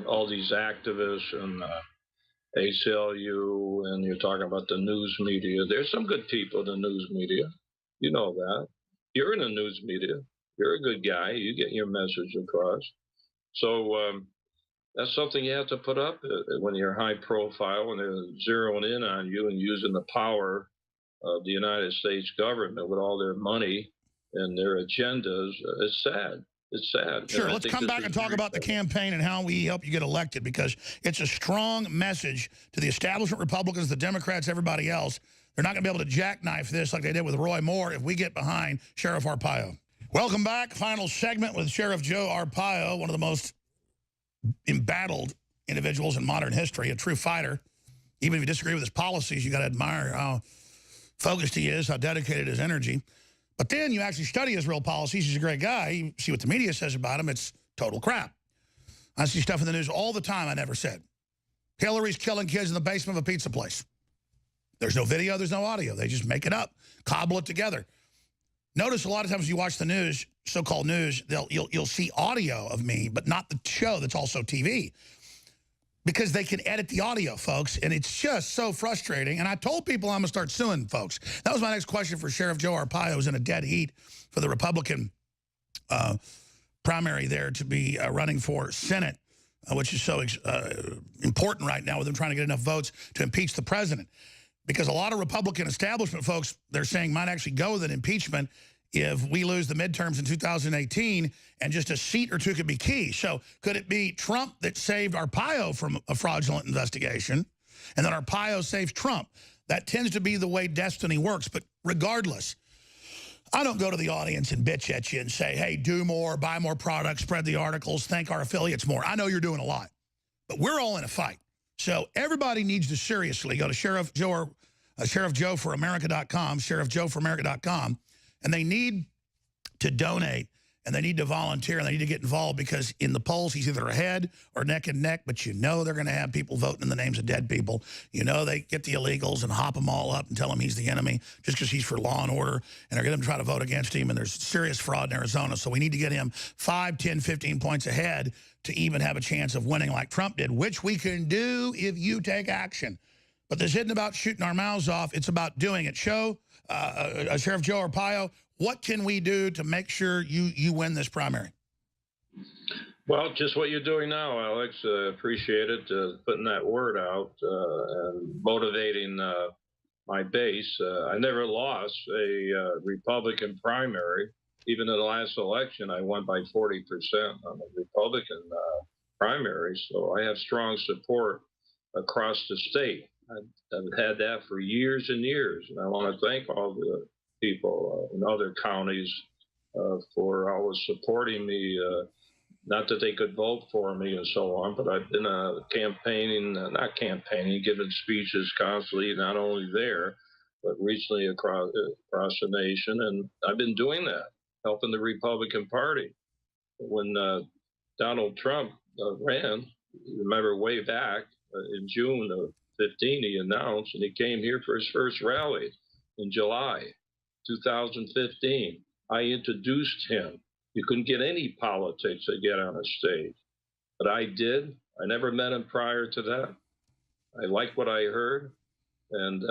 all these activists and ACLU, and you're talking about the news media. There's some good people in the news media. You know that. You're in the news media. You're a good guy. You get your message across. So that's something you have to put up when you're high profile, when they're zeroing in on you and using the power of the United States government with all their money and their agendas. It's sad. It's sad. Sure, let's come back and talk about the campaign and how we help you get elected, because it's a strong message to the establishment Republicans, the Democrats, everybody else. They're not going to be able to jackknife this like they did with Roy Moore if we get behind Sheriff Arpaio. Welcome back. Final segment with Sheriff Joe Arpaio, one of the most embattled individuals in modern history, a true fighter. Even if you disagree with his policies, you got to admire how focused he is, how dedicated his energy. But then you actually study his real policies. He's a great guy. You see what the media says about him. It's total crap. I see stuff in the news all the time I never said. Hillary's killing kids in the basement of a pizza place. There's no video, there's no audio. They just make it up, cobble it together. Notice a lot of times you watch the news, so-called news, you'll see audio of me, but not the show that's also TV. Because they can edit the audio, folks, and it's just so frustrating. And I told people I'm going to start suing folks. That was my next question for Sheriff Joe Arpaio, who's in a dead heat for the Republican primary there to be running for Senate, which is so important right now with them trying to get enough votes to impeach the president. Because a lot of Republican establishment folks, they're saying, might actually go with an impeachment if we lose the midterms in 2018, and just a seat or two could be key. So could it be Trump that saved Arpaio from a fraudulent investigation, and then Arpaio saves Trump? That tends to be the way destiny works. But regardless, I don't go to the audience and bitch at you and say, hey, do more, buy more products, spread the articles, thank our affiliates more. I know you're doing a lot, but we're all in a fight. So everybody needs to seriously go to Sheriff Joe for America.com, SheriffJoeForAmerica.com, and they need to donate, and they need to volunteer, and they need to get involved, because in the polls, he's either ahead or neck and neck, but you know they're going to have people voting in the names of dead people. You know they get the illegals and hop them all up and tell them he's the enemy just because he's for law and order, and they're going to try to vote against him, and there's serious fraud in Arizona. So we need to get him 5, 10, 15 points ahead to even have a chance of winning like Trump did, which we can do if you take action. But this isn't about shooting our mouths off. It's about doing it. Sheriff Joe Arpaio, what can we do to make sure you win this primary? Well, just what you're doing now, Alex. Appreciate it, putting that word out and motivating my base. I never lost a Republican primary. Even in the last election, I won by 40% on the Republican primary. So I have strong support across the state. I've had that for years and years, and I want to thank all the people in other counties for always supporting me Not that they could vote for me and so on, but I've been campaigning, not campaigning, giving speeches constantly, not only there, but recently across the nation. And I've been doing that, helping the Republican Party. When Donald Trump ran, remember way back in June of 15, he announced, and he came here for his first rally in July 2015. I introduced him. You couldn't get any politics to get on a stage, but I did. I never met him prior to that. I liked what I heard, and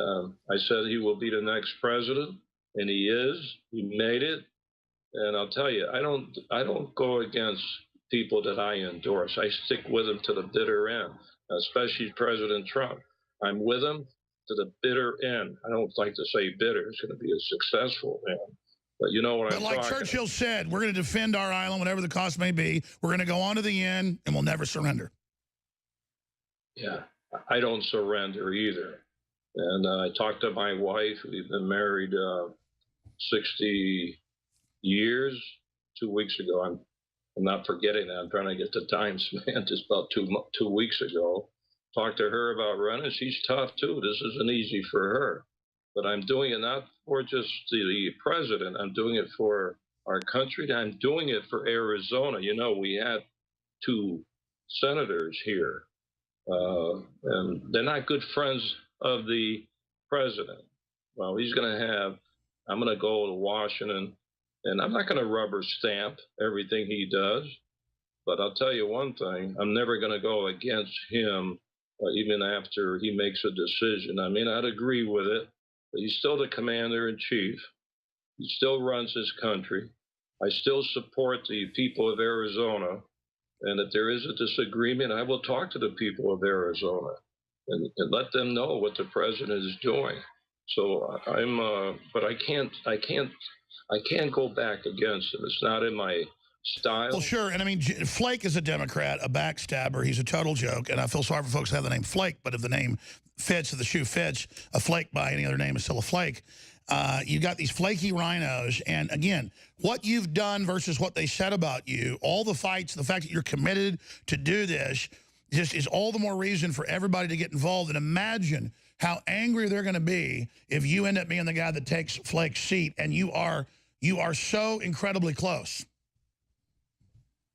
I said he will be the next president, and he is. He made it, and I'll tell you, I don't go against people that I endorse. I stick with them to the bitter end, especially President Trump. I'm with him to the bitter end. I don't like to say bitter. It's going to be a successful end. But you know what I'm talking about. Like Churchill said, we're going to defend our island, whatever the cost may be. We're going to go on to the end, and we'll never surrender. Yeah, I don't surrender either. And I talked to my wife. We've been married 60 years. 2 weeks ago, I'm not forgetting that. I'm trying to get the time span. Just about 2 weeks ago. Talked to her about running. She's tough, too. This isn't easy for her. But I'm doing it not for just the president. I'm doing it for our country. I'm doing it for Arizona. You know, we had 2 senators here, and they're not good friends of the president. Well, he's going to have, I'm going to go to Washington, and I'm not going to rubber stamp everything he does. But I'll tell you one thing, I'm never going to go against him, even after he makes a decision. I may not agree with it, but he's still the commander-in-chief. He still runs his country. I still support the people of Arizona. And if there is a disagreement, I will talk to the people of Arizona and let them know what the president is doing. So but I can't go back against him. It's not in my style. Well, sure. And I mean, Flake is a Democrat, a backstabber. He's a total joke. And I feel sorry for folks who have the name Flake, but if the name fits, if the shoe fits, a flake by any other name is still a flake. You got these flaky rhinos. And again, what you've done versus what they said about you, all the fights, the fact that you're committed to do this just is all the more reason for everybody to get involved. And imagine how angry they're going to be if you end up being the guy that takes Flake's seat, and you are so incredibly close.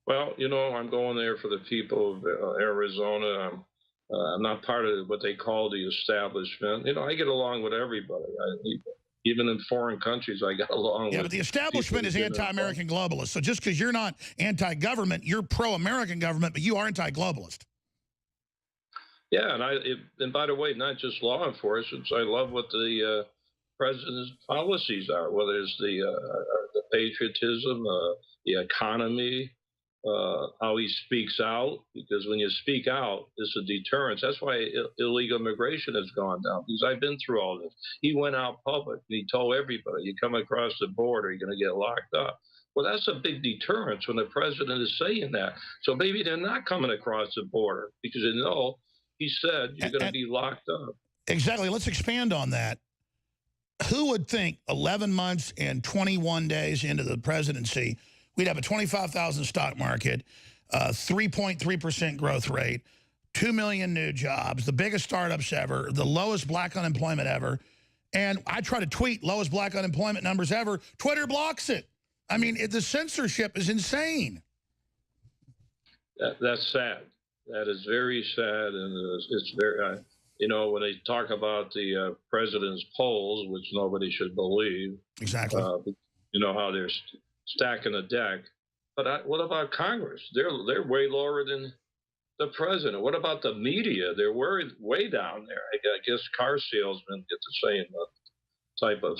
Well, you know, I'm going there for the people of Arizona. I'm not part of what they call the establishment. You know, I get along with everybody. Even in foreign countries, I got along with. Yeah, but the establishment is anti-American globalist. So just because you're not anti-government, you're pro-American government, but you are anti-globalist. Yeah, and by the way, not just law enforcement. I love what the president's policies are, whether it's the patriotism, the economy, how he speaks out, because when you speak out, it's a deterrence. That's why illegal immigration has gone down, because I've been through all this. He went out public and he told everybody, you come across the border, you're going to get locked up. Well, that's a big deterrence when the president is saying that. So maybe they're not coming across the border because they know he said you're going to be locked up. Exactly. Let's expand on that. Who would think 11 months and 21 days into the presidency, we'd have a 25,000 stock market, 3.3% growth rate, 2 million new jobs, the biggest startups ever, the lowest black unemployment ever. And I try to tweet lowest black unemployment numbers ever. Twitter blocks it. I mean, the censorship is insane. That's sad. That is very sad. And it's very, you know, when they talk about the president's polls, which nobody should believe. Exactly. You know how they're stacking the deck. But what about Congress? They're way lower than the president. What about the media? They're way down there. I guess car salesmen get the same type of.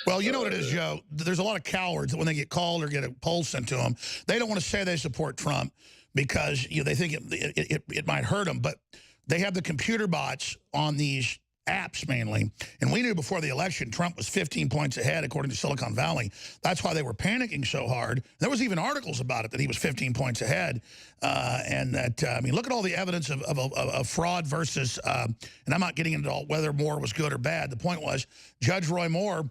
Well, you know what it is, Joe? There's a lot of cowards that when they get called or get a poll sent to them, they don't want to say they support Trump because they think it might hurt them. But they have the computer bots on these apps mainly. And we knew before the election Trump was 15 points ahead, according to Silicon Valley. That's why they were panicking so hard. There was even articles about it, that he was 15 points ahead. And that, I mean, look at all the evidence of fraud versus, and I'm not getting into all whether Moore was good or bad. The point was Judge Roy Moore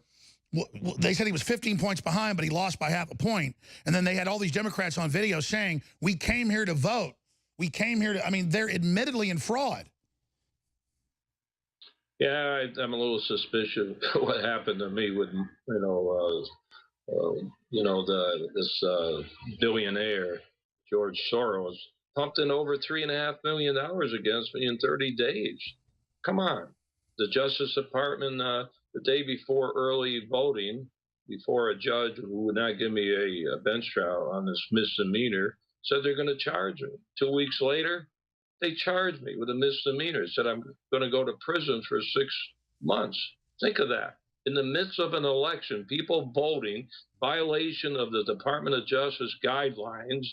They said he was 15 points behind, but he lost by half a point. And then they had all these Democrats on video saying, we came here to vote. We came here to, I mean, they're admittedly in fraud. Yeah, I'm a little suspicious of what happened to me with, this billionaire, George Soros, pumped in over $3.5 million against me in 30 days. Come on. The Justice Department, the day before early voting, before a judge who would not give me a bench trial on this misdemeanor, said they're going to charge me. 2 weeks later, they charged me with a misdemeanor, said I'm going to go to prison for 6 months. Think of that. In the midst of an election, people voting, violation of the Department of Justice guidelines,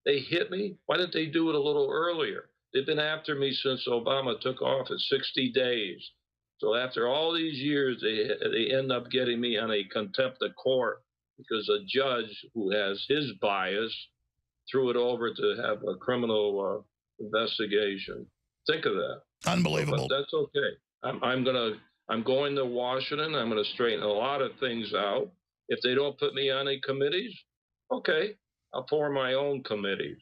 they hit me. Why didn't they do it a little earlier? They've been after me since Obama took office, 60 days. So after all these years, they end up getting me on a contempt of court because a judge who has his bias threw it over to have a criminal investigation. Think of that. Unbelievable. But that's okay. I'm going to Washington. I'm going to straighten a lot of things out. If they don't put me on any committees, okay, I'll form my own committees.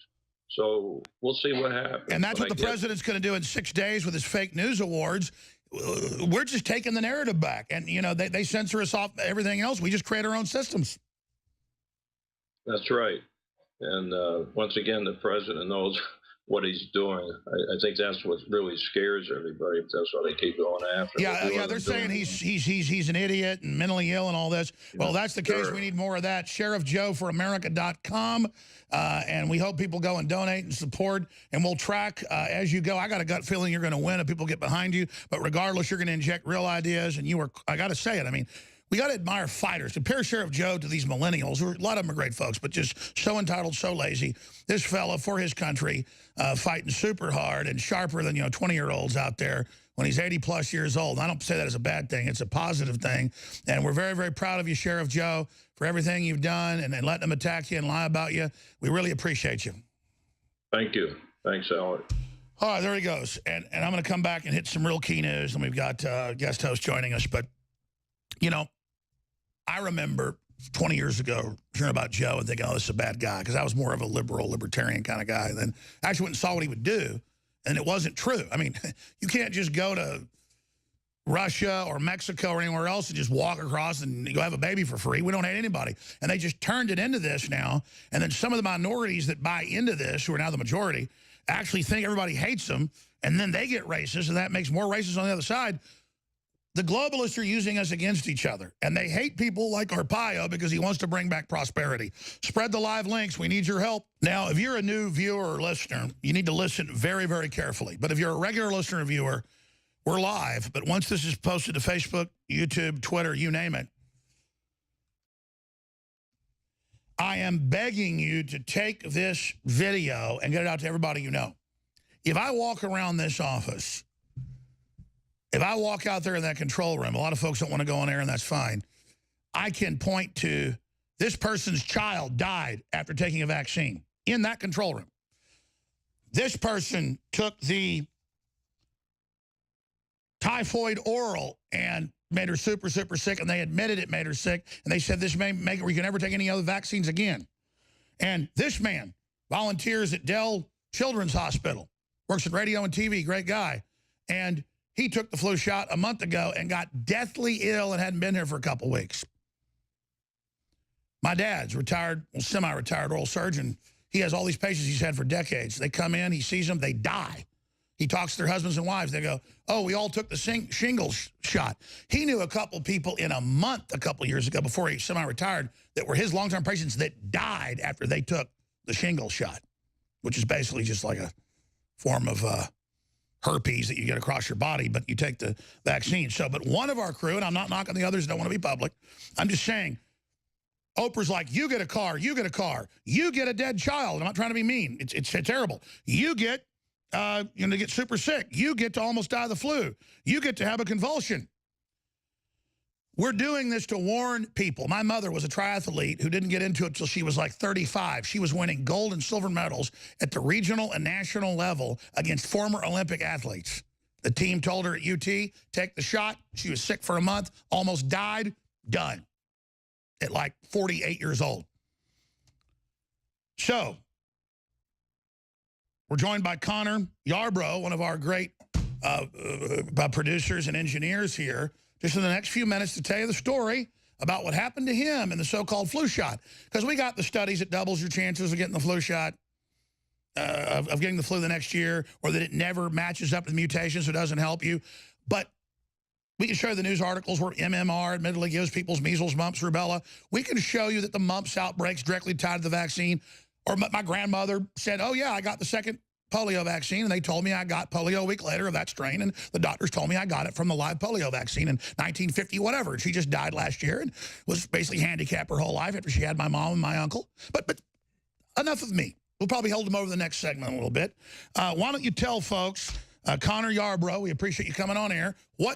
So we'll see what happens. And that's what the president's going to do in 6 days with his fake news awards. We're just taking the narrative back. And, you know, they censor us off everything else. We just create our own systems. That's right. And once again, the president knows what he's doing. I think that's what really scares everybody. That's why they keep going after him. Yeah, they're saying he's an idiot and mentally ill and all this. Well, that's the case. We need more of that. SheriffJoeForAmerica.com. And we hope people go and donate and support. And we'll track as you go. I got a gut feeling you're going to win if people get behind you. But regardless, you're going to inject real ideas. And I got to say it. I mean, we got to admire fighters. Compare Sheriff Joe to these millennials. A lot of them are great folks, but just so entitled, so lazy. This fella, for his country, fighting super hard and sharper than, 20-year-olds out there when he's 80-plus years old. I don't say that as a bad thing. It's a positive thing. And we're very, very proud of you, Sheriff Joe, for everything you've done and letting them attack you and lie about you. We really appreciate you. Thank you. Thanks, Alex. All right, there he goes. And I'm going to come back and hit some real key news. And we've got guest host joining us. But, I remember 20 years ago hearing about Joe and thinking, oh, this is a bad guy, because I was more of a liberal, libertarian kind of guy. And then I actually went and saw what he would do, and it wasn't true. I mean, you can't just go to Russia or Mexico or anywhere else and just walk across and go have a baby for free. We don't hate anybody. And they just turned it into this now. And then some of the minorities that buy into this, who are now the majority, actually think everybody hates them, and then they get racist, and that makes more racists on the other side. The globalists are using us against each other, and they hate people like Arpaio because he wants to bring back prosperity. Spread the live links. We need your help. Now, if you're a new viewer or listener, you need to listen very, very carefully. But if you're a regular listener or viewer, we're live. But once this is posted to Facebook, YouTube, Twitter, you name it, I am begging you to take this video and get it out to everybody you know. If I walk around this office, if I walk out there in that control room, a lot of folks don't want to go on air, and that's fine. I can point to this person's child died after taking a vaccine in that control room. This person took the typhoid oral and made her super, super sick, and they admitted it made her sick, and they said this may make it where you can never take any other vaccines again. And this man volunteers at Dell Children's Hospital, works at radio and TV, great guy, and he took the flu shot a month ago and got deathly ill and hadn't been here for a couple weeks. My dad's retired, well, semi-retired oral surgeon. He has all these patients he's had for decades. They come in, he sees them, they die. He talks to their husbands and wives. They go, oh, we all took the shingles shot. He knew a couple people in a month a couple years ago before he semi-retired that were his long-term patients that died after they took the shingles shot, which is basically just like a form of herpes that you get across your body, but you take the vaccine. So, but one of our crew, and I'm not knocking the others, don't want to be public. I'm just saying, Oprah's like, you get a car, you get a car, you get a dead child. I'm not trying to be mean. It's terrible. You get, to get super sick. You get to almost die of the flu. You get to have a convulsion. We're doing this to warn people. My mother was a triathlete who didn't get into it until she was like 35. She was winning gold and silver medals at the regional and national level against former Olympic athletes. The team told her at UT, take the shot. She was sick for a month, almost died, done. at like 48 years old. So, we're joined by Connor Yarbrough, one of our great producers and engineers here, just in the next few minutes to tell you the story about what happened to him in the so-called flu shot. Because we got the studies that doubles your chances of getting the flu shot, of getting the flu the next year, or that it never matches up with mutations, so it doesn't help you. But we can show you the news articles where MMR admittedly gives people's measles, mumps, rubella. We can show you that the mumps outbreak's directly tied to the vaccine. Or my grandmother said, oh, yeah, I got the second polio vaccine, and they told me I got polio a week later of that strain, and the doctors told me I got it from the live polio vaccine in 1950, whatever. And she just died last year and was basically handicapped her whole life after she had my mom and my uncle. But enough of me. We'll probably hold them over the next segment a little bit. Why don't you tell folks, Connor Yarbrough, we appreciate you coming on air. I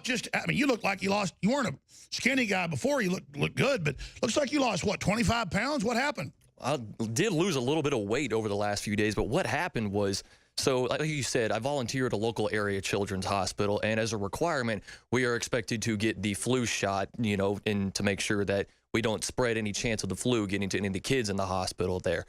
mean, you look like you lost, you weren't a skinny guy before, you look good, but looks like you lost, what, 25 pounds? What happened? I did lose a little bit of weight over the last few days, but what happened was, so like you said, I volunteer at a local area children's hospital, and as a requirement, we are expected to get the flu shot, you know, and to make sure that we don't spread any chance of the flu getting to any of the kids in the hospital there.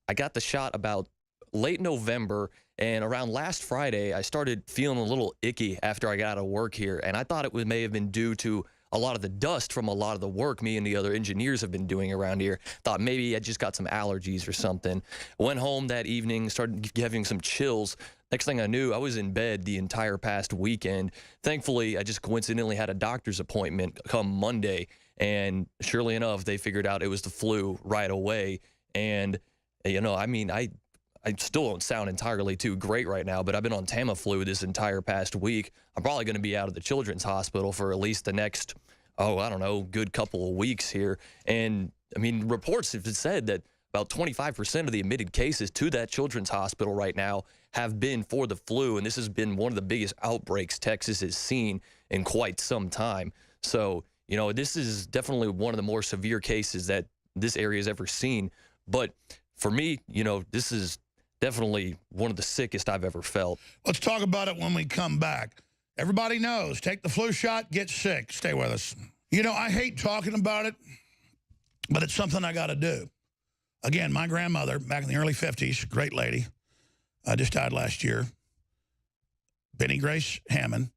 I got the shot about late November, and around last Friday, I started feeling a little icky after I got out of work here, and I thought it may have been due to a lot of the dust from a lot of the work me and the other engineers have been doing around here. Thought maybe I just got some allergies or something. Went home that evening, started having some chills. Next thing I knew, I was in bed the entire past weekend. Thankfully, I just coincidentally had a doctor's appointment come Monday, and surely enough, they figured out it was the flu right away. And, you know, I mean, I still don't sound entirely too great right now, but I've been on Tamiflu this entire past week. I'm probably going to be out of the children's hospital for at least the next, I don't know, good couple of weeks here. And, I mean, reports have said that about 25% of the admitted cases to that children's hospital right now have been for the flu, and this has been one of the biggest outbreaks Texas has seen in quite some time. So, you know, this is definitely one of the more severe cases that this area has ever seen. But for me, you know, this is definitely one of the sickest I've ever felt. Let's talk about it when we come back. Everybody knows, take the flu shot, get sick. Stay with us. You know, I hate talking about it, but it's something I got to do. Again, my grandmother, back in the early 50s, great lady, just died last year, Benny Grace Hammond.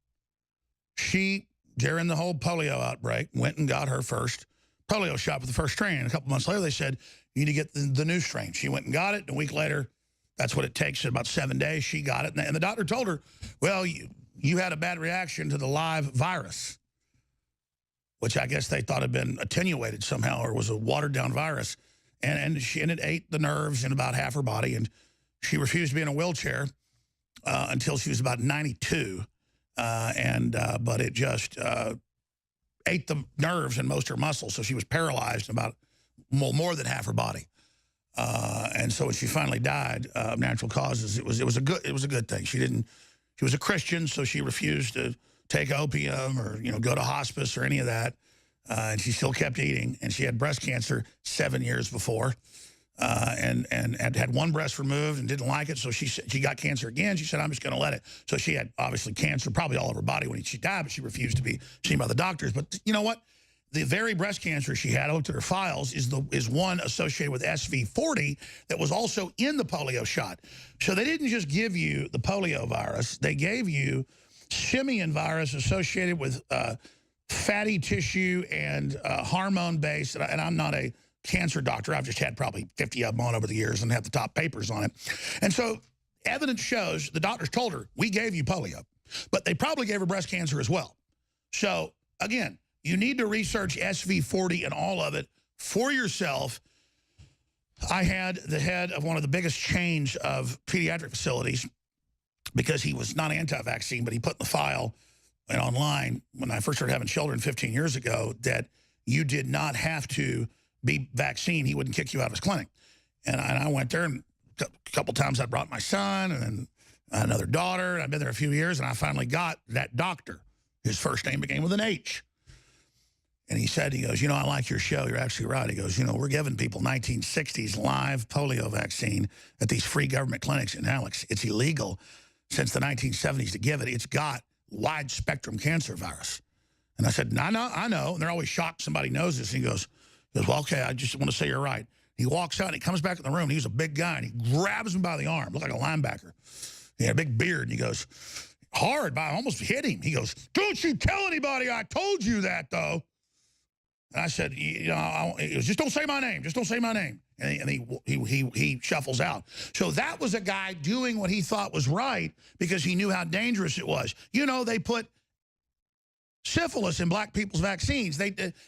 She, during the whole polio outbreak, went and got her first polio shot with the first strain. And a couple months later, they said, you need to get the new strain. She went and got it, and a week later, that's what it takes. In about 7 days, she got it. And the doctor told her, well, you had a bad reaction to the live virus, which I guess they thought had been attenuated somehow or was a watered-down virus. And it ate the nerves in about half her body, and she refused to be in a wheelchair until she was about 92. But it just ate the nerves and most of her muscles, so she was paralyzed in about more than half her body. And so when she finally died of natural causes, it was a good thing. She was a Christian, so she refused to take opium or go to hospice or any of that. And she still kept eating. And she had breast cancer 7 years before, and had one breast removed and didn't like it. So she got cancer again. She said, I'm just going to let it. So she had obviously cancer probably all over her body when she died, but she refused to be seen by the doctors. But you know what? The very breast cancer she had, I looked at her files, is one associated with SV40 that was also in the polio shot. So they didn't just give you the polio virus. They gave you simian virus associated with fatty tissue and hormone-based. And I'm not a cancer doctor. I've just had probably 50 of them on over the years and have the top papers on it. And so evidence shows the doctors told her, we gave you polio. But they probably gave her breast cancer as well. So, again, you need to research SV40 and all of it for yourself. I had the head of one of the biggest chains of pediatric facilities, because he was not anti-vaccine, but he put in the file and online when I first started having children 15 years ago that you did not have to be vaccinated. He wouldn't kick you out of his clinic. And I went there, and a couple times I brought my son and then another daughter. And I've been there a few years, and I finally got that doctor. His first name began with an H. And he said, he goes, I like your show. You're actually right. He goes, we're giving people 1960s live polio vaccine at these free government clinics. And Alex, it's illegal since the 1970s to give it. It's got wide spectrum cancer virus. And I said, I know. And they're always shocked somebody knows this. And he goes, He goes, well, okay, I just want to say you're right. He walks out and he comes back in the room. He's a big guy and he grabs him by the arm, looked like a linebacker. He had a big beard and he goes, hard, I almost hit him. He goes, don't you tell anybody I told you that, though. And I said, you know, he goes, just don't say my name. Just don't say my name. And he shuffles out. So that was a guy doing what he thought was right because he knew how dangerous it was. You know, they put syphilis in black people's vaccines.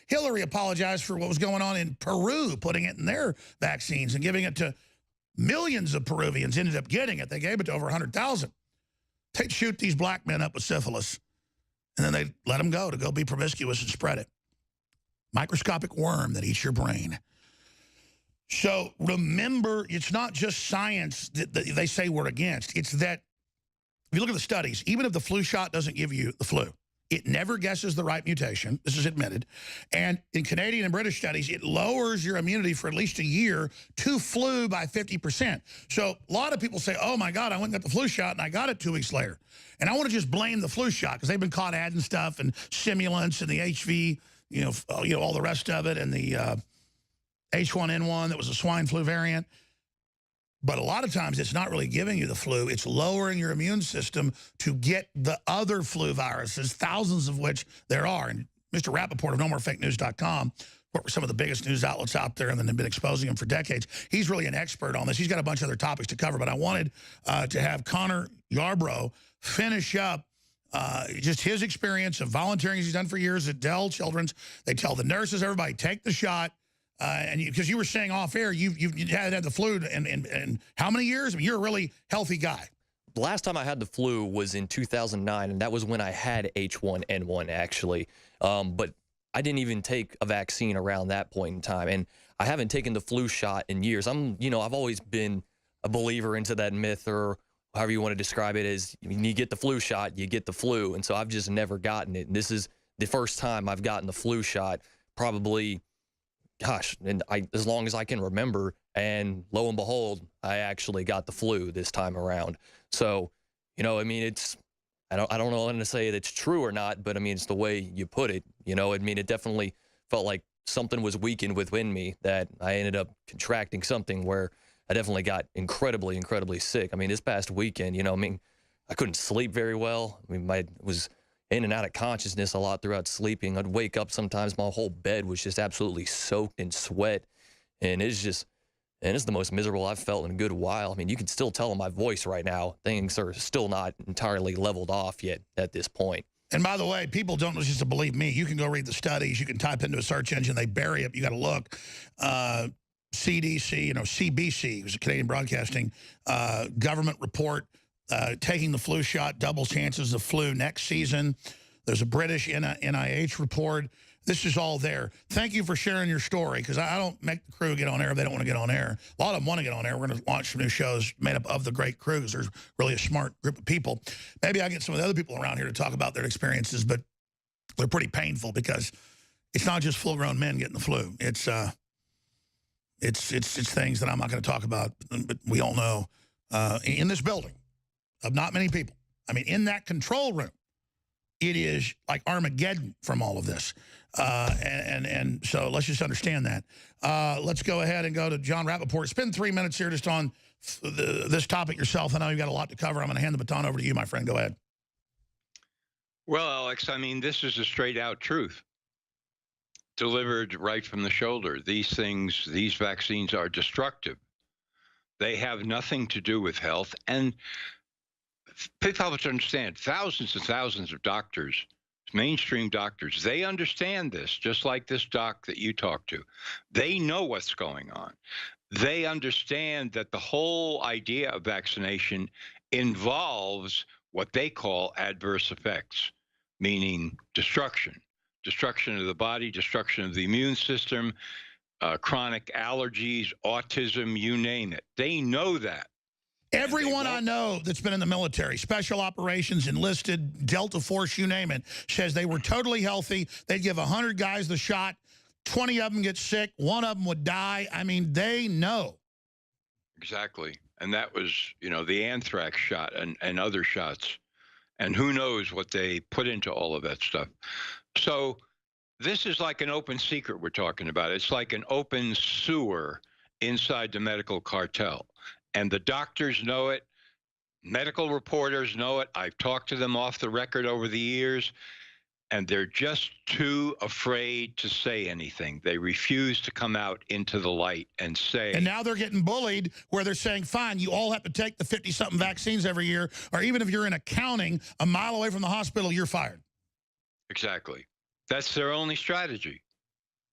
Hillary apologized for what was going on in Peru, putting it in their vaccines and giving it to millions of Peruvians ended up getting it. They gave it to over 100,000. They'd shoot these black men up with syphilis, and then they'd let them go to go be promiscuous and spread it. Microscopic worm that eats your brain. So remember, it's not just science that they say we're against. It's that, if you look at the studies, even if the flu shot doesn't give you the flu, it never guesses the right mutation. This is admitted. And in Canadian and British studies, it lowers your immunity for at least a year to flu by 50%. So a lot of people say, oh, my God, I went and got the flu shot, and I got it 2 weeks later. And I want to just blame the flu shot because they've been caught adding stuff and simulants and the HV, you know, all the rest of it, and the H1N1 that was a swine flu variant. But a lot of times it's not really giving you the flu. It's lowering your immune system to get the other flu viruses, thousands of which there are. And Mr. Rappaport of NoMoreFakeNews.com, what were some of the biggest news outlets out there and then have been exposing them for decades. He's really an expert on this. He's got a bunch of other topics to cover, but I wanted to have Connor Yarbrough finish up just his experience of volunteering he's done for years at Dell Children's. They tell the nurses, everybody, take the shot. And because you were saying off air, you had the flu in how many years? I mean, you're a really healthy guy. The last time I had the flu was in 2009, and that was when I had H1N1, actually. But I didn't even take a vaccine around that point in time, and I haven't taken the flu shot in years. I've always been a believer into that myth, or however you want to describe it, as you get the flu shot, you get the flu, and so I've just never gotten it. And this is the first time I've gotten the flu shot, probably. Gosh, and as long as I can remember, and lo and behold, I actually got the flu this time around. So, you know, I mean, I don't know how to say it's true or not, but I mean, it's the way you put it. You know, I mean, it definitely felt like something was weakened within me that I ended up contracting something where I definitely got incredibly, incredibly sick. I mean, this past weekend, you know, I mean, I couldn't sleep very well. I mean, I was in and out of consciousness a lot throughout sleeping. I'd wake up sometimes, my whole bed was just absolutely soaked in sweat. And it's the most miserable I've felt in a good while. I mean, you can still tell in my voice right now, things are still not entirely leveled off yet at this point. And by the way, people don't just to believe me. You can go read the studies. You can type into a search engine. They bury it. You got to look. CDC, CBC, was a Canadian Broadcasting government report. Taking the flu shot doubles chances of flu next season. There's a British NIH report. This is all there. Thank you for sharing your story, because I don't make the crew get on air if they don't want to get on air. A lot of them want to get on air. We're going to launch some new shows made up of the great crew, because there's really a smart group of people. Maybe I get some of the other people around here to talk about their experiences, but they're pretty painful because it's not just full-grown men getting the flu. It's things that I'm not going to talk about, but we all know in this building. Of not many people. I mean, in that control room, it is like Armageddon from all of this. And so let's just understand that. Let's go ahead and go to John Rappaport. Spend 3 minutes here just on this topic yourself. I know you've got a lot to cover. I'm going to hand the baton over to you, my friend. Go ahead. Well, Alex, I mean, this is a straight out truth delivered right from the shoulder. These vaccines are destructive. They have nothing to do with health. And people have to understand, thousands and thousands of doctors, mainstream doctors, they understand this, just like this doc that you talk to. They know what's going on. They understand that the whole idea of vaccination involves what they call adverse effects, meaning destruction of the body, destruction of the immune system, chronic allergies, autism, you name it. They know that. Everyone I know that's been in the military, special operations, enlisted, Delta Force, you name it, says they were totally healthy. They'd give 100 guys the shot. 20 of them get sick. 1 of them would die. I mean, they know. Exactly. And that was, the anthrax shot and other shots. And who knows what they put into all of that stuff. So this is like an open secret we're talking about. It's like an open sewer inside the medical cartel. And the doctors know it. Medical reporters know it. I've talked to them off the record over the years, and they're just too afraid to say anything. They refuse to come out into the light and say. And now they're getting bullied where they're saying, fine, you all have to take the 50-something vaccines every year, or even if you're in accounting a mile away from the hospital, you're fired. Exactly. That's their only strategy.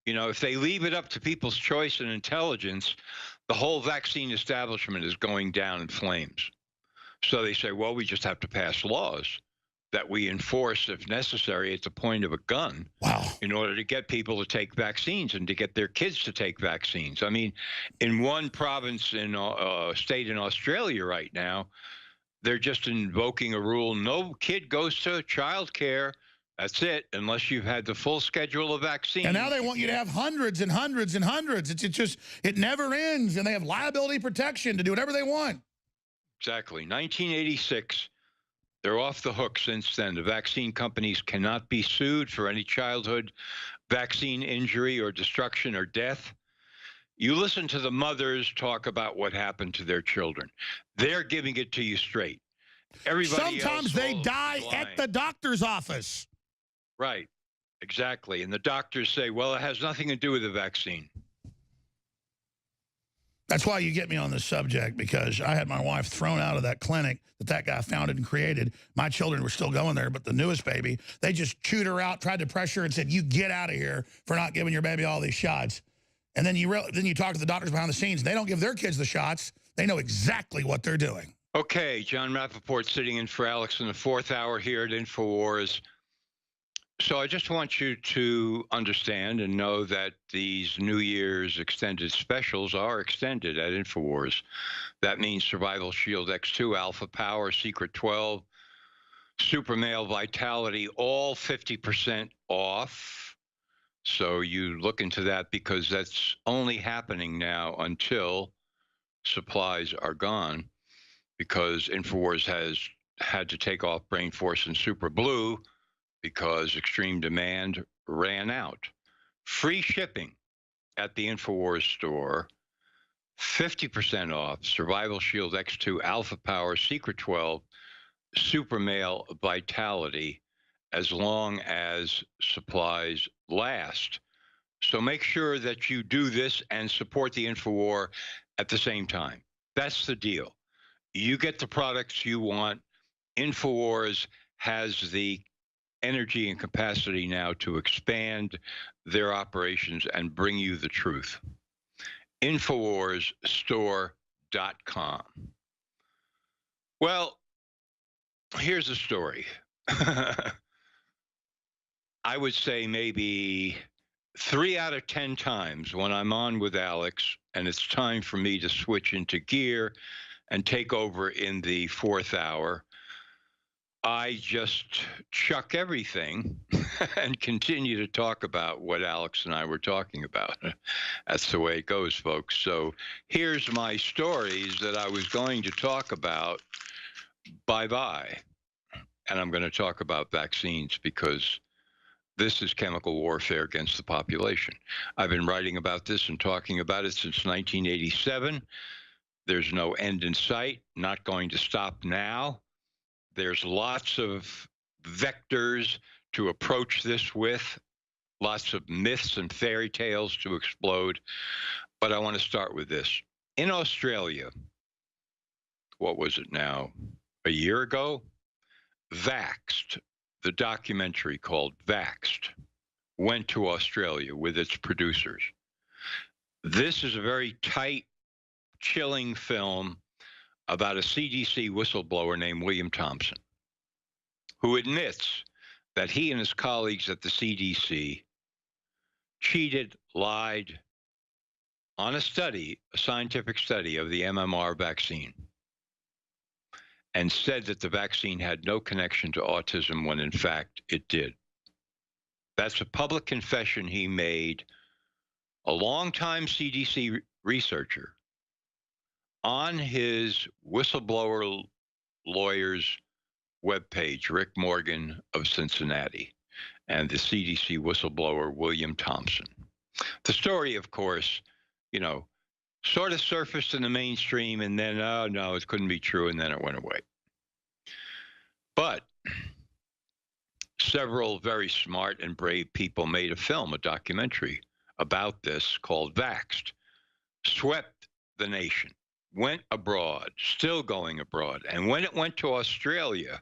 You know, if they leave it up to people's choice and intelligence, the whole vaccine establishment is going down in flames. So they say, well, we just have to pass laws that we enforce if necessary at the point of a gun. Wow. In order to get people to take vaccines and to get their kids to take vaccines. I mean, in one province in a state in Australia right now, they're just invoking a rule: no kid goes to child care. That's it, unless you've had the full schedule of vaccines. And now they want you to have hundreds and hundreds and hundreds. It's just, it never ends, and they have liability protection to do whatever they want. Exactly. 1986, they're off the hook since then. The vaccine companies cannot be sued for any childhood vaccine injury or destruction or death. You listen to the mothers talk about what happened to their children. They're giving it to you straight. Everybody Sometimes they die at the doctor's office. Right, exactly. And the doctors say, well, it has nothing to do with the vaccine. That's why you get me on this subject, because I had my wife thrown out of that clinic that guy founded and created. My children were still going there, but the newest baby, they just chewed her out, tried to pressure her, and said, you get out of here for not giving your baby all these shots. And then you talk to the doctors behind the scenes. They don't give their kids the shots. They know exactly what they're doing. Okay, John Rappaport sitting in for Alex in the fourth hour here at InfoWars. So I just want you to understand and know that these New Year's extended specials are extended at InfoWars. That means Survival Shield X2, Alpha Power, Secret 12, Super Male Vitality, all 50% off. So you look into that, because that's only happening now until supplies are gone, because InfoWars has had to take off Brain Force and Super Blue because extreme demand ran out. Free shipping at the InfoWars store, 50% off Survival Shield X2, Alpha Power, Secret 12, Super Male Vitality, as long as supplies last. So make sure that you do this and support the InfoWar at the same time. That's the deal. You get the products you want. InfoWars has the energy and capacity now to expand their operations and bring you the truth. InfoWarsStore.com. Well, here's a story. I would say maybe 3 out of 10 times when I'm on with Alex and it's time for me to switch into gear and take over in the fourth hour, I just chuck everything and continue to talk about what Alex and I were talking about. That's the way it goes, folks. So here's my stories that I was going to talk about. Bye-bye. And I'm going to talk about vaccines, because this is chemical warfare against the population. I've been writing about this and talking about it since 1987. There's no end in sight, not going to stop now. There's lots of vectors to approach this with, lots of myths and fairy tales to explode. But I want to start with this. In Australia, what was it now, a year ago? Vaxxed, the documentary called Vaxxed, went to Australia with its producers. This is a very tight, chilling film about a CDC whistleblower named William Thompson, who admits that he and his colleagues at the CDC cheated, lied on a study, a scientific study of the MMR vaccine, and said that the vaccine had no connection to autism when in fact it did. That's a public confession he made, a longtime CDC researcher, on his whistleblower lawyer's webpage, Rick Morgan of Cincinnati. and the CDC whistleblower, William Thompson. The story, of course, you know, sort of surfaced in the mainstream, and then, oh, no, it couldn't be true, and then it went away. But several very smart and brave people made a film, a documentary about this called Vaxxed, swept the nation, went abroad, still going abroad. And when it went to Australia,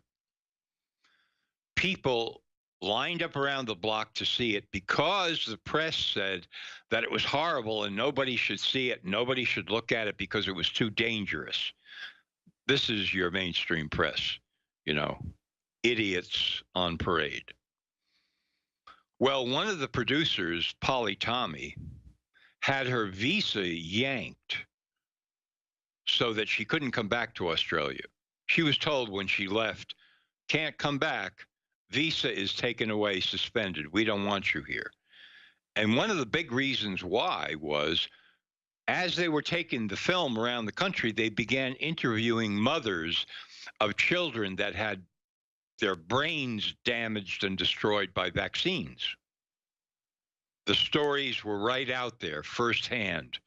people lined up around the block to see it because the press said that it was horrible and nobody should see it, nobody should look at it because it was too dangerous. This is your mainstream press, you know, idiots on parade. Well, one of the producers, Polly Tommy, had her visa yanked so that she couldn't come back to Australia. She was told when she left, can't come back, visa is taken away, suspended. We don't want you here. And one of the big reasons why was, as they were taking the film around the country, they began interviewing mothers of children that had their brains damaged and destroyed by vaccines. The stories were right out there firsthand.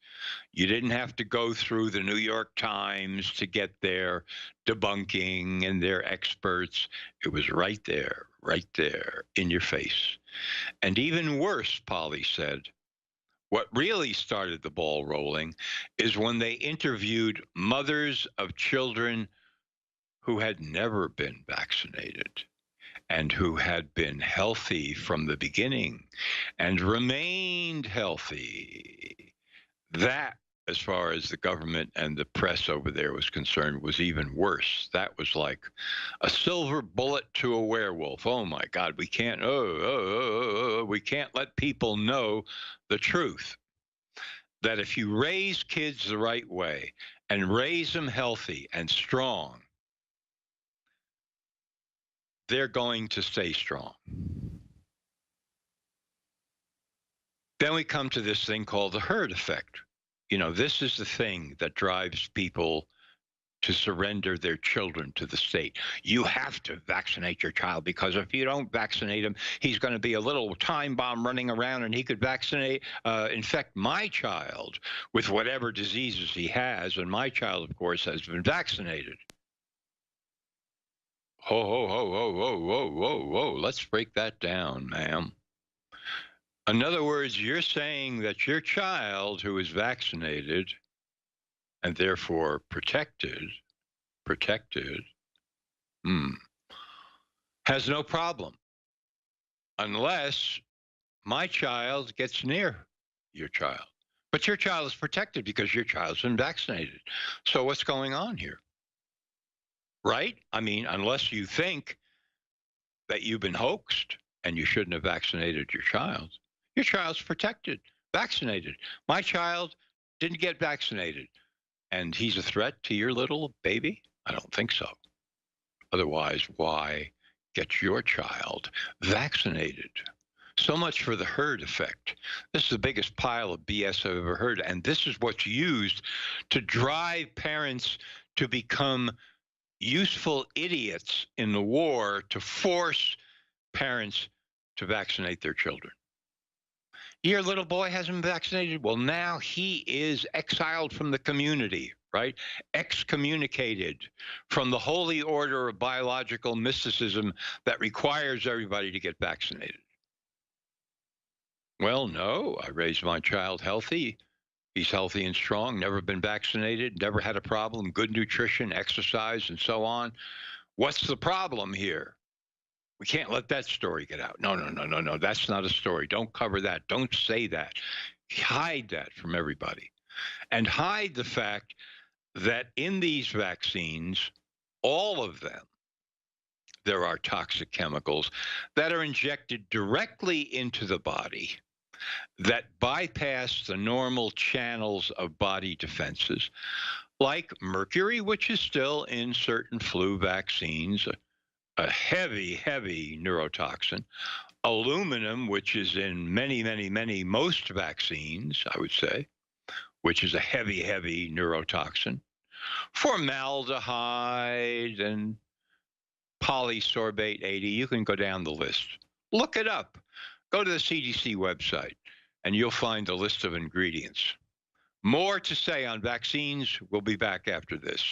You didn't have to go through the New York Times to get their debunking and their experts. It was right there in your face. And even worse, Polly said, what really started the ball rolling is when they interviewed mothers of children who had never been vaccinated and who had been healthy from the beginning and remained healthy. That, as far as the government and the press over there was concerned, was even worse. That was like a silver bullet to a werewolf. Oh my God, we can't, we can't let people know the truth. That if you raise kids the right way and raise them healthy and strong, they're going to stay strong. Then we come to this thing called the herd effect. You know, this is the thing that drives people to surrender their children to the state. You have to vaccinate your child because if you don't vaccinate him, he's going to be a little time bomb running around and he could infect my child with whatever diseases he has. And my child, of course, has been vaccinated. Whoa. Let's break that down, ma'am. In other words, you're saying that your child who is vaccinated and therefore protected, has no problem unless my child gets near your child. But your child is protected because your child's been vaccinated. So what's going on here? Right? I mean, unless you think that you've been hoaxed and you shouldn't have vaccinated your child's protected, vaccinated. My child didn't get vaccinated, and he's a threat to your little baby? I don't think so. Otherwise, why get your child vaccinated? So much for the herd effect. This is the biggest pile of BS I've ever heard, and this is what's used to drive parents to become useful idiots in the war to force parents to vaccinate their children. Your little boy hasn't been vaccinated. Well, now he is exiled from the community, right? Excommunicated from the holy order of biological mysticism that requires everybody to get vaccinated. Well, no, I raised my child healthy. He's healthy and strong, never been vaccinated, never had a problem, good nutrition, exercise, and so on. What's the problem here? We can't let that story get out. No, that's not a story. Don't cover that. Don't say that. Hide that from everybody. And hide the fact that in these vaccines, all of them, there are toxic chemicals that are injected directly into the body that bypass the normal channels of body defenses, like mercury, which is still in certain flu vaccines, a heavy neurotoxin, aluminum, which is in most vaccines, I would say, which is a heavy neurotoxin, formaldehyde and polysorbate 80, you can go down the list. Look it up. Go to the CDC website, and you'll find a list of ingredients. More to say on vaccines. We'll be back after this.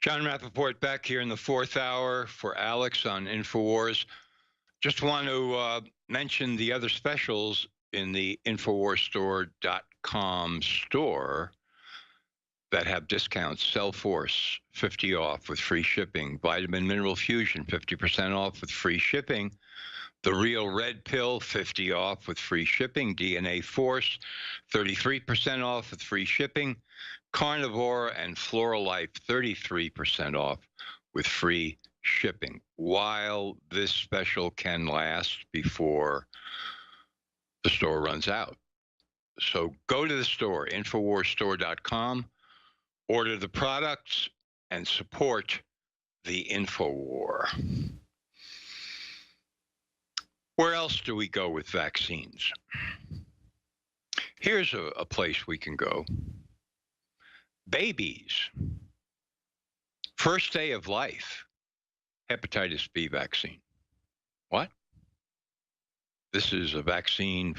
John Rappaport back here in the fourth hour for Alex on InfoWars. Just want to mention the other specials in the InfoWarsStore.com store that have discounts. Cellforce, 50 off with free shipping. Vitamin Mineral Fusion, 50% off with free shipping. The Real Red Pill, 50 off with free shipping. DNA Force, 33% off with free shipping. Carnivore and Floral Life, 33% off with free shipping, while this special can last before the store runs out. So go to the store, InfoWarsStore.com, order the products, and support the InfoWar. Where else do we go with vaccines? Here's a place we can go. Babies. First day of life, hepatitis B vaccine. What? This is a vaccine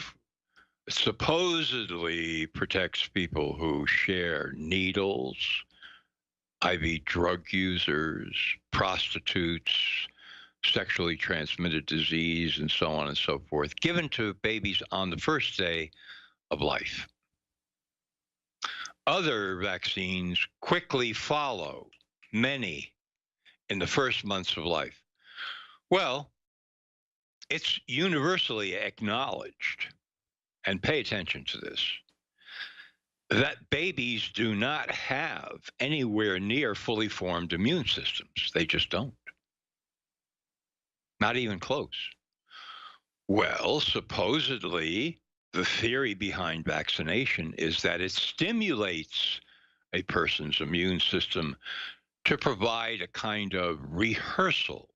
that supposedly protects people who share needles, IV drug users, prostitutes, sexually transmitted disease, and so on and so forth, given to babies on the first day of life. Other vaccines quickly follow, many in the first months of life. Well, it's universally acknowledged, and pay attention to this, that babies do not have anywhere near fully formed immune systems. They just don't. Not even close. Well, supposedly, the theory behind vaccination is that it stimulates a person's immune system to provide a kind of rehearsal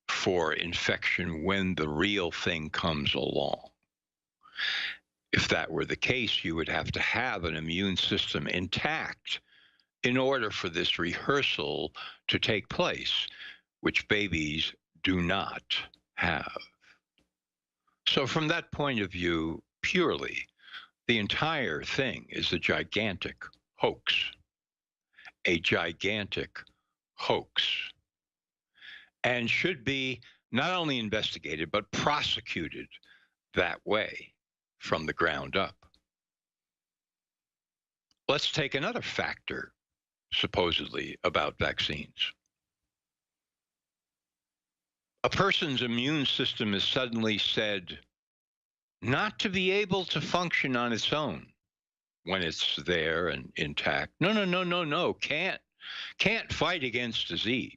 for infection when the real thing comes along. If that were the case, you would have to have an immune system intact in order for this rehearsal to take place, which babies do not have. So from that point of view, purely, the entire thing is a gigantic hoax. A gigantic hoax. And should be not only investigated, but prosecuted that way from the ground up. Let's take another factor, supposedly, about vaccines. A person's immune system is suddenly said not to be able to function on its own when it's there and intact. No. Can't fight against disease.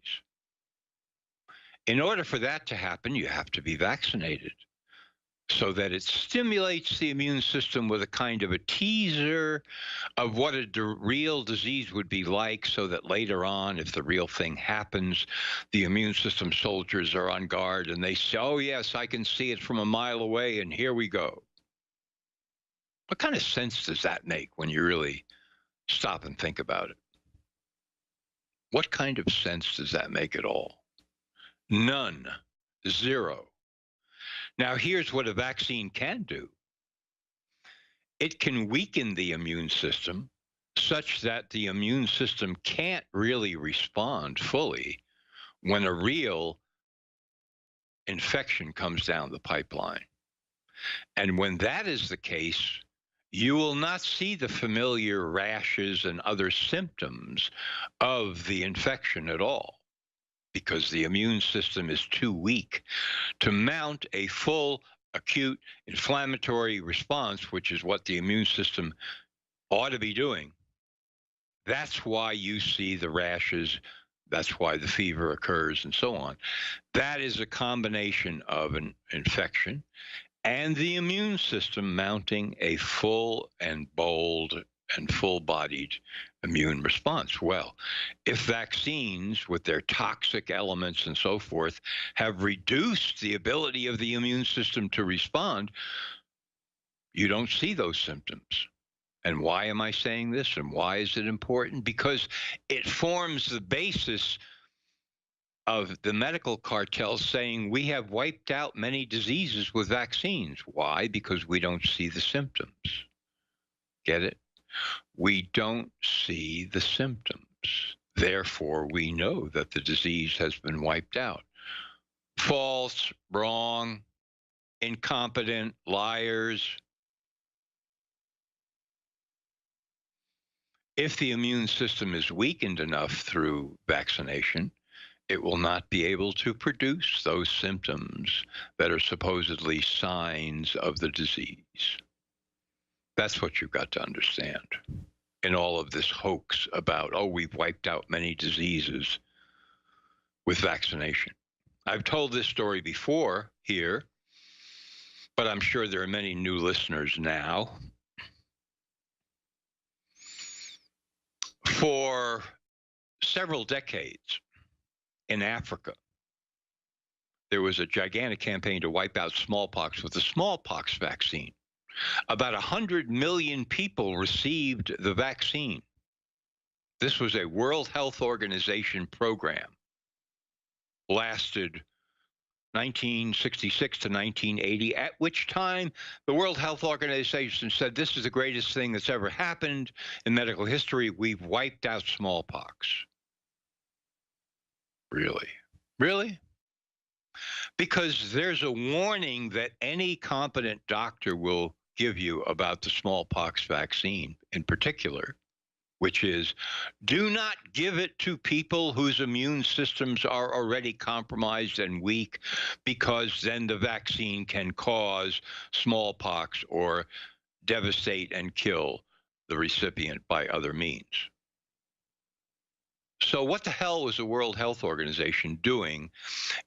In order for that to happen, you have to be vaccinated so that it stimulates the immune system with a kind of a teaser of what a real disease would be like, so that later on, if the real thing happens, the immune system soldiers are on guard and they say, oh yes, I can see it from a mile away, and here we go. What kind of sense does that make when you really stop and think about it? What kind of sense does that make at all? None. Zero. Now, here's what a vaccine can do. It can weaken the immune system such that the immune system can't really respond fully when a real infection comes down the pipeline. And when that is the case, you will not see the familiar rashes and other symptoms of the infection at all, because the immune system is too weak to mount a full acute inflammatory response, which is what the immune system ought to be doing. That's why you see the rashes. That's why the fever occurs and so on. That is a combination of an infection and the immune system mounting a full and bold and full-bodied immune response. Well, if vaccines with their toxic elements and so forth have reduced the ability of the immune system to respond, you don't see those symptoms. And why am I saying this, and why is it important? Because it forms the basis of the medical cartels saying we have wiped out many diseases with vaccines. Why? Because we don't see the symptoms. Get it? We don't see the symptoms. Therefore, we know that the disease has been wiped out. False, wrong, incompetent, liars. If the immune system is weakened enough through vaccination, it will not be able to produce those symptoms that are supposedly signs of the disease. That's what you've got to understand in all of this hoax about, oh, we've wiped out many diseases with vaccination. I've told this story before here, but I'm sure there are many new listeners now. For several decades in Africa, there was a gigantic campaign to wipe out smallpox with the smallpox vaccine. About 100 million people received the vaccine. This was a World Health Organization program. Lasted 1966 to 1980, at which time the World Health Organization said, this is the greatest thing that's ever happened in medical history. We've wiped out smallpox. Really? Really? Because there's a warning that any competent doctor will give you about the smallpox vaccine in particular, which is, do not give it to people whose immune systems are already compromised and weak, because then the vaccine can cause smallpox or devastate and kill the recipient by other means. So what the hell was the World Health Organization doing,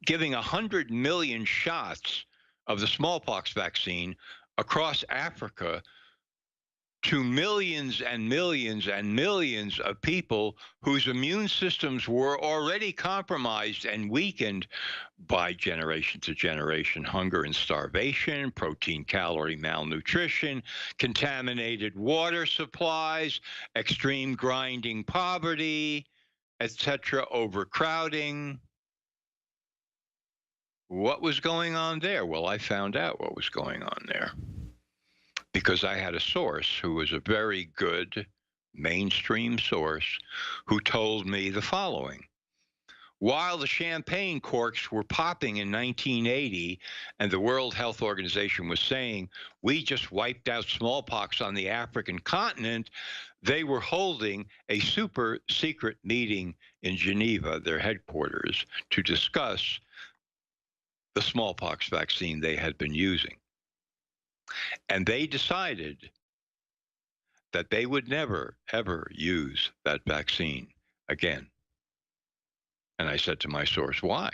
giving 100 million shots of the smallpox vaccine across Africa to millions and millions and millions of people whose immune systems were already compromised and weakened by generation to generation hunger and starvation, protein calorie malnutrition, contaminated water supplies, extreme grinding poverty, etc., overcrowding. What was going on there? Well, I found out what was going on there because I had a source who was a very good mainstream source who told me the following. While the champagne corks were popping in 1980 and the World Health Organization was saying, we just wiped out smallpox on the African continent, they were holding a super secret meeting in Geneva, their headquarters, to discuss the smallpox vaccine they had been using. And they decided that they would never, ever use that vaccine again. And I said to my source, why?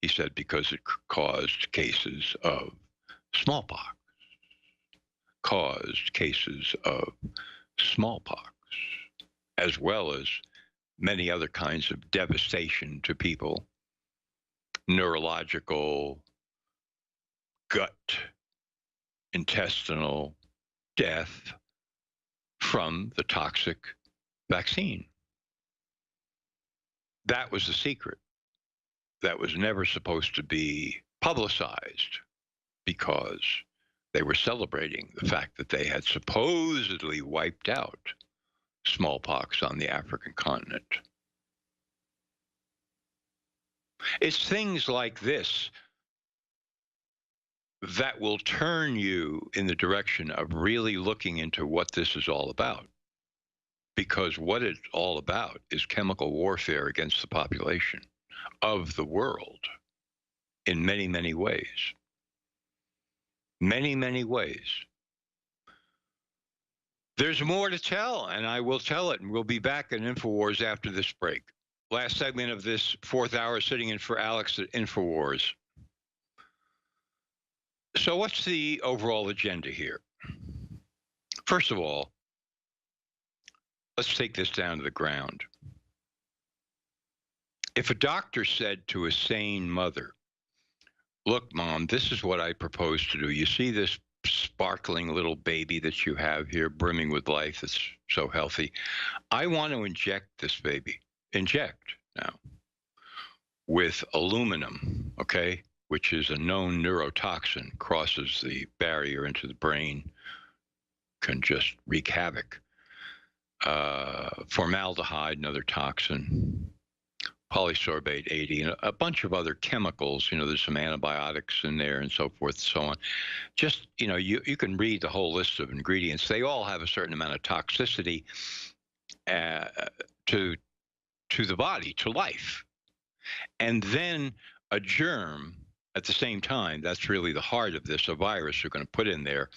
He said, because it caused cases of smallpox, as well as many other kinds of devastation to people, neurological, gut, intestinal death from the toxic vaccine. That was the secret. That was never supposed to be publicized because they were celebrating the fact that they had supposedly wiped out smallpox on the African continent. It's things like this that will turn you in the direction of really looking into what this is all about. Because what it's all about is chemical warfare against the population of the world in many, many ways. Many, many ways. There's more to tell, and I will tell it, and we'll be back in InfoWars after this break. Last segment of this fourth hour, sitting in for Alex at InfoWars. So what's the overall agenda here? First of all, let's take this down to the ground. If a doctor said to a sane mother, look, Mom, this is what I propose to do. You see this sparkling little baby that you have here, brimming with life, that's so healthy. I want to inject this baby. Inject now. with aluminum, okay, which is a known neurotoxin, crosses the barrier into the brain, can just wreak havoc. Formaldehyde, another toxin, polysorbate 80, and a bunch of other chemicals. You know, there's some antibiotics in there and so forth and so on. Just, you know, you can read the whole list of ingredients. They all have a certain amount of toxicity to the body, to life. And then a germ at the same time, that's really the heart of this, a virus you're going to put in there,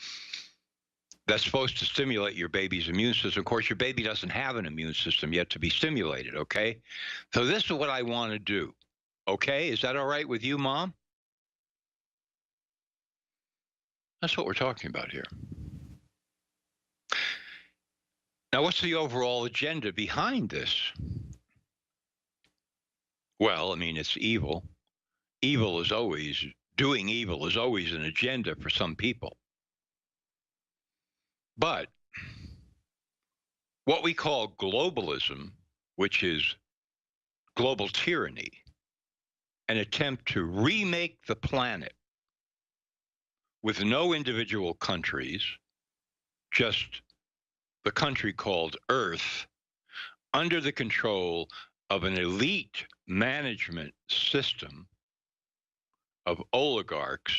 that's supposed to stimulate your baby's immune system. Of course, your baby doesn't have an immune system yet to be stimulated, okay? So this is what I want to do, okay? Is that all right with you, Mom? That's what we're talking about here. Now, what's the overall agenda behind this? Well, I mean, it's evil. Doing evil is always an agenda for some people. But what we call globalism, which is global tyranny, an attempt to remake the planet with no individual countries, just the country called Earth, under the control of an elite management system of oligarchs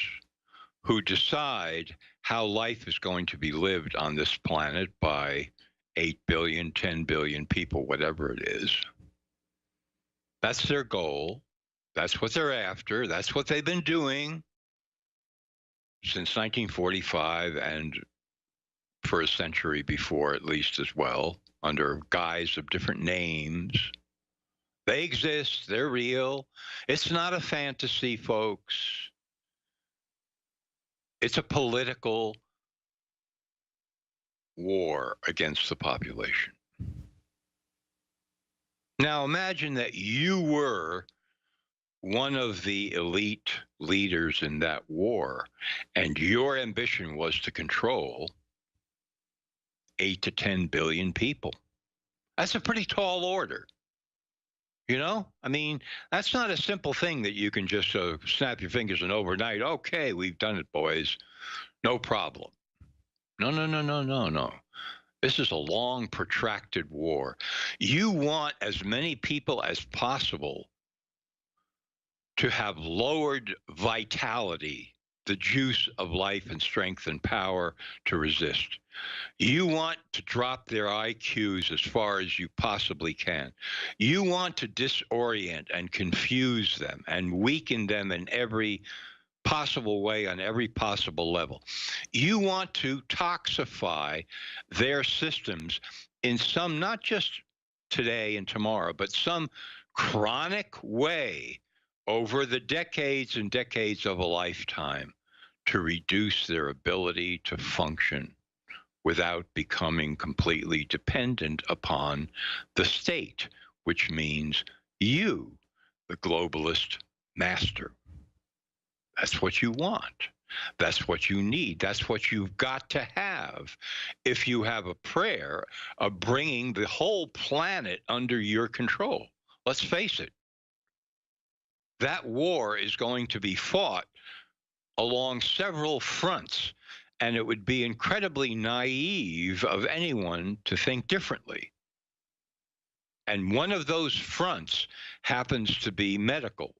who decide how life is going to be lived on this planet by 8 billion, 10 billion people, whatever it is. That's their goal. That's what they're after. That's what they've been doing since 1945 and for a century before at least as well, under guise of different names. They exist. They're real. It's not a fantasy, folks. It's a political war against the population. Now imagine that you were one of the elite leaders in that war, and your ambition was to control 8 to 10 billion people. That's a pretty tall order. You know, I mean, that's not a simple thing that you can just snap your fingers and overnight, okay, we've done it, boys. No problem. No, no, no, no, no, no. This is a long, protracted war. You want as many people as possible to have lowered vitality, the juice of life and strength and power to resist. You want to drop their IQs as far as you possibly can. You want to disorient and confuse them and weaken them in every possible way on every possible level. You want to toxify their systems in some, not just today and tomorrow, but some chronic way over the decades and decades of a lifetime to reduce their ability to function without becoming completely dependent upon the state, which means you, the globalist master. That's what you want. That's what you need. That's what you've got to have if you have a prayer of bringing the whole planet under your control. Let's face it. That war is going to be fought along several fronts, and it would be incredibly naive of anyone to think differently. And one of those fronts happens to be medical.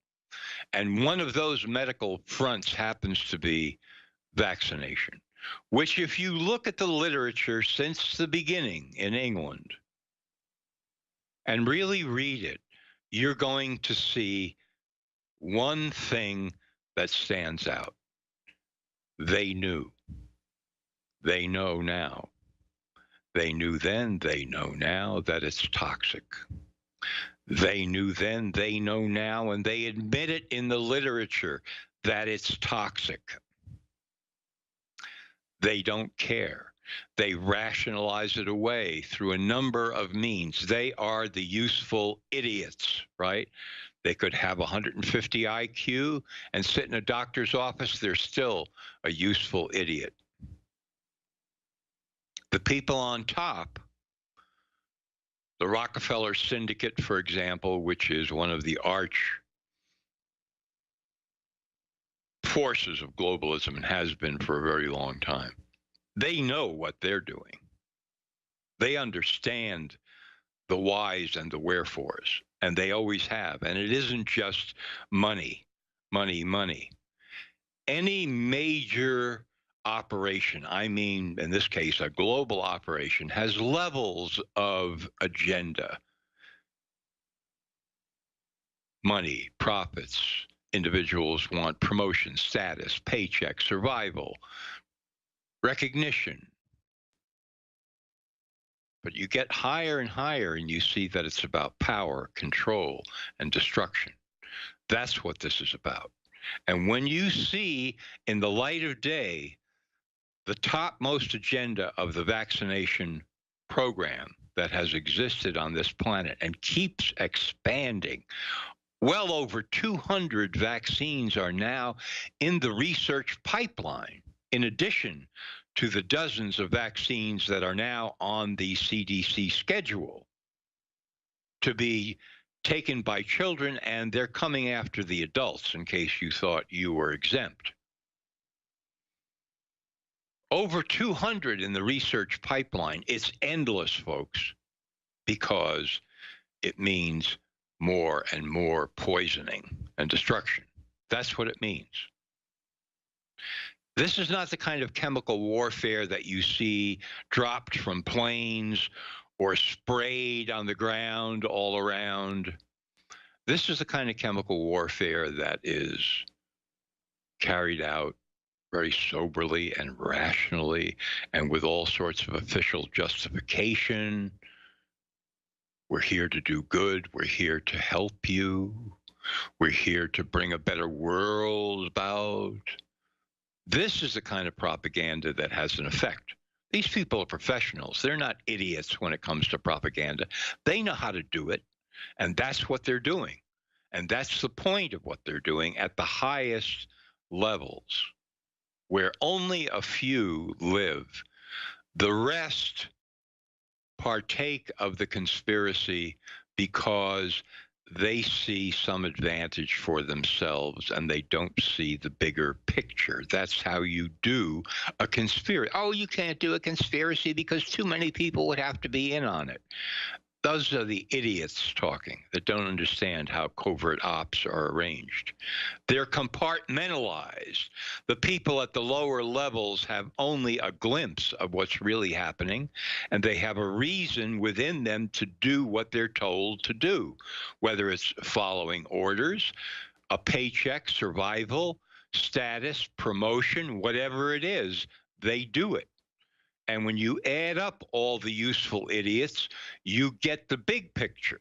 And one of those medical fronts happens to be vaccination, which if you look at the literature since the beginning in England and really read it, you're going to see one thing that stands out. They knew. They know now. They knew then, they know now that it's toxic. They knew then, they know now, and they admit it in the literature that it's toxic. They don't care. They rationalize it away through a number of means. They are the useful idiots, right? They could have 150 IQ and sit in a doctor's office. They're still a useful idiot. The people on top, the Rockefeller Syndicate, for example, which is one of the arch forces of globalism and has been for a very long time. They know what they're doing. They understand the whys and the wherefores, and they always have. And it isn't just money, money, money. Any major operation, I mean, in this case, a global operation, has levels of agenda. Money, profits, individuals want promotion, status, paycheck, survival, recognition. But you get higher and higher and you see that it's about power, control, and destruction. That's what this is about. And when you see in the light of day the topmost agenda of the vaccination program that has existed on this planet and keeps expanding, well over 200 vaccines are now in the research pipeline, in addition to the dozens of vaccines that are now on the CDC schedule to be taken by children, and they're coming after the adults in case you thought you were exempt. Over 200 in the research pipeline. It's endless, folks, because it means more and more poisoning and destruction. That's what it means. This is not the kind of chemical warfare that you see dropped from planes or sprayed on the ground all around. This is the kind of chemical warfare that is carried out very soberly and rationally and with all sorts of official justification. We're here to do good. We're here to help you. We're here to bring a better world about. This is the kind of propaganda that has an effect. These people are professionals. They're not idiots when it comes to propaganda. They know how to do it, and that's what they're doing. And that's the point of what they're doing at the highest levels, where only a few live. The rest partake of the conspiracy because they see some advantage for themselves and they don't see the bigger picture. That's how you do a conspiracy. Oh, you can't do a conspiracy because too many people would have to be in on it. Those are the idiots talking that don't understand how covert ops are arranged. They're compartmentalized. The people at the lower levels have only a glimpse of what's really happening, and they have a reason within them to do what they're told to do, whether it's following orders, a paycheck, survival, status, promotion, whatever it is, they do it. And when you add up all the useful idiots, you get the big picture.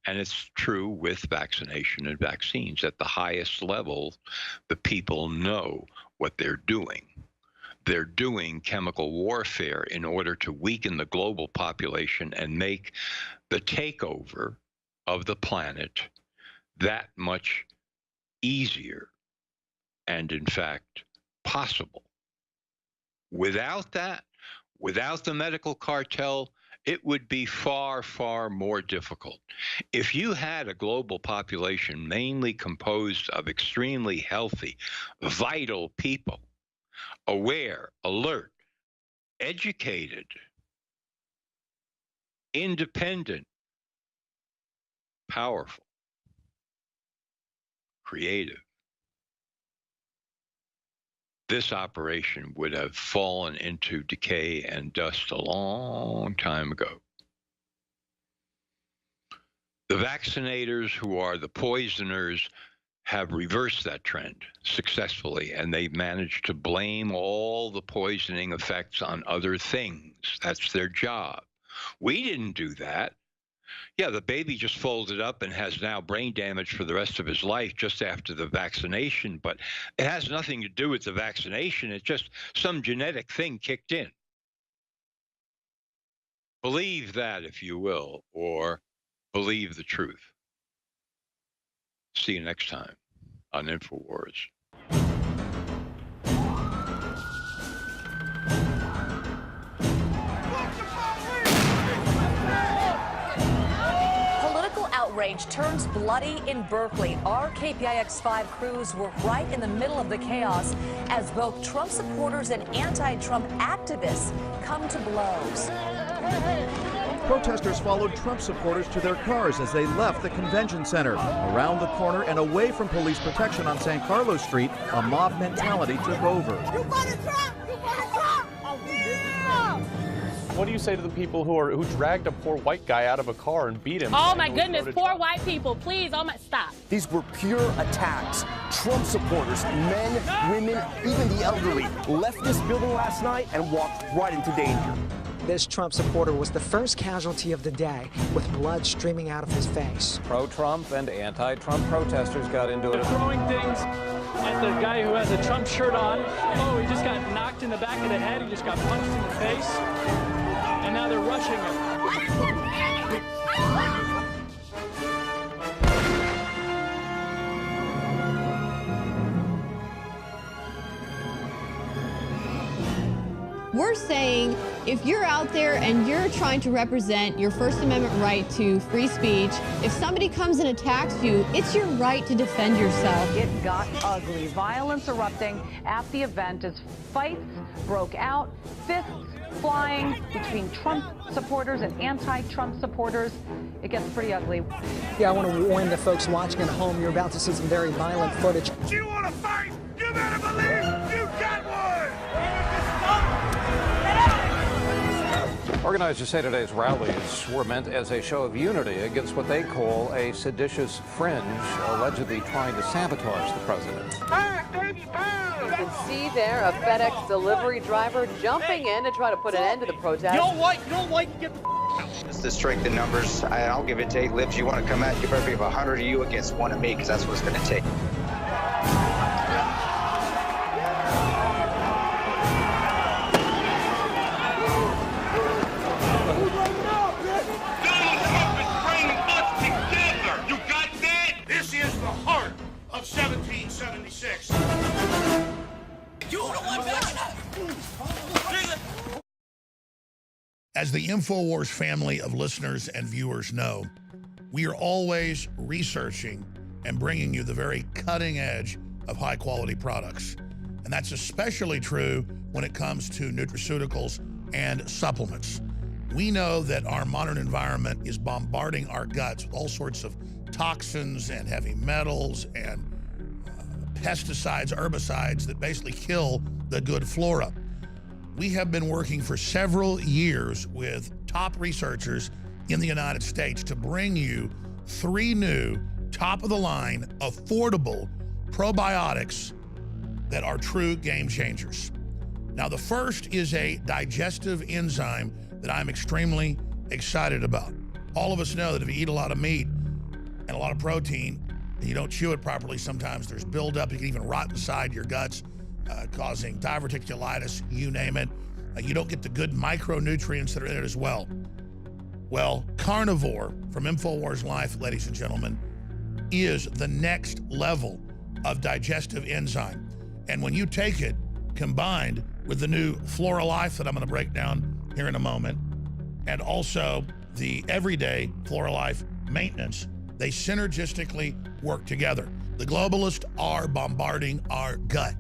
And it's true with vaccination and vaccines. At the highest level, the people know what they're doing. They're doing chemical warfare in order to weaken the global population and make the takeover of the planet that much easier and, in fact, possible. Without that, without the medical cartel, it would be far, far more difficult. If you had a global population mainly composed of extremely healthy, vital people, aware, alert, educated, independent, powerful, creative, this operation would have fallen into decay and dust a long time ago. The vaccinators, who are the poisoners, have reversed that trend successfully, and they've managed to blame all the poisoning effects on other things. That's their job. We didn't do that. Yeah, the baby just folded up and has now brain damage for the rest of his life just after the vaccination, but it has nothing to do with the vaccination. It's just some genetic thing kicked in. Believe that, if you will, or believe the truth. See you next time on InfoWars. range turns bloody in Berkeley. Our KPIX5 crews were right in the middle of the chaos as both Trump supporters and anti-Trump activists come to blows. Protesters followed Trump supporters to their cars as they left the convention center. Around the corner and away from police protection on San Carlos Street, a mob mentality took over. You voted Trump! You voted Trump! Oh, yeah! What do you say to the people who dragged a poor white guy out of a car and beat him? Oh my goodness, poor white people, please, oh my, stop. These were pure attacks. Trump supporters, men, women, even the elderly, left this building last night and walked right into danger. This Trump supporter was the first casualty of the day, with blood streaming out of his face. Pro-Trump and anti-Trump protesters got into it. They're throwing things at the guy who has a Trump shirt on. Oh, he just got knocked in the back of the head. He just got punched in the face. And now they're rushing him. We're saying if you're out there and you're trying to represent your First Amendment right to free speech, if somebody comes and attacks you, it's your right to defend yourself. It got ugly. Violence erupting at the event as fights broke out, fists flying between Trump supporters and anti-Trump supporters. It gets pretty ugly. Yeah, I want to warn the folks watching at home, you're about to see some very violent footage. Do you want to fight? You better believe you got one! Organizers say today's rallies were meant as a show of unity against what they call a seditious fringe, allegedly trying to sabotage the president. You can see there a FedEx delivery driver jumping in to try to put an end to the protest. You don't like, get the It's the strength in numbers. I'll give it to 8 lips. You want to come out, you better be 100 of you against 1 of me, because that's what it's going to take. This is the heart of 1776. As the InfoWars family of listeners and viewers know, we are always researching and bringing you the very cutting edge of high quality products. And that's especially true when it comes to nutraceuticals and supplements. We know that our modern environment is bombarding our guts with all sorts of toxins and heavy metals and pesticides, herbicides that basically kill the good flora. We have been working for several years with top researchers in the United States to bring you 3 new, top-of-the-line, affordable probiotics that are true game changers. Now, the first is a digestive enzyme that I'm extremely excited about. All of us know that if you eat a lot of meat and a lot of protein and you don't chew it properly, sometimes there's buildup. You can even rot inside your guts, causing diverticulitis, you name it. You don't get the good micronutrients that are in it as well. Well, Carnivore from InfoWars Life, ladies and gentlemen, is the next level of digestive enzyme. And when you take it combined with the new Flora Life that I'm going to break down here in a moment, and also the everyday Flora Life maintenance, they synergistically work together. The globalists are bombarding our gut.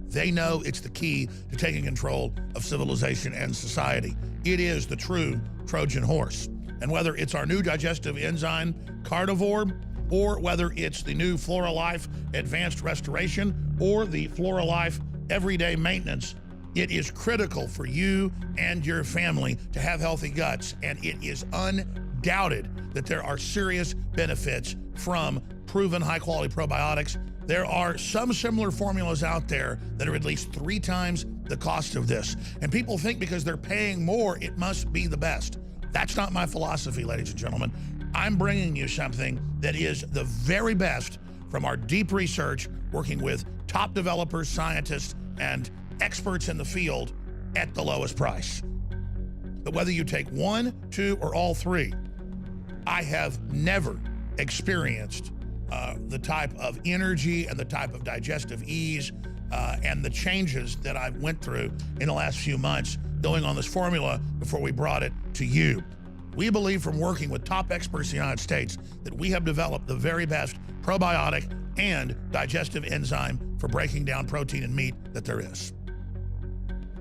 They know it's the key to taking control of civilization and society. It is the true Trojan horse. And whether it's our new digestive enzyme, Carnivore, or whether it's the new Flora Life Advanced Restoration or the Flora Life Everyday Maintenance, it is critical for you and your family to have healthy guts. And it is undoubted that there are serious benefits from proven high-quality probiotics. There are some similar formulas out there that are at least 3 times the cost of this. And people think because they're paying more, it must be the best. That's not my philosophy, ladies and gentlemen. I'm bringing you something that is the very best from our deep research, working with top developers, scientists, and experts in the field at the lowest price. But whether you take 1, 2, or all 3, I have never experienced the type of energy and the type of digestive ease and the changes that I went through in the last few months going on this formula before we brought it to you. We believe from working with top experts in the United States that we have developed the very best probiotic and digestive enzyme for breaking down protein in meat that there is.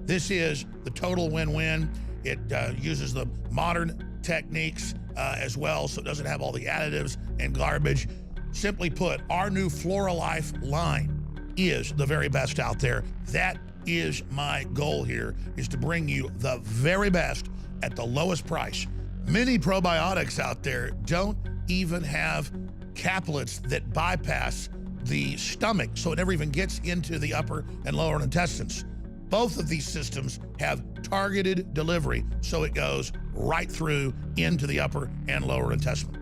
This is the total win-win. It uses the modern techniques as well, so it doesn't have all the additives and garbage. Simply put, our new Floralife line is the very best out there. That is my goal here, is to bring you the very best at the lowest price. Many probiotics out there don't even have caplets that bypass the stomach, so it never even gets into the upper and lower intestines. Both of these systems have targeted delivery, so it goes right through into the upper and lower intestine.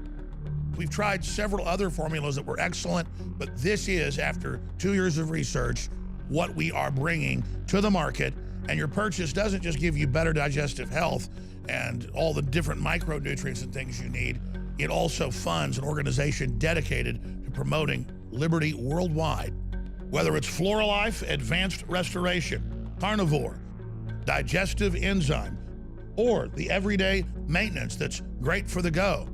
We've tried several other formulas that were excellent, but this is, after 2 years of research, what we are bringing to the market. And your purchase doesn't just give you better digestive health and all the different micronutrients and things you need. It also funds an organization dedicated to promoting liberty worldwide. Whether it's Floralife Advanced Restoration, Carnivore, Digestive Enzyme, or the everyday maintenance that's great for the go,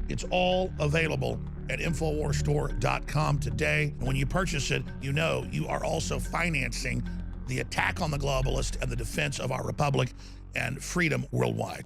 it's all available at InfoWarsStore.com today. And when you purchase it, you know you are also financing the attack on the globalist and the defense of our republic and freedom worldwide.